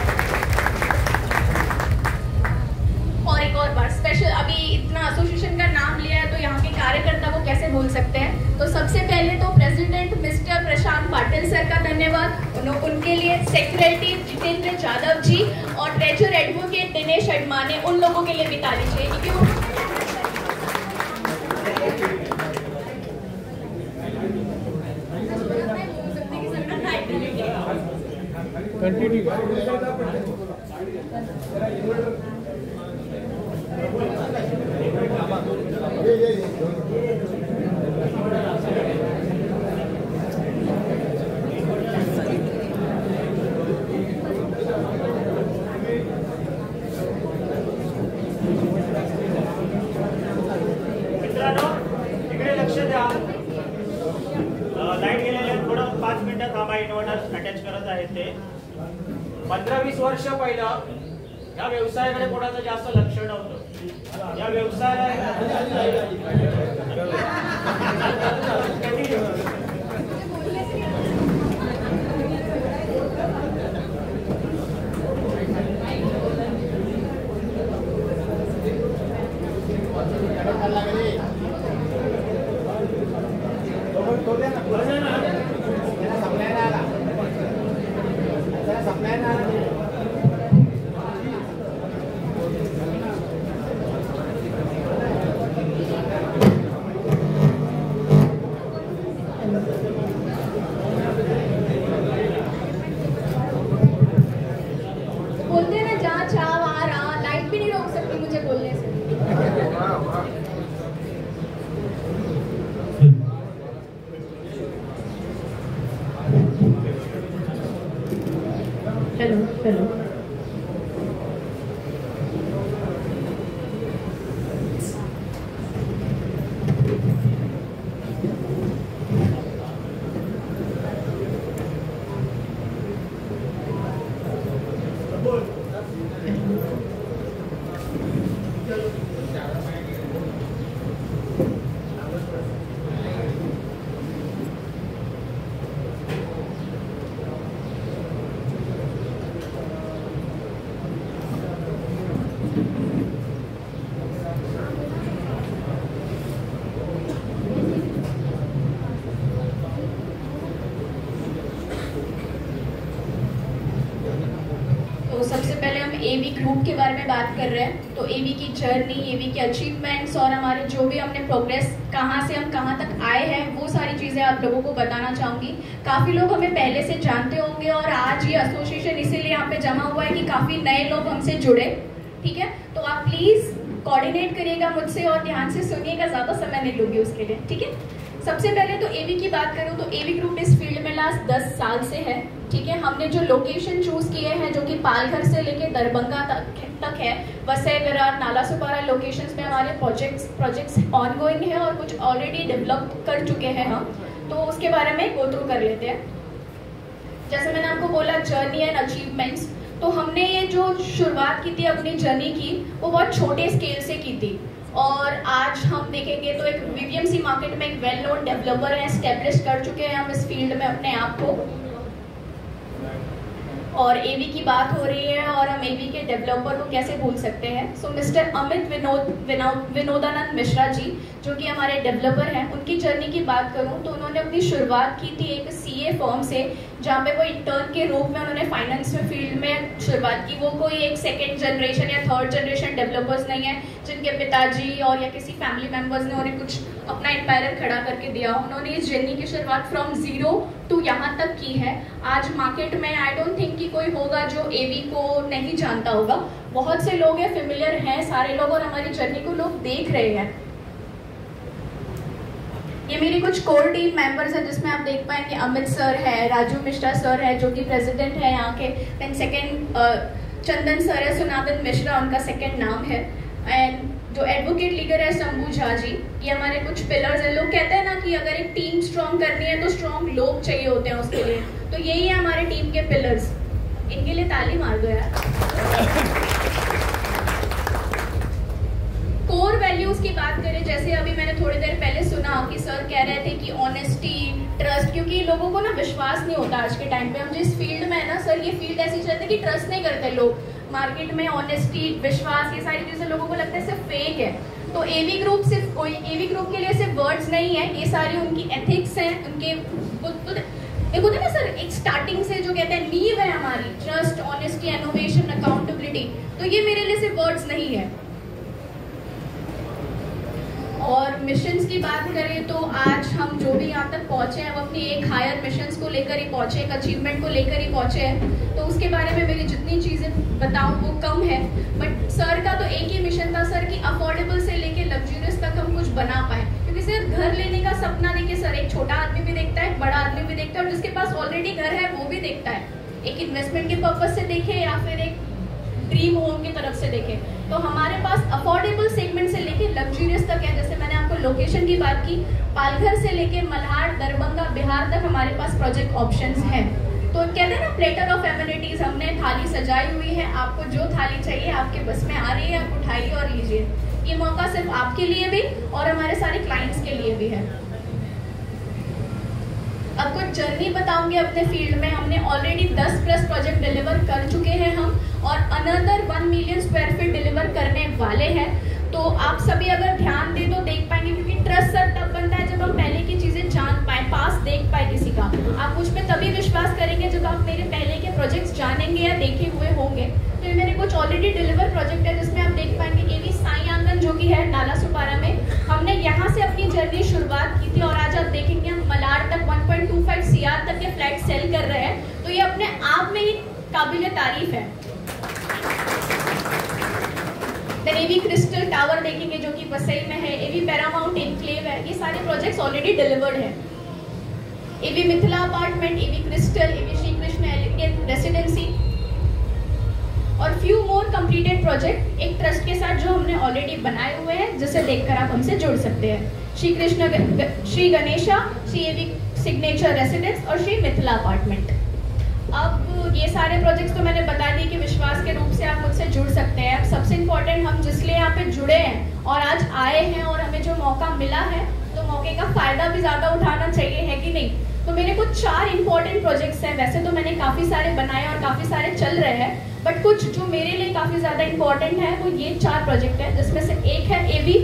और एक और बार स्पेशल, अभी इतना एसोसिएशन का नाम लिया है तो यहाँ के कार्यकर्ता को कैसे भूल सकते हैं. तो सबसे पहले तो president mister Prashant Patil sir का धन्यवाद. उनके लिए सेक्रेटरी जितेंद्र जाधव जी और ट्रेजर एडवोकेट दिनेश अडमाने, उन लोगों के लिए भी ताली चाहिए क्योंकि लाईट गेलेले थोडं 5 मिनिटं थांबा. इन्व्हर्टर अटॅच करत आहेत ते. 15-20 वर्ष पहिलं या व्यवसायाकडे कोणाचं जास्त लक्ष नव्हतं. या व्यवसायाला बोलते ना जहाँ चाह वहाँ रहा, लाइट भी नहीं रोक सकती मुझे बोलने से. Hello hello. तो सबसे पहले हम एवी ग्रुप के बारे में बात कर रहे हैं. तो एवी की जर्नी, एवी के अचीवमेंट्स और हमारे जो भी हमने प्रोग्रेस, कहाँ से हम कहाँ तक आए हैं, वो सारी चीज़ें आप लोगों को बताना चाहूँगी. काफ़ी लोग हमें पहले से जानते होंगे और आज ये एसोसिएशन इसीलिए यहाँ पे जमा हुआ है कि काफ़ी नए लोग हमसे जुड़े. ठीक है, तो आप प्लीज़ कोऑर्डिनेट करिएगा मुझसे और ध्यान से सुनिएगा, ज़्यादा समय नहीं लूँगी उसके लिए. ठीक है, सबसे पहले तो एवी की बात करूँ तो एवी ग्रुप इस फील्ड में लास्ट 10 साल से है. ठीक है, हमने जो लोकेशन चूज किए हैं जो कि पालघर से लेके दरभंगा तक है, वसई, विरार, नालासोपारा लोकेशंस में हमारे प्रोजेक्ट्स ऑनगोइंग है और कुछ ऑलरेडी डेवलप कर चुके हैं हम. तो उसके बारे में गो थ्रू कर लेते हैं. जैसे मैंने आपको बोला जर्नी एंड अचीवमेंट्स, तो हमने ये जो शुरुआत की थी अपनी जर्नी की, वो बहुत छोटे स्केल से की थी. और आज हम देखेंगे तो एक वीवीएमसी मार्केट में एक वेल नोन डेवलपर है, एस्टेब्लिश कर चुके हैं हम इस फील्ड में अपने आप को. और एवी की बात हो रही है और हम एवी के डेवलपर को कैसे भूल सकते हैं. सो मिस्टर अमित विनोदानंद मिश्रा जी जो कि हमारे डेवलपर हैं, उनकी जर्नी की बात करूं तो उन्होंने अपनी शुरुआत की थी एक सीए फर्म से, जहाँ पे वो इंटर्न के रूप में उन्होंने फाइनेंस में फील्ड में शुरुआत की. वो कोई एक सेकेंड जनरेशन या थर्ड जनरेशन डेवलपर्स नहीं है जिनके पिताजी और या किसी फैमिली मेम्बर्स ने उन्हें कुछ अपना एम्पायर खड़ा करके दिया. उन्होंने इस जर्नी की शुरुआत फ्रॉम जीरो टू यहाँ तक की है. आज मार्केट में आई डोंट थिंक कि कोई होगा जो एवी को नहीं जानता होगा. बहुत से लोग हैं, फेमिलियर हैं सारे लोग, और हमारी जर्नी को लोग देख रहे हैं. ये मेरी कुछ कोर टीम मेंबर्स हैं जिसमें आप देख पाएंगे अमित सर है, राजू मिश्रा सर है जो कि प्रेसिडेंट है यहाँ के, देन सेकेंड चंदन सर है, सुनादन मिश्रा उनका सेकेंड नाम है, एंड जो एडवोकेट लीडर है शंभू झा जी. ये हमारे कुछ पिलर्स हैं. लोग कहते हैं ना कि अगर एक टीम स्ट्रॉन्ग करनी है तो स्ट्रॉन्ग लोग चाहिए होते हैं उसके लिए, तो यही है हमारे टीम के पिलर्स. इनके लिए ताली मार दो यार. कोर वैल्यूज की बात करें, जैसे अभी मैंने थोड़ी देर पहले सुना कि सर कह रहे थे कि ऑनेस्टी, ट्रस्ट, क्योंकि लोगों को ना विश्वास नहीं होता आज के टाइम पे. हम जिस फील्ड में है ना सर, ये फील्ड ऐसी चलती है कि ट्रस्ट नहीं करते लोग. मार्केट में ऑनेस्टी, विश्वास, ये सारी चीजें लोगों को लगता है सिर्फ फेक है. तो एवी ग्रुप सिर्फ कोई एवी ग्रुप के लिए सिर्फ वर्ड्स नहीं है, ये सारी उनकी एथिक्स हैं, उनके एक होता है ना सर, एक स्टार्टिंग से जो कहते हैं नींव है हमारी, ट्रस्ट, ऑनेस्टी, इनोवेशन, अकाउंटेबिलिटी, तो ये मेरे लिए सिर्फ वर्ड्स नहीं है। और मिशंस की बात करें तो आज हम जो भी यहाँ तक पहुँचे हैं वो अपनी एक हायर मिशंस को लेकर ही पहुँचे, एक अचीवमेंट को लेकर ही पहुँचे हैं। तो उसके बारे में मेरी जितनी चीज़ें बताऊँ वो कम है, बट सर का तो एक ही मिशन था सर कि अफोर्डेबल से लेके लग्जरियस तक हम कुछ बना पाए। क्योंकि सिर्फ घर लेने का सपना देखिए सर, एक छोटा आदमी भी देखता है, एक बड़ा आदमी भी देखता है, और जिसके पास ऑलरेडी घर है वो भी देखता है। एक इन्वेस्टमेंट के पर्पज से देखे या फिर एक ड्रीम होम की तरफ से देखे। तो हमारे पास अफोर्डेबल सेगमेंट से लेके लग्जरियस तक है। जैसे मैंने आपको लोकेशन की बात की, पालघर से लेके मल्हार, दरभंगा, बिहार तक हमारे पास प्रोजेक्ट ऑप्शंस हैं। तो कहते हैं ना प्लेटर ऑफ एमिनिटीज, हमने थाली सजाई हुई है। आपको जो थाली चाहिए आपके बस में आ रही है, आप उठाइए और लीजिए। ये मौका सिर्फ आपके लिए भी और हमारे सारे क्लाइंट्स के लिए भी है। अब कुछ जर्नी बताऊंगी अपने फील्ड में। हमने ऑलरेडी 10+ प्रोजेक्ट डिलीवर कर चुके हैं हम, और another 1 million square feet deliver करने वाले हैं। तो आप सभी अगर ध्यान दें तो देख पाएंगे, क्योंकि ट्रस्ट सर तब बनता है जब हम पहले की चीजें जान पाए, पास देख पाए किसी का। आप मुझ पे तभी विश्वास करेंगे जब आप मेरे पहले के प्रोजेक्ट्स जानेंगे या देखे हुए होंगे। तो ये मेरे कुछ ऑलरेडी डिलीवर प्रोजेक्ट है जिसमें आप देख पाएंगे एवी साई आंगन जो कि है नाला सुपारा में। हमने यहाँ से अपनी जर्नी शुरुआत की थी और आज आप देखेंगे हम मलाड तक 1.25 CR तक के फ्लैट सेल कर रहे हैं। तो ये अपने आप में ही काबिल तारीफ है। देन एवी क्रिस्टल टावर देखेंगे जो कि वसई में है, एवी पैरामाउंट एनक्लेव है। ये सारे प्रोजेक्ट्स ऑलरेडी डिलीवर्ड है। एवी मिथिला अपार्टमेंट, एवी क्रिस्टल, एवी श्री कृष्ण एलिगेंट रेसिडेंसी और फ्यू मोर कंप्लीटेड प्रोजेक्ट एक ट्रस्ट के साथ जो हमने ऑलरेडी बनाए हुए हैं, जिसे देखकर आप हमसे जुड़ सकते हैं। श्री कृष्ण, श्री गणेशा, श्री एवी सिग्नेचर रेसिडेंस और श्री मिथिला अपार्टमेंट। अब ये सारे प्रोजेक्ट्स तो मैंने बता दिए कि विश्वास के रूप से आप मुझसे जुड़ सकते हैं। अब सबसे इम्पोर्टेंट, हम जिसलिए यहाँ पे जुड़े हैं और आज आए हैं और हमें जो मौका मिला है, तो मौके का फायदा भी ज्यादा उठाना चाहिए, है कि नहीं? तो मेरे कुछ 4 इंपॉर्टेंट प्रोजेक्ट्स हैं। वैसे तो मैंने काफी सारे बनाए और काफी सारे चल रहे हैं, बट कुछ जो मेरे लिए काफी ज्यादा इंपॉर्टेंट है वो ये 4 प्रोजेक्ट है, जिसमें से एक है एवी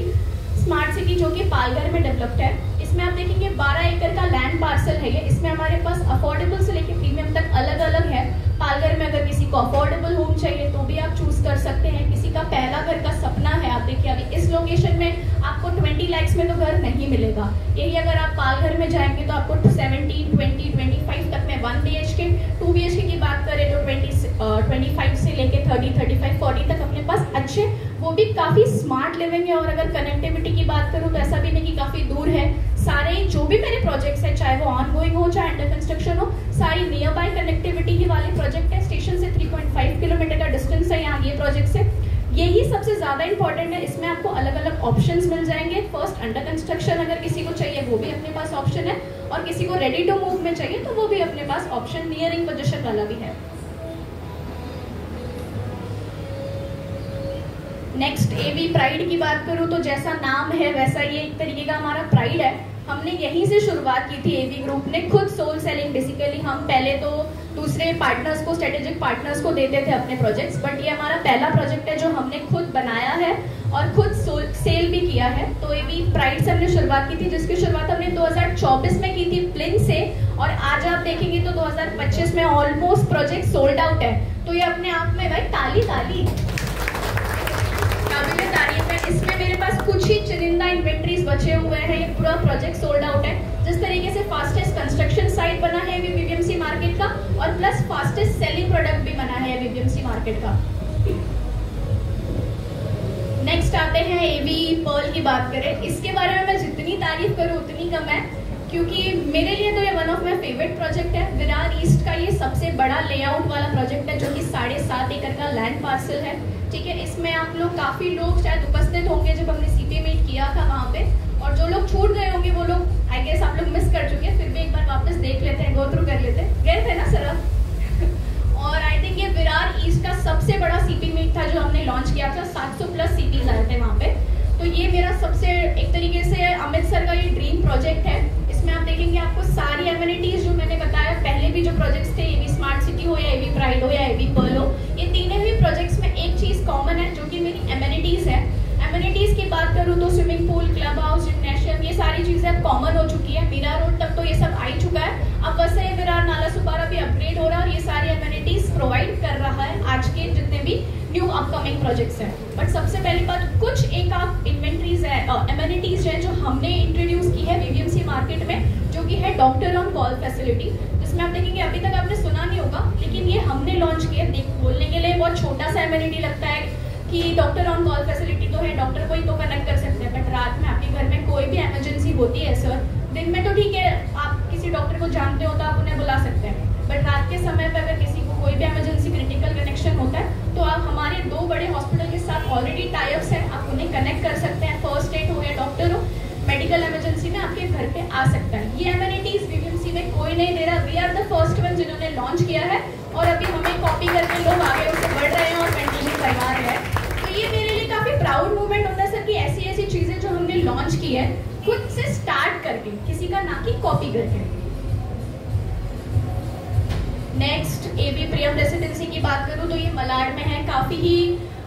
स्मार्ट सिटी जो कि पालघर में डेवलप्ड है। इसमें आप देखेंगे 12 एकड़ का लैंड पार्सल है ये। इसमें हमारे पास अफोर्डेबल से लेकर प्रीमियम तक अलग अलग है। पालघर में अगर किसी को अफोर्डेबल होम चाहिए तो भी आप चूज कर सकते हैं। किसी का पहला घर का सपना है, आप देखिए अभी इस लोकेशन में आपको 20 लाख में तो घर नहीं मिलेगा। यही अगर आप पालघर में जाएंगे तो आपको 17, 20, 25 तक में 1 BHK, 2 BHK की बात करें तो 25 से लेके 30, 35, 40 तक अपने पास अच्छे, वो भी काफी स्मार्ट लिविंग है। और अगर कनेक्टिविटी की बात करूं तो ऐसा भी नहीं कि काफी दूर है। सारे जो भी मेरे प्रोजेक्ट्स हैं, चाहे वो ऑनगोइंग हो चाहे अंडर कंस्ट्रक्शन हो, सारी नियर बाय कनेक्टिविटी की वाले प्रोजेक्ट है। स्टेशन से 3.5 किलोमीटर का डिस्टेंस है यहाँ ये प्रोजेक्ट से। यही सबसे ज्यादा इंपॉर्टेंट है। इसमें आपको अलग अलग ऑप्शंस मिल जाएंगे। फर्स्ट अंडर कंस्ट्रक्शन अगर किसी को चाहिए वो भी अपने पास ऑप्शन है, और किसी को रेडी टू मूव में चाहिए तो वो भी अपने पास ऑप्शन नियरिंग पोजीशन वाला भी है। नेक्स्ट एवी प्राइड की बात करूं तो जैसा नाम है वैसा ये एक तरीके का हमारा प्राइड है। हमने यहीं से शुरुआत की थी। एवी ग्रुप ने खुद सोल सेलिंग, बेसिकली हम पहले तो दूसरे पार्टनर्स को, स्ट्रेटेजिक पार्टनर्स को देते थे अपने प्रोजेक्ट्स, बट ये हमारा पहला प्रोजेक्ट है जो हमने खुद बनाया है और खुद सेल भी किया है। तो एवी प्राइड से हमने शुरुआत की थी, जिसकी शुरुआत हमने 2024 में की थी प्लिन से, और आज आप देखेंगे तो 2025 में ऑलमोस्ट प्रोजेक्ट सोल्ड आउट है। तो ये अपने आप में भाई ताली ताली काबिल तारीफ है। इसमें मेरे पास कुछ ही चुनिंदा इन्वेंट्रीज बचे हुए हैं। ये पूरा प्रोजेक्ट सोल्ड आउट है। जिस तरीके से फास्टेस्ट कंस्ट्रक्शन साइट बना है बीबीएमसी मार्केट का, और प्लस फास्टेस्ट सेलिंग प्रोडक्ट भी बना है बीबीएमसी मार्केट का। नेक्स्ट आते हैं एवी पर्ल की बात करें। इसके बारे में मैं जितनी तारीफ करूं उतनी कम है, क्योंकि मेरे लिए तो ये one of my favourite project है। विरार ईस्ट का ये सबसे बड़ा लेआउट वाला प्रोजेक्ट है, जो कि 7.5 एकड़ का लैंड पार्सल है। ठीक है, इसमें आप लोग काफी लोग शायद उपस्थित होंगे जब हमने सीपी मीट किया था वहाँ पे, और जो लोग छूट गए होंगे वो लोग आई गेस आप लोग मिस कर चुके हैं। फिर भी एक बार वापस देख लेते हैं, गो थ्रू कर लेते हैं। गए थे ना सर आप? और आई थिंक ये विरार ईस्ट का सबसे बड़ा सीपी मीट था जो हमने लॉन्च किया था। 700+ सीपीज आए थे वहाँ पे। तो ये मेरा सबसे एक तरीके से अमित सर का ये ड्रीम प्रोजेक्ट है। इसमें आप देखेंगे आपको सारी एमिनिटीज जो मैंने बताया पहले भी जो प्रोजेक्ट्स थे, एवी स्मार्ट सिटी हो या एवी प्राइड हो या एवी पर्ल हो, ये तीनों ही प्रोजेक्ट्स में एक चीज कॉमन है जो कि मेरी एमिनिटीज है। एमिनिटीज की बात करूँ तो स्विमिंग पूल, क्लब हाउस, जिम्नेशियम, ये सारी चीजें अब कॉमन हो चुकी है। मीरा रोड तक तो ये सब आ ही चुका है। अब वैसे विरार प्रोवाइड कर रहा है आज के जितने भी न्यू अपकमिंग प्रोजेक्ट्स हैं। बट सबसे पहली बात, कुछ एक आप इन्वेंट्रीज है, एमिनिटीज है जो हमने इंट्रोड्यूस की है वीवीएमसी मार्केट में, जो कि है डॉक्टर ऑन कॉल फैसिलिटी, जिसमें आप देखेंगे अभी तक आपने सुना नहीं होगा, लेकिन ये हमने लॉन्च किया। बोलने के लिए बहुत छोटा सा एमिनिटी लगता है कि डॉक्टर ऑन कॉल फैसिलिटी तो है, डॉक्टर को ही तो कनेक्ट कर सकते हैं, बट रात में आपके घर में कोई भी इमरजेंसी होती है सर, दिन में तो ठीक है आप किसी डॉक्टर को जानते हो तो आप उन्हें बुला सकते हैं, बट रात के समय पर अगर किसी को कोई भी इमरजेंसी क्रिटिकल कनेक्शन होता है तो आप हमारे 2 बड़े हॉस्पिटल के साथ ऑलरेडी टाइप्स हैं, आप उन्हें कनेक्ट कर सकते हैं। फर्स्ट एड हो या डॉक्टर हो, मेडिकल इमरजेंसी में आपके घर पे आ सकता है। ये एमिनिटीज वीवीएमसी में कोई नहीं दे रहा, we are the first one जिन्होंने लॉन्च किया है, और अभी हमें कॉपी करके लोग आगे उससे बढ़ रहे हैं और कंटिन्यू करवा रहे हैं। तो ये मेरे लिए काफी प्राउड मूवमेंट होता है सर कि ऐसी ऐसी चीजें जो हमने लॉन्च की है खुद से स्टार्ट करके, किसी का ना कि कॉपी करके। नेक्स्ट एवी प्रियम रेसिडेंसी की बात करूं तो ये मलाड में है, काफी ही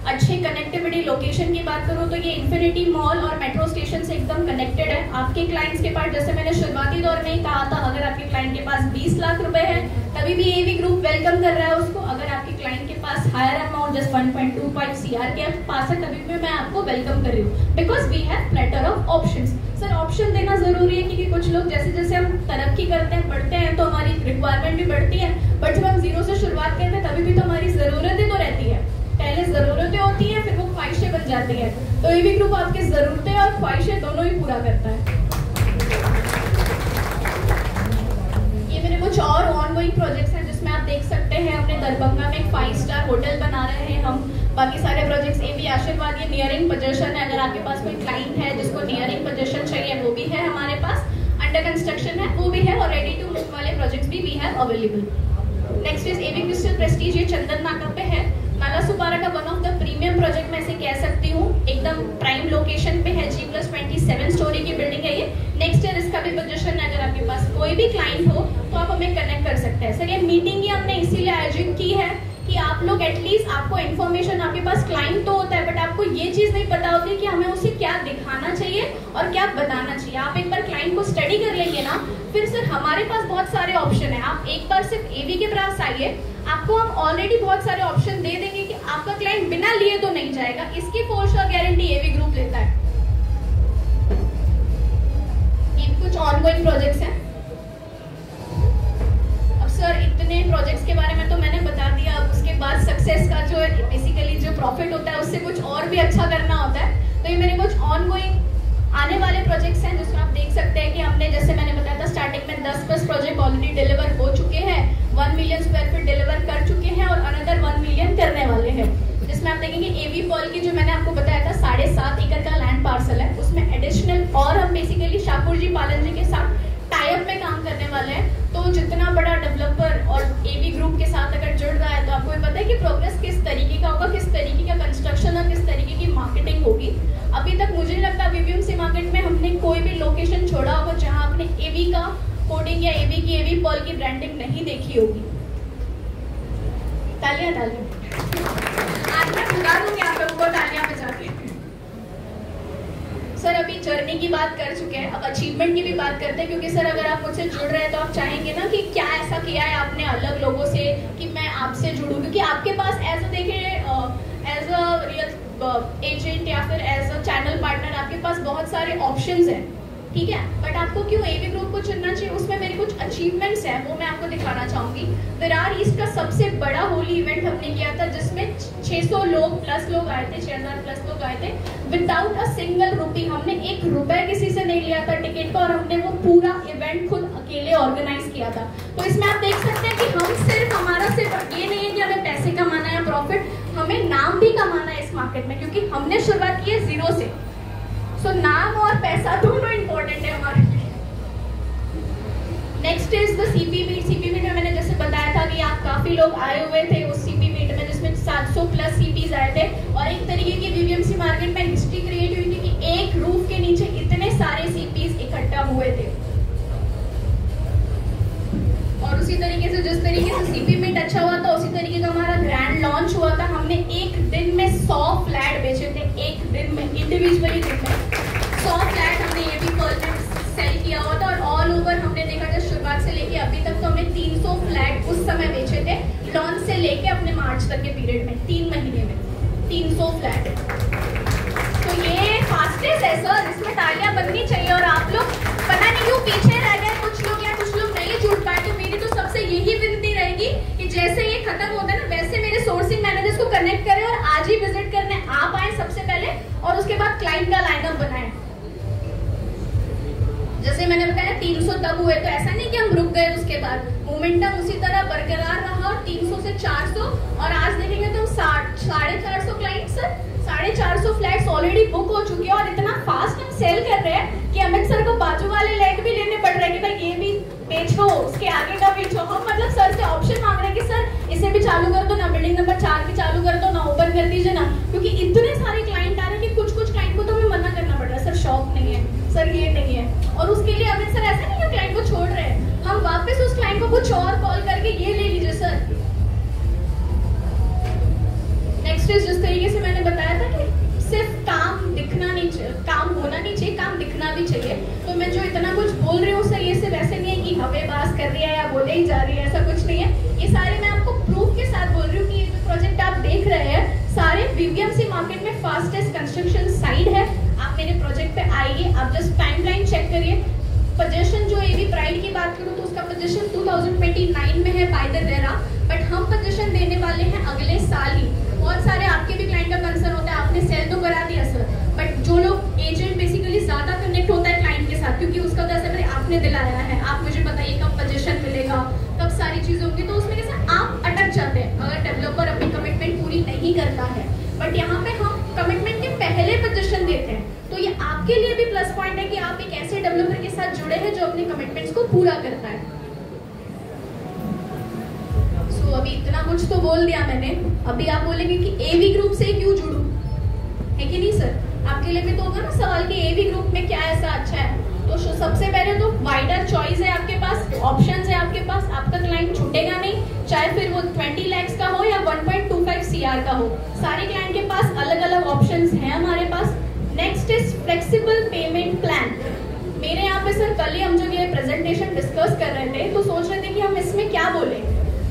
अच्छे कनेक्टिविटी। लोकेशन की बात करूं तो ये इन्फिनिटी मॉल और मेट्रो स्टेशन से एकदम कनेक्टेड है। आपके क्लाइंट्स के पास, जैसे मैंने शुरुआती दौर में ही कहा था, अगर आपके क्लाइंट के पास 20 लाख रुपए है तभी भी एवी ग्रुप वेलकम कर रहा है उसको। अगर आपके क्लाइंट के पास हायर अमाउंट जस्ट 1.25 CR के पास है तभी भी मैं आपको वेलकम कर रही हूँ, because we have platter of options. Sir option देना जरूरी है क्योंकि कुछ लोग जैसे जैसे हम तरक्की करते हैं, बढ़ते हैं, तो हमारी रिक्वायरमेंट भी बढ़ती है, बट जब हम जीरो से शुरुआत करते हैं तभी भी तो हमारी जरूरतें तो रहती है। पहले जरूरतें होती है, फिर वो ख्वाहिशें बन जाती है। तो एवी ग्रुप आपकी जरूरतें और ख्वाहिशें दोनों ही पूरा करता है। ये मेरे कुछ और ऑनगोइंग प्रोजेक्ट्स हैं जिसमें आप देख सकते हैं, अपने दरभंगा में एक 5 स्टार होटल बना रहे हैं हम। बाकी सारे प्रोजेक्ट्स एवी आशीर्वाद ये नियरिंग पोजीशन है, अगर आपके पास कोई क्लाइंट है जिसको नियरिंग पोजीशन चाहिए वो भी है हमारे पास, अंडर कंस्ट्रक्शन है वो भी है, और रेडी टू मूव वाले प्रोजेक्ट्स भी we have available. Next is AV Crystal Prestige, ये चंदन नाका पे है, नालासोपारा का one of the premium project मैं इसे कह सकती हूँ, एकदम प्राइम लोकेशन पे है, G+27 स्टोरी की बिल्डिंग है ये। नेक्स्ट ईयर इसका भी पोजीशन है, अगर आपके पास कोई भी क्लाइंट हो तो आप हमें कनेक्ट कर सकते हैं। सर ये मीटिंग ही हमने इसीलिए आयोजित की है कि आप लोग एटलीस्ट, आपको इन्फॉर्मेशन, आपके पास क्लाइंट तो होता है बट आपको ये चीज नहीं पता होती कि हमें उसे क्या दिखाना चाहिए और क्या बताना चाहिए। आप एक बार क्लाइंट को स्टडी कर लेंगे ना, फिर सर हमारे पास बहुत सारे ऑप्शन है। आप एक बार सिर्फ एवी के पास आइए, आपको हम ऑलरेडी बहुत सारे ऑप्शन दे देंगे कि आपका क्लाइंट बिना लिए तो नहीं जाएगा, इसकी फुल श्योर गारंटी एवी ग्रुप लेता है। ये कुछ ऑनगोइंग प्रोजेक्ट्स हैं। अब सर इतने प्रोजेक्ट्स के बारे में तो मैंने बता दिया, अब उसके बाद सक्सेस का जो बेसिकली जो प्रॉफिट होता है उससे कुछ और भी अच्छा करना होता है। तो ये मेरे कुछ ऑनगोइंग आने वाले प्रोजेक्ट्स हैं जिसमें आप देख सकते हैं कि हमने, जैसे मैंने बताया था स्टार्टिंग में, 10+ प्रोजेक्ट ऑलरेडी डिलीवर हो चुके हैं, 1 मिलियन स्क्वायर फीट डिलीवर कर चुके हैं और अनदर 1 मिलियन करने वाले हैं। जिसमें आप देखेंगे एवी पर्ल की, जो मैंने आपको बताया था 7.5 एकड़ का लैंड पार्सल है, उसमें एडिशनल और हम बेसिकली शाहपुर जी पालन जी के साथ टाइप में काम करने वाले हैं। तो जितना बड़ा डेवलपर और एवी ग्रुप के साथ अगर जुड़ रहा है तो आपको ये पता है कि प्रोग्रेस किस तरीके का होगा, किस तरीके का कंस्ट्रक्शन और किस तरीके की मार्केटिंग होगी। अभी तक मुझे नहीं लगता वीवीएमसी मार्केट में हमने कोई भी लोकेशन छोड़ा होगा जहां आपने एवी का कोडिंग या एवी की पर्ल की ब्रांडिंग नहीं देखी होगी। तालियां तालियां। आज मैं बुला दूंगी आप लोगों को तालियां बजा के। सर अभी जर्नी की बात कर चुके हैं, अब अचीवमेंट की भी बात करते हैं, क्योंकि सर अगर आप मुझसे जुड़ रहे हैं तो आप चाहेंगे ना कि क्या ऐसा किया है आपने अलग लोगों से कि मैं आपसे जुड़ूं, क्योंकि आपके पास एज अ देखिए एज अ रियल एजेंट या फिर एज अ चैनल पार्टनर आपके पास बहुत सारे ऑप्शंस हैं, ठीक है, बट आपको क्यों एवी ग्रुप को चुनना चाहिए, उसमें मेरी कुछ अचीवमेंट्स हैं वो मैं आपको दिखाना चाहूंगी। विरार ईस्ट का सबसे बड़ा होली इवेंट हमने किया था जिसमें 600 लोग प्लस लोग आए थे, 6000 प्लस लोग आए थे, विदाउट अ सिंगल रुपी। हमने 1 रुपए किसी से नहीं लिया था टिकट का और हमने वो पूरा इवेंट खुद अकेले ऑर्गेनाइज किया था। तो इसमें आप देख सकते हैं कि हम सिर्फ, हमारा सिर्फ ये नहीं है कि हमें पैसे कमाना है प्रॉफिट, हमें नाम भी कमाना है इस मार्केट में, क्योंकि हमने शुरुआत की है 0 से। तो नाम और पैसा दोनों इंपॉर्टेंट है हमारे लिए। Next is the CP meet. CP meet में मैंने जैसे बताया था कि आप काफी लोग आए हुए थे उस सीपी मीट में, जिसमें 700 प्लस सीपीज आए थे और एक तरीके की वीवीएमसी मार्केट में हिस्ट्री क्रिएट हुई थी कि एक रूफ के नीचे इतने सारे सीपीज इकट्ठा हुए थे। और उसी तरीके से जिस तरीके से सीपी मीट अच्छा हुआ था उसी तरीके का हमारा ग्रैंड लॉन्च हुआ था। हमने एक दिन में 100 फ्लैट बेचे थे, एक दिन में इंडिविजुअली दिन में 100 फ्लैट हमने ये भी पर्ल में सेल किया हुआ था। और ऑल ओवर हमने देखा था शुरुआत से लेके अभी तक तो हमने 300 फ्लैट उस समय बेचे थे। लॉन्च से लेके अपने मार्च तक के पीरियड में 3 महीने में 300 फ्लैट। तो ये फास्टेस्ट है सर, इसमें तालियां बननी चाहिए। और आप लोग पता नहीं क्यों पीछे रह गए, कुछ लोग या कुछ लोग नहीं जुड़ पाए। तो मेरी तो सबसे यही विनती रहेगी कि जैसे ये खत्म होता है ना, वैसे मेरे सोर्सिंग मैनेजर्स को कनेक्ट करें और आज ही विजिट करने आप आए सबसे पहले, और उसके बाद क्लाइंट का लाइनअप बनाएं। जैसे मैंने बताया 300 तब हुए, तो ऐसा नहीं कि हम रुक गए, उसके बाद मोमेंटम उसी तरह बरकरार रहा और 300 से 400, और आज देखेंगे तो 450 क्लाइंट्स, 450 फ्लैट्स ऑलरेडी बुक हो चुके हैं। और इतना फास्ट हम सेल कर रहे हैं कि अमित सर को बाजू वाले लैंड भी लेने पड़ रहे हैं कि भाई ये भी बेचो, उसके आगे का बेचो। हम मतलब सर से ऑप्शन मांग रहे हैं कि सर इसे भी चालू कर दो ना, बिल्डिंग नंबर 4 भी चालू कर दो ना, ओपन कर दीजिए ना, क्योंकि इतने सारे क्लाइंट आ रहे हैं कि कुछ क्लाइंट को तो हमें मना करना पड़ रहा है, सर शॉप नहीं है, सर ये नहीं है। और उसके लिए अमित सर ऐसा नहीं है क्लाइंट को छोड़ रहे हैं, हम वापस उस क्लाइंट को कुछ और कॉल करके ये ले लीजिए सर। नेक्स्ट इज जिस तरीके से मैंने बताया था कि सिर्फ काम दिखना नहीं चाहिए, काम होना नहीं चाहिए, काम दिखना भी चाहिए। तो मैं जो इतना कुछ बोल रही हूँ सर, ये सिर्फ ऐसे नहीं है कि हवेबाज कर रही है या बोले ही जा रही है, ऐसा कुछ नहीं है। ये सारे मैं आपको प्रूफ के साथ बोल रही हूँ कि ये जो प्रोजेक्ट आप देख रहे हैं सारे वीवीएमसी मार्केट में फास्टेस्ट कंस्ट्रक्शन साइट है। आप मेरे प्रोजेक्ट पे आइए, आप जस्ट टाइमलाइन चेक करिए। पोजीशन जो एवी प्राइड की बात करूँ तो उसका पोजीशन 2029 में है बाय द रेरा, बट हम पोजीशन देने वाले हैं अगले साल ही। बहुत सारे आपके भी क्लाइंट का कंसर्न होता है, आपने सेल तो करा दिया सर, बट जो लोग एजेंट बेसिकली ज्यादा कनेक्ट होता है क्लाइंट के साथ, क्योंकि उसका तो ऐसा आपने दिलाया है, आप मुझे बताइए कब पोजीशन मिलेगा, कब सारी चीजें होंगी, तो उसमें कैसे आप अटक जाते हैं अगर डेवलपर अपनी कमिटमेंट पूरी नहीं करता है। बट यहाँ पे हम कमिटमेंट के पहले पोजीशन देते हैं, तो ये आपके लिए भी प्लस पॉइंट है कि आप एक ऐसे डेवलपर के साथ जुड़े हैं जो अपने कमिटमेंट्स को पूरा करता है। सो अभी इतना कुछ तो बोल दिया मैंने, अभी आप बोलेंगे कि एवी ग्रुप से क्यों जुड़ूं, है कि नहीं सर? आपके लिए भी तो होगा ना सवाल कि एवी ग्रुप में क्या ऐसा अच्छा है। तो सबसे पहले तो वाइडर चॉइस है आपके पास, ऑप्शंस है आपके पास, आपका क्लाइंट छूटेगा नहीं, चाहे फिर वो 20 लाख का हो या 1.25 CR का हो, सारे क्लाइंट के पास अलग अलग ऑप्शंस हैं हमारे pass. Next is flexible pavement plan. मेरे यहाँ पे सर कल ही हम जब ये प्रेजेंटेशन डिस्कस कर रहे थे तो सोच रहे थे कि हम इसमें क्या बोले,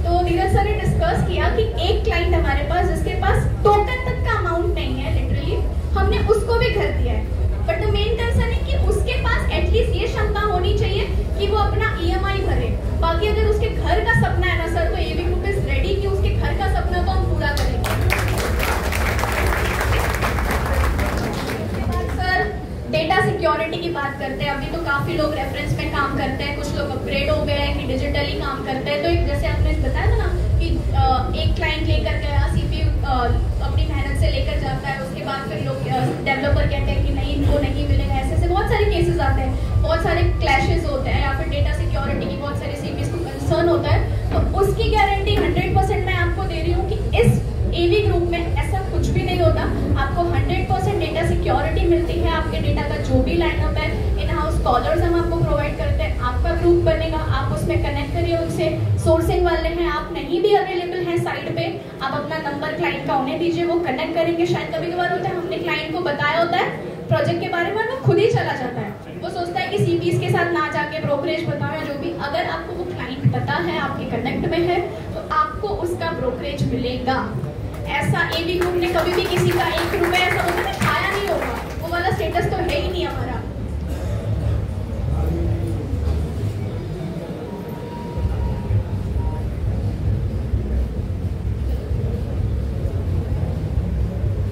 तो धीरज सर ने डिस्कस किया कि एक क्लाइंट हमारे पास जिसके पास टोकन तक का अमाउंट नहीं है, लिटरली हमने उसको भी घर दिया है, बट द मेन कंसर्न है कि उसके पास एटलीस्ट ये क्षमता होनी चाहिए कि वो अपना EMI भरे। बाकी अगर उसके घर का सपना है ना सर, तो एवी ग्रुप इज रेडी कि उसके घर का सपना तो हम पूरा करेंगे। सर डेटा सिक्योरिटी की बात करते हैं, अभी तो काफी लोग रेफरेंस में काम करते हैं, कुछ लोग अपग्रेड हो गए हैं कि डिजिटली काम करते हैं। तो एक जैसे आपने बताया था ना कि एक क्लाइंट लेकर गया CPU अपनी मेहनत से लेकर जाता है, उसके बाद फिर लोग डेवलपर कहते हैं कि नहीं इनको नहीं मिलेगा, ऐसे बहुत सारे केसेस आते हैं, बहुत सारे क्लैशेस होते हैं, या फिर डेटा सिक्योरिटी की बहुत सारे CPs को कंसर्न होता है। तो उसकी गारंटी 100% मैं आपको दे रही हूँ कि इस एवी ग्रुप में ऐसा कुछ भी नहीं होता। आपको 100% डेटा सिक्योरिटी मिलती है, आपके डेटा का जो भी लाइनअप है, इन हाउस कॉलर्स हम आपको प्रोवाइड करते हैं, आपका ग्रुप बनेगा, आप उसमें कनेक्ट करिए उनसे। सोर्सिंग वाले हैं, आप नहीं भी अवेलेबल हैं साइट पे, आप अपना नंबर क्लाइंट का उन्हें दीजिए, वो कनेक्ट करेंगे। शायद कभी कभार होता है हमने क्लाइंट को बताया होता है प्रोजेक्ट के बारे में, वो खुद ही चला जाता है, वो सोचता है कि CPs के साथ ना जाके ब्रोकरेज बताओ या जो भी। अगर आपको वो क्लाइंट पता है, आपके कनेक्ट में है, तो आपको उसका ब्रोकरेज मिलेगा। ऐसा एवी ग्रुप ने कभी भी किसी का 1 रुपया ऐसा होता है खाया नहीं होगा, वो वाला स्टेटस तो है ही नहीं हमारा।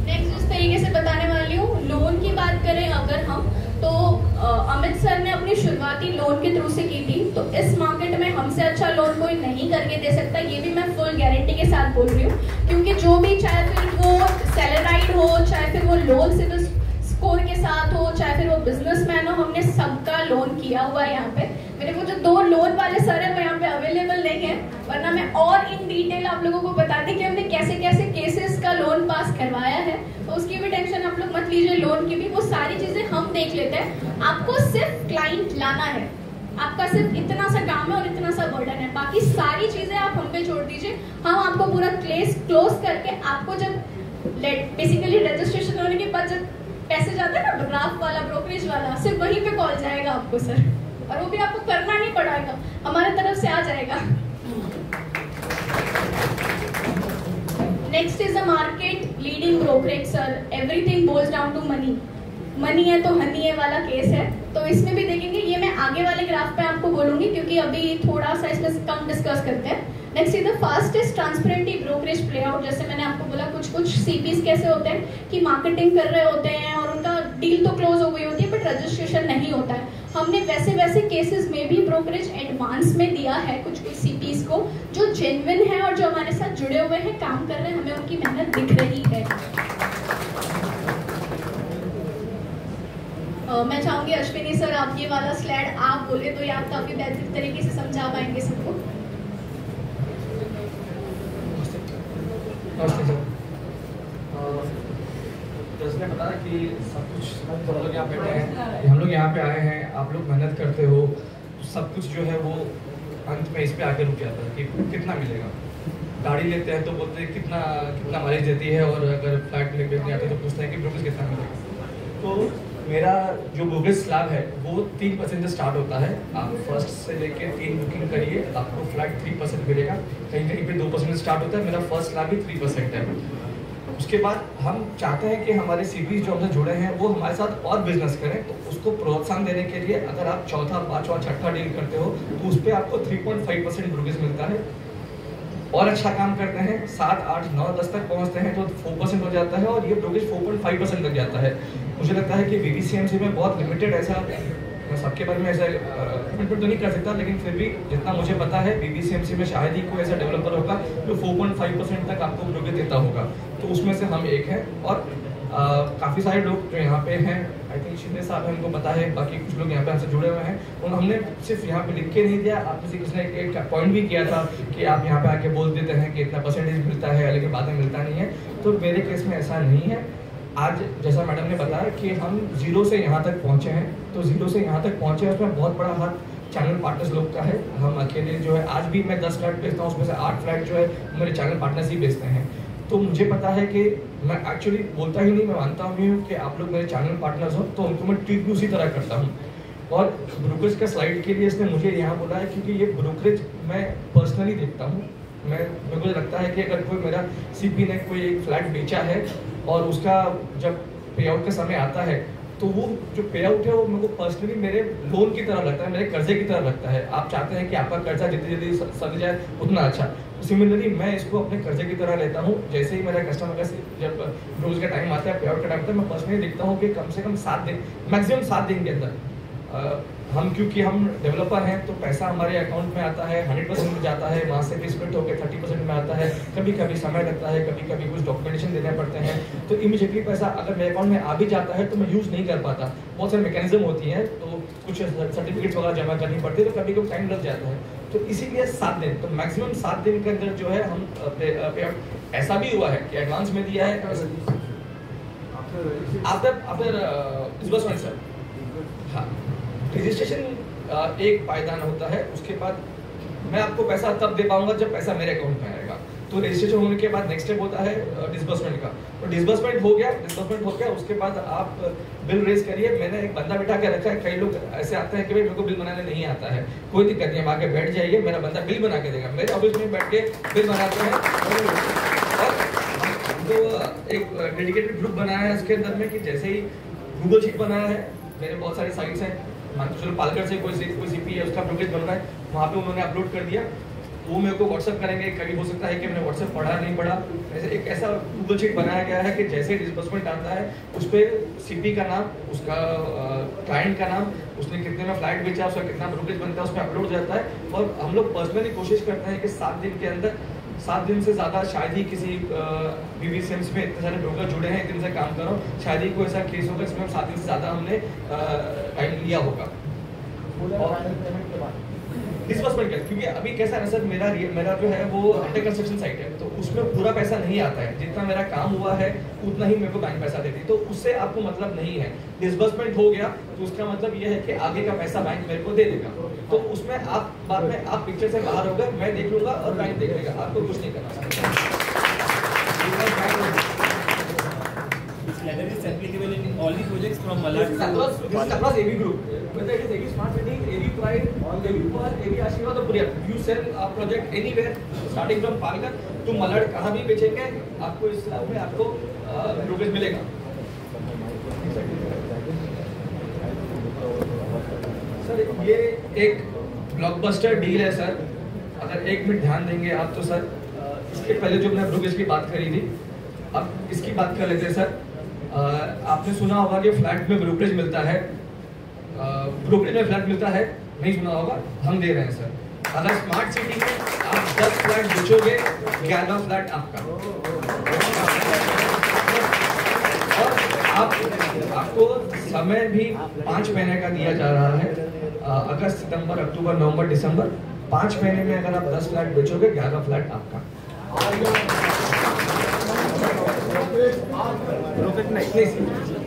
नेक्स्ट इस तरीके से बताने वाली हूँ, लोन की बात करें अगर हम, तो अमित सर ने अपनी शुरुआती लोन के थ्रू से की थी, तो इस मार्केट में हमसे अच्छा लोन कोई नहीं करके दे सकता, ये भी मैं फुल गारंटी के साथ बोल रही हूँ। क्योंकि जो भी, चाहे फिर वो सैलराइड हो, चाहे फिर वो लोन सिविल स्कोर के साथ हो, चाहे फिर वो बिजनेसमैन हो, हमने सबका लोन किया हुआ है यहाँ पे। मेरे को जो 2 लोन वाले सर है वो यहाँ पे अवेलेबल नहीं है, वरना मैं और इन डिटेल आप लोगों को बता दें कि हमने कैसे कैसे केसेस का लोन पास करवाया है, तो उसकी भी टेंशन आप लोग मत लीजिए, लोन की भी वो सारी चीजें हम देख लेते हैं। आपको सिर्फ क्लाइंट लाना है, आपका सिर्फ इतना सा काम है और इतना सा बर्डन है, बाकी सारी चीजें आप हम पे छोड़ दीजिए। हम आपको पूरा केस क्लोज करके, आपको जब बेसिकली रजिस्ट्रेशन होने के बाद जब पैसे जाते हैं ना ड्राफ्ट वाला, ब्रोकरेज वाला, सिर्फ वहीं पे कॉल जाएगा आपको सर, और वो भी आपको करना नहीं पड़ेगा, हमारे तरफ से आ जाएगा। Next is a market leading brokerage sir, everything boils down to money, money है तो हनी है वाला केस है। तो इसमें भी देखेंगे, ये मैं आगे वाले ग्राफ पे आपको बोलूंगी क्योंकि अभी थोड़ा सा इसमें कम डिस्कस करते हैं। Next is the fastest transparently brokerage play out. जैसे मैंने आपको बोला कुछ सीपीज कैसे होते हैं कि मार्केटिंग कर रहे होते हैं और उनका डील तो क्लोज हो गई होती है बट रजिस्ट्रेशन नहीं होता है। हमने वैसे केसेस में भी ब्रोकरेज एडवांस में दिया है कुछ सीपीज को जो जेन्युइन है और जो हमारे साथ जुड़े हुए हैं, काम कर रहे हैं, हमें उनकी मेहनत दिख रही है। मैं चाहूंगी अश्विनी सर आप ये वाला स्लाइड आप बोले तो ये आप काफी बेहतर तरीके से समझा पाएंगे सबको। जैसे मैं बताया कि सब कुछ हम लोग यहाँ बैठे हैं, हम लोग यहाँ पे आए हैं, आप लोग मेहनत करते हो, सब कुछ जो है वो अंत में इस पे आके रुक जाता है कि कितना मिलेगा। गाड़ी लेते हैं तो बोलते हैं कितना माइलेज देती है, और अगर फ्लैट में बेचने आते हैं तो पूछते हैं कि ब्रोकरेज कितना मिलेगा। तो मेरा जो ब्रोकरेज स्लैब है वो 3% से स्टार्ट होता है। आप फर्स्ट से लेके 3 बुकिंग करिए, आपको फ्लैट 3% मिलेगा। कहीं पे 2% स्टार्ट होता है, मेरा फर्स्ट स्लैब भी 3% है। उसके बाद हम चाहते हैं कि हमारे सीपीज जो हमसे जुड़े हैं वो हमारे साथ और बिजनेस करें, तो उसको प्रोत्साहन देने के लिए अगर आप चौथा, पांचवा, छठा डील करते हो तो उस पर आपको 3.5% ब्रोकरेज मिलता है। और अच्छा काम करते हैं, 7, 8, 9, 10 तक पहुंचते हैं तो 4% हो जाता है और ये ब्रोकरेज 4.5% लग जाता है। मुझे लगता है कि बीबीसीएमसी में बहुत लिमिटेड ऐसा, मैं सबके बारे में ऐसा कमेंट तो नहीं कर सकता, लेकिन फिर भी जितना मुझे पता है बीबीसीएमसी में शायद ही कोई ऐसा डेवलपर होगा जो 4.5% तक आपको ब्रोकरेज देता होगा। तो उसमें से हम एक हैं। और काफ़ी सारे लोग जो यहाँ पे हैं, आई थिंक शिंदे साहब हैं, उनको पता है, बाकी कुछ लोग यहाँ पे हमसे जुड़े हुए हैं। और हमने सिर्फ यहाँ पे लिख के नहीं दिया, आप में से किसी ने एक पॉइंट भी किया था कि आप यहाँ पे आके बोल देते हैं कि इतना परसेंटेज मिलता है लेकिन बाद में मिलता नहीं है। तो मेरे केस में ऐसा नहीं है। आज जैसा मैडम ने बताया कि हम 0 से यहाँ तक पहुँचे हैं, तो 0 से यहाँ तक पहुँचे उसमें बहुत बड़ा हाथ चैनल पार्टनर्स लोग का है। हम अकेले जो है, आज भी मैं 10 फ्लैट बेचता हूँ, उसमें से 8 फ्लैट जो है मेरे चैनल पार्टनर्स ही बेचते हैं। तो मुझे पता है कि मैं एक्चुअली बोलता ही नहीं, मैं मानता भी हूँ कि आप लोग मेरे चैनल पार्टनर्स हो, तो उनको मैं ट्रीट भी उसी तरह करता हूँ। और ब्रोकरेज का स्लाइड के लिए इसने मुझे यहाँ बोला है क्योंकि ये ब्रोकरेज मैं पर्सनली देखता हूँ। मेरे को लगता है कि अगर कोई मेरा सीपी ने कोई एक फ्लैट बेचा है और उसका जब पे आउट का समय आता है तो वो जो पे आउट है वो मेरे को पर्सनली मेरे लोन की तरह लगता है, मेरे कर्जे की तरह लगता है। आप चाहते हैं कि आपका कर्जा जितनी जल्दी सद जाए उतना अच्छा। सिमिलरली मैं इसको अपने कर्जे की तरह लेता हूँ। जैसे ही मेरा कस्टमर का जब रोज का टाइम आता है, पे आउट का टाइम आता है, मैं पर्सनली देखता हूँ कि कम से कम 7 दिन, मैक्सिमम 7 दिन के अंदर हम, क्योंकि हम डेवलपर हैं तो पैसा हमारे अकाउंट में आता है, 100% में जाता है, वहाँ से भी स्प्लिट होकर 30% में आता है। कभी कभी समय लगता है, कभी कभी कुछ डॉक्यूमेंटेशन देने पड़ते हैं, तो इमीडिएटली पैसा अगर मेरे अकाउंट में आ भी जाता है तो मैं यूज़ नहीं कर पाता। बहुत सारे मैकेनिज्म होती हैं, तो कुछ सर्टिफिकेट्स वगैरह जमा करनी पड़ती है, तो कभी कभी टाइम लग जाता है। तो इसीलिए 7 दिन, तो मैक्सिमम 7 दिन के अंदर जो है हम पे आउट। ऐसा भी हुआ है कि एडवांस में दिया है आफ्टर डिसबर्समेंट सर। हाँ, रजिस्ट्रेशन एक पायदान होता है, उसके बाद मैं आपको पैसा तब दे पाऊंगा जब पैसा मेरे अकाउंट में आएगा। तो रजिस्ट्रेशन होने के बाद नेक्स्ट स्टेप होता है डिसबर्समेंट का। तो डिसबर्समेंट हो गया, उसके बाद आप बिल रेज करिए। मैंने एक बंदा बिठा के रखा है। कई लोग ऐसे आते हैं कि भाई मेरे को बिल बनाने नहीं आता है, कोई दिक्कत नहीं है, आके बैठ जाइए, मेरा बंदा बिल बना के देगा। मेरे ऑफिस में बैठ के बिल बनाते हैं। तो एक डेडिकेटेड ग्रुप बनाया है इसके अंदर में कि जैसे ही गूगल शीट बनाया है, मेरे बहुत सारी साइट्स हैं, मान के चलो पालघर से कोई सीपी है, उसका ब्रोकरेज बन रहा है, वहाँ पे उन्होंने अपलोड कर दिया, वो मेरे को व्हाट्सअप करेंगे। कभी हो सकता है कि मैंने व्हाट्सअप पढ़ा नहीं पढ़ा, ऐसे एक ऐसा गूगल शीट बनाया गया है कि जैसे डिसबर्समेंट आता है उस पर सीपी का नाम, उसका क्लाइंट का नाम, उसने कितने में फ्लैट बेचा, उसका कितना ब्रोकरेज बनता है, उसमें अपलोड हो जाता है। और हम लोग पर्सनली कोशिश करते हैं कि 7 दिन के अंदर, 7 दिन से ज़्यादा शायद ही किसी बीबीसीएमसी में इतने सारे ब्रोकर जुड़े हैं, इतने से काम करो, शायद ही कोई ऐसा केस होगा इसमें 7 दिन से ज़्यादा हमने टाइम लिया होगा डिसबर्समेंट का। क्योंकि अभी कैसा है ना सर, मेरा जो है वो अंडर कंस्ट्रक्शन साइट है, तो उसमें पूरा पैसा नहीं आता है। जितना मेरा काम हुआ है उतना ही मेरे को बैंक पैसा देती, तो उससे आपको मतलब नहीं है। डिसबर्समेंट हो गया तो उसका मतलब ये है कि आगे का पैसा बैंक मेरे को दे देगा। तो उसमें आप बाद में आप पिक्चर से बाहर हो गए, मैं देख लूंगा और बैंक देख लेगा, आपको कुछ नहीं करना। salary is applicable in all the projects from Malad to across AV group. Whether it is AV Smart City, AV Pride, AV Pearl, AV Ashirwad or Puriya, you sell a project anywhere, starting from Palghar to Malad, कहाँ भी बेचेंगे, आपको इस स्लैब में आपको ब्रोकरेज मिलेगा. सर ये एक ब्लॉकबस्टर डील है सर. अगर 1 मिनट ध्यान देंगे आप तो सर, इसके पहले जो मैंने ब्रोकरेज की बात करी थी, अब इसकी बात कर लेते हैं सर. आपने सुना होगा कि फ्लैट में ब्रोकरेज मिलता है, ब्रोकरेज में फ्लैट मिलता है, नहीं सुना होगा, हम दे रहे हैं सर. अगर स्मार्ट सिटी में आप 10 फ्लैट बेचोगे, 11वां फ्लैट आपका. और आपको समय भी 5 महीने का दिया जा रहा है. अगस्त, सितंबर, अक्टूबर, नवंबर, दिसंबर, 5 महीने में अगर आप 10 फ्लैट बेचोगे, 11वां फ्लैट आपका. ब्रोकरेज नहीं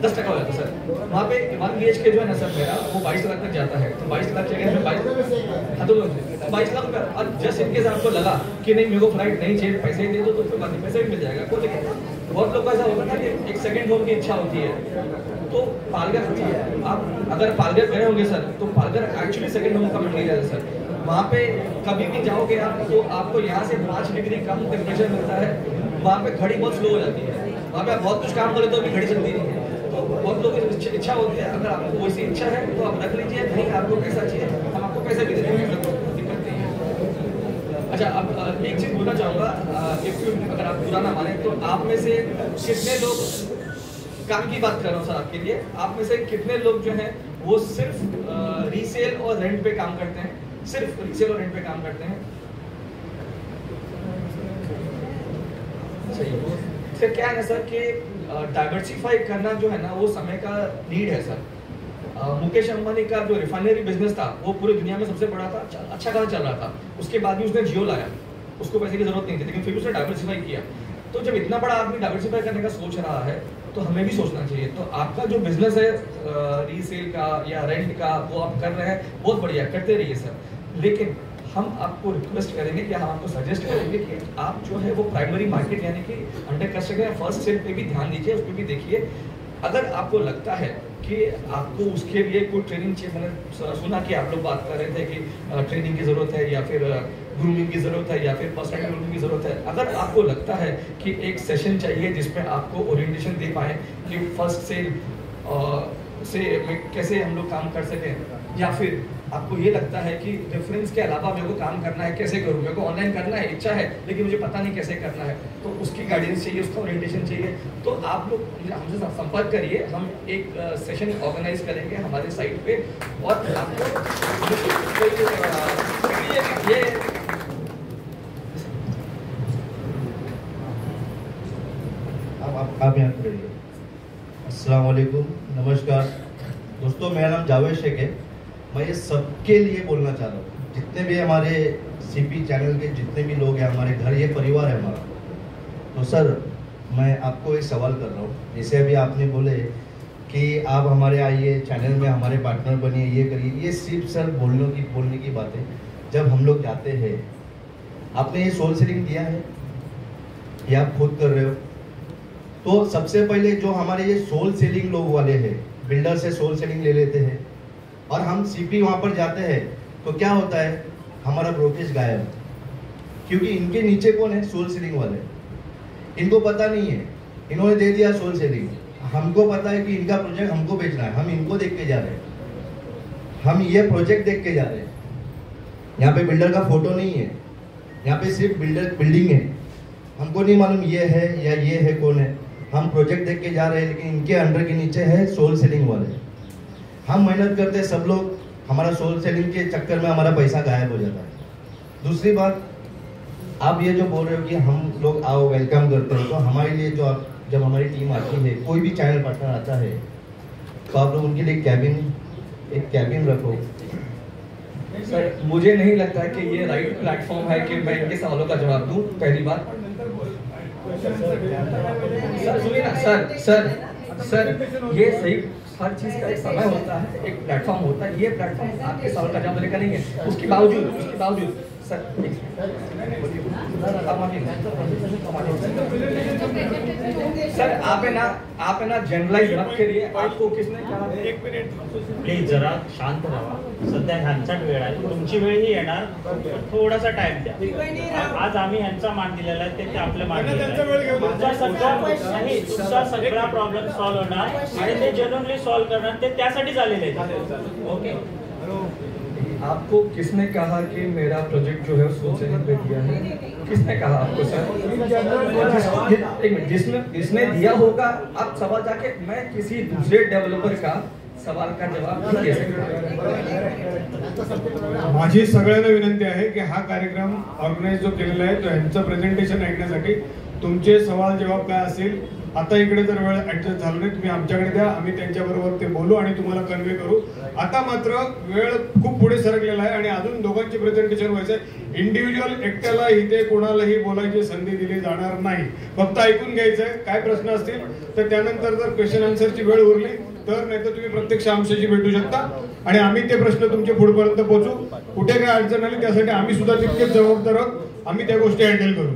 10% हो जाता सर. वहाँ पे 1 BHK जो है ना सर मेरा, वो 22 लाख तक जाता है. तो 22 लाख जगह में 22 लाख रुपया. और जस्ट इनकेस आपको लगा कि नहीं मेरे को फ्लाइट नहीं चाहिए, पैसे ही दे दो, तो उसके बाद पैसे भी मिल जाएगा. कोई लेकिन बहुत लोग का ऐसा होता है कि एक सेकंड होम की इच्छा होती है. तो पालघर, आप अगर पालघर गए होंगे सर, तो पालघर एक्चुअली सेकंड होम का मटेरियल है सर. वहाँ पे कभी भी जाओगे आप, तो आपको यहाँ से 5 डिग्री कम टेम्परेचर मिलता है. वहाँ पे घड़ी बहुत स्लो हो जाती है. वहाँ पे आप बहुत कुछ काम करें तो अभी घड़ी चलती नहीं है. तो बहुत लोगों की इच्छा होती है. अगर आपको वैसी इच्छा है तो आप रख लीजिए, नहीं आपको पैसा चाहिए, हम आपको पैसे भी दे देंगे, दिक्कत नहीं है. अच्छा, अब एक चीज बोलना चाहूँगा, अगर आप बुरा ना माने तो आप में से कितने लोग, काम की बात कर रहा हूँ सर आपके लिए, आप में से कितने लोग जो हैं वो सिर्फ रीसेल और रेंट पे काम करते हैं? सिर्फ रीसेल और रेंट पे काम करते हैं. सर क्या है ना सर कि डाइवर्सिफाई करना जो है ना वो समय का नीड है सर. मुकेश अंबानी का जो रिफाइनरी बिजनेस था वो पूरी दुनिया में सबसे बड़ा था, अच्छा खासा चल रहा था. उसके बाद भी उसने जियो लाया, उसको पैसे की जरूरत नहीं थी, लेकिन फिर उसने डाइवर्सिफाई किया. तो जब इतना बड़ा आदमी डाइवर्सिफाई करने का सोच रहा है तो हमें भी सोचना चाहिए. तो आपका जो बिजनेस है रीसेल का या रेंट का, वो आप कर रहे हैं, बहुत बढ़िया, करते रहिए सर. लेकिन हम आपको रिक्वेस्ट करेंगे कि हम आपको सजेस्ट करेंगे कि आप जो है वो प्राइमरी मार्केट यानी कि अंडर कंस्ट्रक्शन फर्स्ट सेल पे भी ध्यान दीजिए, उस पर भी देखिए. अगर आपको लगता है कि आपको उसके लिए कोई ट्रेनिंग चाहिए, मैंने सुना कि आप लोग बात कर रहे थे कि ट्रेनिंग की ज़रूरत है या फिर ग्रूमिंग की ज़रूरत है या फिर पर्सनल ग्रूमिंग की ज़रूरत है. अगर आपको लगता है कि एक सेशन चाहिए जिसमें आपको ओरिएंटेशन दे पाएँ कि फर्स्ट सेल से कैसे हम लोग काम कर सकें, या फिर आपको ये लगता है कि रेफरेंस के अलावा मेरे को काम करना है, कैसे करूँ, मेरे को ऑनलाइन करना है, इच्छा है, लेकिन मुझे पता नहीं कैसे करना है, तो उसकी गाइडेंस चाहिए, उसका ओरिएंटेशन चाहिए, तो आप लोग हमसे संपर्क करिए. हम एक सेशन ऑर्गेनाइज करेंगे हमारे साइट पे, और आपको ये आप यहाँ पे. अस्सलाम वालेकुम, नमस्कार दोस्तों, मेरा नाम जावेद शेख है. मैं ये सबके लिए बोलना चाह रहा हूँ, जितने भी हमारे सीपी चैनल के जितने भी लोग हैं, हमारे घर ये परिवार है हमारा. तो सर मैं आपको एक सवाल कर रहा हूँ. जैसे अभी आपने बोले कि आप हमारे आइए चैनल में, हमारे पार्टनर बनिए, ये करिए, ये सिर्फ सर बोलने की बात है. जब हम लोग जाते हैं, आपने ये सोल सेलिंग दिया है या आप खुद कर रहे हो? तो सबसे पहले जो हमारे ये सोल सेलिंग लोग वाले हैं, बिल्डर से सोल सेलिंग ले लेते हैं, और हम सीपी वहाँ पर जाते हैं तो क्या होता है, हमारा ब्रोकरेज गायब. क्योंकि इनके नीचे कौन है? सोल सेलिंग वाले. इनको पता नहीं है, इन्होंने दे दिया सोल सेलिंग. हमको पता है कि इनका प्रोजेक्ट हमको बेचना है, हम इनको देख के जा रहे हैं, हम ये प्रोजेक्ट देख के जा रहे हैं. यहाँ पे बिल्डर का फोटो नहीं है, यहाँ पे सिर्फ बिल्डिंग है. हमको नहीं मालूम ये है या ये है, कौन है. हम प्रोजेक्ट देख के जा रहे हैं, लेकिन इनके अंडर के नीचे है सोल सेलिंग वाले. हम मेहनत करते हैं सब लोग, हमारा सोल सेलिंग के चक्कर में हमारा पैसा गायब हो जाता है. दूसरी बात, आप ये जो बोल रहे हो कि हम लोग आओ वेलकम करते हो, तो हमारे लिए जो आप, जब हमारी टीम आती है, कोई भी चैनल पार्टनर आता है, तो आप लोग उनके लिए एक कैबिन रखो. सर मुझे नहीं लगता है कि ये राइट प्लेटफॉर्म है कि मैं इनके सवालों का जवाब दूं. पहली बात सर सुनिए ना, सर ये सही, हर चीज का एक समय होता है, एक प्लेटफॉर्म होता है. ये प्लेटफॉर्म आपके सवाल का जवाब देने का नहीं है. उसके बावजूद सर सर आप है ना जनरलाइज मत करिए. आपको किसने कहा? एक मिनिट प्लीज जरा शांत राहा. सध्या ह्यांचाच वेळ आहे, तुमची वेळ ही येणार, थोडासा टाइम द्या. आज आम्ही ह्यांचा मान दिलेला आहे, ते आपल्या मान तुमचा सगळा प्रॉब्लेम सॉल्व्ह होणार आणि ते जेन्युइनली सॉल्व्ह करणार, ते त्यासाठीच आलेले आहेत. ओके. आपको किसने कहा कि मेरा प्रोजेक्ट जो है सोचने पे दिया है? किसने कहा आपको सर? जिसने दिया होगा, आप सवाल जाके मैं किसी दूसरे डेवलपर का सवाल का जवाब नहीं दे सकता. माझी सगळ्यांना विनंती आहे की हा कार्यक्रम ऑर्गनाइज जो केलेला आहे तो ह्यांचं प्रेझेंटेशन ऐकण्यासाठी तुमचे सवाल जवाब काय असेल, आता इकडे जर वेळ ऍडजस्ट झाला नाही तुम्ही आमच्याकडे द्या, आम्ही त्यांच्याबरोबर ते बोलू आणि तुम्हाला कन्वे करू. आता मात्र वेळ खूप पुढे सरकलेला आहे आणि अजून दोघांचे प्रेझेंटेशन व्हायचंय. इंडिव्हिज्युअल एकट्याला इथे कोणालाही बोलायची संधी दिली जाणार नाही, फक्त ऐकून घ्यायचंय. काय प्रश्न असतील तर त्यानंतर जर क्वेश्चन आन्सरची वेळ उरली तर, नाही तर तुम्ही प्रत्यक्ष आमच्याशी भेटू शकता आणि आम्ही ते प्रश्न तुमच्या पुढेपर्यंत पोहोचू. कुठे काय अडचण आली त्यासाठी आम्ही सुद्धा तितकेच जबाबदार आहोत, आम्ही त्या गोष्टी हँडल करू.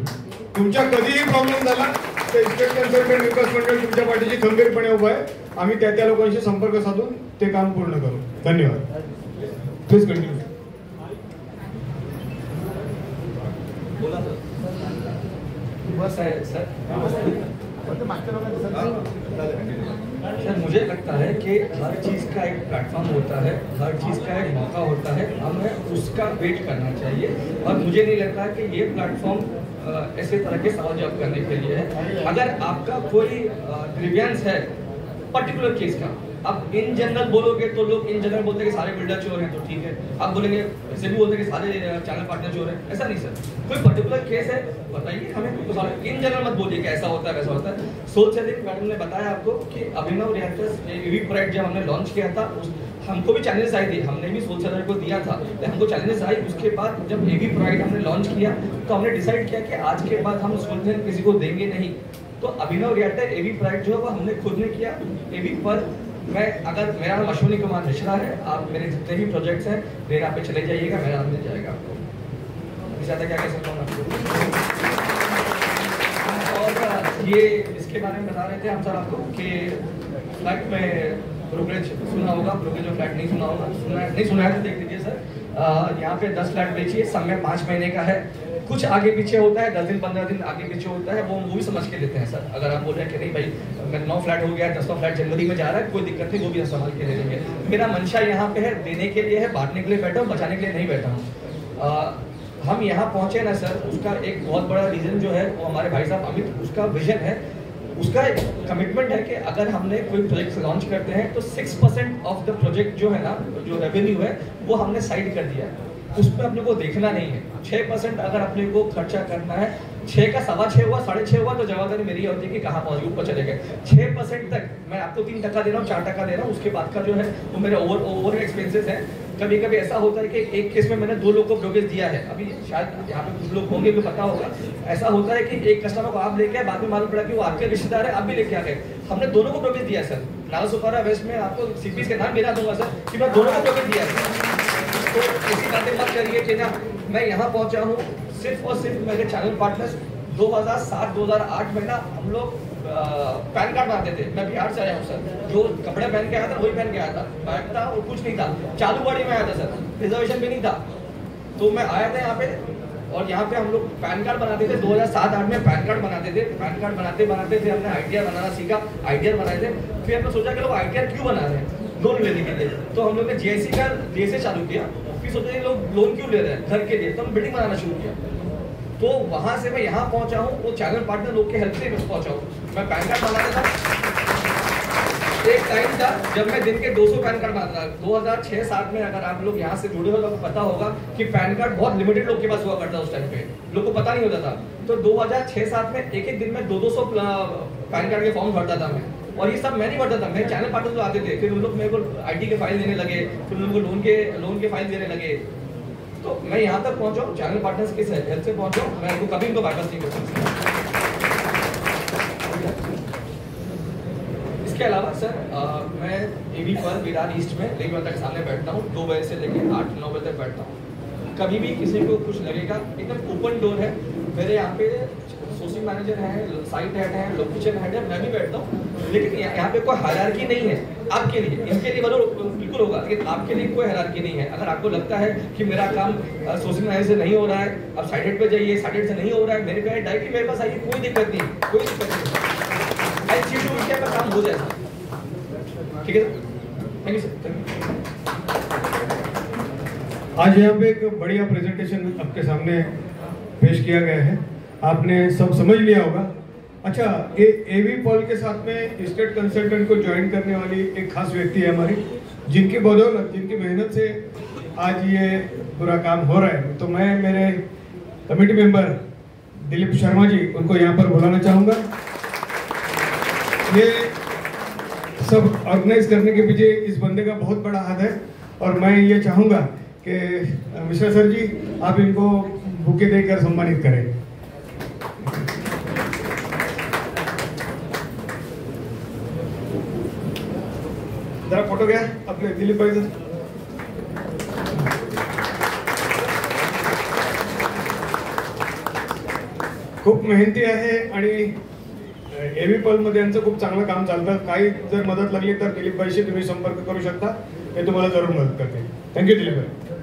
तुमच्या कधीही प्रॉब्लेम झाला तर स्टेट कन्सल्टंट विकास मंडळ तुमच्या पाठीशी खंबीरपणे उभा आहे. आम्ही त्या लोकांशी संपर्क साधून ते काम पूर्ण करू. धन्यवाद. Please continue. बस है सर. सर मुझे लगता है कि हर चीज़ का एक प्लेटफॉर्म होता है, हर चीज़ का एक मौका होता है, हमें उसका वेट करना चाहिए. और मुझे नहीं लगता कि ये प्लेटफॉर्म ऐसे तरह के सवाल जवाब करने के लिए है. अगर आपका कोई ग्रीवियंस है पर्टिकुलर केस का, अब इन जनरल बोलोगे तो लोग इन जनरल बोलते हैं कि सारे बिल्डर चोर हैं, तो ठीक है. आप बोलेंगे ऐसे भी बोलते हैं कि सारे चैनल पार्टनर चोर हैं, ऐसा नहीं सर. कोई पर्टिकुलर केस है बताइए हमें, इन जनरल मत बोलिए कि ऐसा होता है वैसा होता है. सोच से मैडम ने बताया आपको कि अभिनव रिएक्टर्स एवी प्रोडक्ट जब हमने लॉन्च किया था हमको भी चैलेंजेस आई थी, हमने भी सोच को दिया था, हमको चैलेंजेस आई. उसके बाद जब एवी प्रोडक्ट हमने लॉन्च किया तो हमने डिसाइड किया कि आज के बाद हम सोल्यूशन किसी को देंगे नहीं. तो अभिनव रिएक्टर एवी प्रोडक्ट जो है वो हमने खुद ने किया. एवी पर मैं अगर मेरा नाम अश्विनी कुमार मिश्रा है, आप मेरे जितने भी प्रोजेक्ट्स हैं रेरा पे चले जाइएगा, मेरा नाम मिल जाएगा आपको. ज़्यादा क्या कह सकता हूँ आपको. और ये इसके बारे में बता रहे थे हम सर आपको कि फ्लैट में ब्रोकरेज सुना होगा, ब्रोकरेज में फ्लैट नहीं सुना होगा, नहीं सुना है तो देख लीजिए सर. यहाँ पे 10 फ्लैट बेचिए, सब में 5 महीने का है. कुछ आगे पीछे होता है, 10 दिन 15 दिन आगे पीछे होता है, वो भी समझ के लेते हैं सर. अगर आप बोल रहे हैं कि नहीं भाई मैं 9 फ्लैट हो गया, 10वां फ्लैट जनवरी में जा रहा है, कोई दिक्कत नहीं, वो भी संभाल के ले लेंगे. मेरा मंशा यहाँ पे है, देने के लिए है, बांटने के लिए बैठा हूँ, बचाने के लिए नहीं बैठा हूँ. हम यहाँ पहुँचे ना सर, उसका एक बहुत बड़ा रीजन जो है वो हमारे भाई साहब अमित, उसका विजन है, उसका एक कमिटमेंट है कि अगर हमने कोई प्रोजेक्ट लॉन्च करते हैं तो 6% ऑफ द प्रोजेक्ट जो है ना, जो रेवेन्यू है वो हमने साइड कर दिया है. उसमें अपने को देखना नहीं है. 6% अगर अपने को खर्चा करना है, 6 का 6.25 हुआ, 6.5 हुआ तो जवाबदारी मेरी होती है कि कहाँ पहुँच ऊपर चले गए. 6% तक मैं आपको 3% दे रहा हूँ, 4% दे रहा हूँ, उसके बाद का जो है वो मेरे ओवर एक्सपेंसेस है. कभी कभी ऐसा होता है कि एक केस में मैंने 2 लोग को ब्रोकरेज दिया है. अभी शायद यहाँ पे कुछ लोग होंगे भी पता होगा. ऐसा होता है कि एक कस्टमर को आप लेके आए, बाद में मालूम पड़ा कि वो आपके रिश्तेदार है, आप भी लेके आ गए. हमने दोनों को ब्रोकरेज दिया सर. नालासोपारा वेस्ट में आपको सीपीस के नाम गिरा दूंगा सर कि मैं दोनों को ब्रोकरेज दिया है. तो ऐसी बातें मत करिए कि ना मैं यहाँ पहुँचा हूँ सिर्फ और सिर्फ मेरे चैनल पार्टनर्स 2007-2008 में ना हम लोग पैन कार्ड बनाते थे. मैं बिहार से आया हूँ सर, जो कपड़े पहन के आया था वही पहन के आया था, बैग था और कुछ नहीं था, चालू गाड़ी में आया था सर, रिजर्वेशन भी नहीं था. तो मैं आया था यहाँ पे और यहाँ पे हम लोग पैन कार्ड बनाते थे. 2007-8 में पैन कार्ड बनाते थे. पैन कार्ड बनाते फिर हमने आईटीआर बनाना सीखा, आईटीआर बनाए थे. फिर हमने सोचा कि लोग आईटीआर क्यों बना रहे हैं, लोन लेने के लिए. तो हम लोग ने जीआईसी का जीएसए चालू किया. फिर सोचा ये लोग लोन क्यों ले रहे हैं, घर के लिए. तो हम बिल्डिंग बनाना शुरू किया. तो वहां से मैं यहाँ पहुंचा हूँ, वो चैनल पार्टनर लोग के हेल्प से पहुंचा हूँ. मैं पैन कार्ड बनाता था. एक टाइम था जब मैं दिन के 200 पैन कार्ड बनाता था. 2006-7 में अगर आप लोग यहाँ से जुड़े हो तो आपको पता होगा कि पैन कार्ड बहुत लिमिटेड लोग के पास हुआ करता उस टाइम पे, लोग को पता नहीं होता था. तो 2006-7 में एक दिन में 200 पैन कार्ड के फॉर्म भरता था मैं. और ये सब मैं नहीं भरता था, मेरे चैनल पार्टनर जो आते थे, फिर उन लोग मेरे को आईटी के फाइल देने लगे, फिर उन लोग को लोन के फाइल देने लगे. तो मैं यहाँ तक पहुँचा हूँ चैनल पार्टनर्स के हेल्प से पहुँचा हूँ. मैं कभी इनको बाईपास नहीं कर सकता. इसके अलावा सर मैं एवी पर विरार ईस्ट में 1 बजे तक सामने बैठता हूँ, 2 बजे से लेकर 8-9 बजे तक बैठता हूँ. कभी भी किसी को कुछ लगेगा, एकदम ओपन डोर है। मेरे यहाँ पे सोर्सिंग मैनेजर है, साइट हेड है, लोकेशन हेड है, मैं भी बैठता हूँ, लेकिन यहाँ पे कोई हायरार्की नहीं है आपके लिए। इसके लिए बिल्कुल होगा, लेकिन आपके लिए कोई हायरार्की नहीं है। अगर आपको लगता है कि मेरा काम सोर्सिंग मैनेजर से नहीं हो रहा है, आप साइट हेड पे जाइए, साइट हेड से नहीं हो रहा है, मेरे पे डायरेक्टली मेरे पास आइए, कोई दिक्कत नहीं, कोई दिक्कत नहीं। आई सी टू क्या काम हो जाएगा, ठीक है। Thank you sir. आज यहाँ पे एक बढ़िया प्रेजेंटेशन आपके सामने पेश किया गया है, आपने सब समझ लिया होगा। अच्छा, ये एवी पॉल के साथ में स्टेट कंसल्टेंट को ज्वाइन करने वाली एक खास व्यक्ति है हमारी, जिनकी बदौलत, जिनकी मेहनत से आज ये पूरा काम हो रहा है। तो मैं मेरे कमेटी मेंबर दिलीप शर्मा जी, उनको यहाँ पर बुलाना चाहूँगा। ये सब ऑर्गेनाइज करने के पीछे इस बंदे का बहुत बड़ा हाथ है, और मैं ये चाहूँगा कि मिश्रा सर जी, आप इनको बुके देकर सम्मानित करें। जरा फोटो घ्या आपले दिलीप भाई सर। खूप मेहनती आहे आणि एव्ही पल मध्ये यांचं खूप चांगलं काम चालतं। काही जर मदत लागली तर दिलीप भाईशी तुम्ही संपर्क करू शकता, ते तुम्हाला जरूर मदत करतील। थँक्यू दिलीप भाई।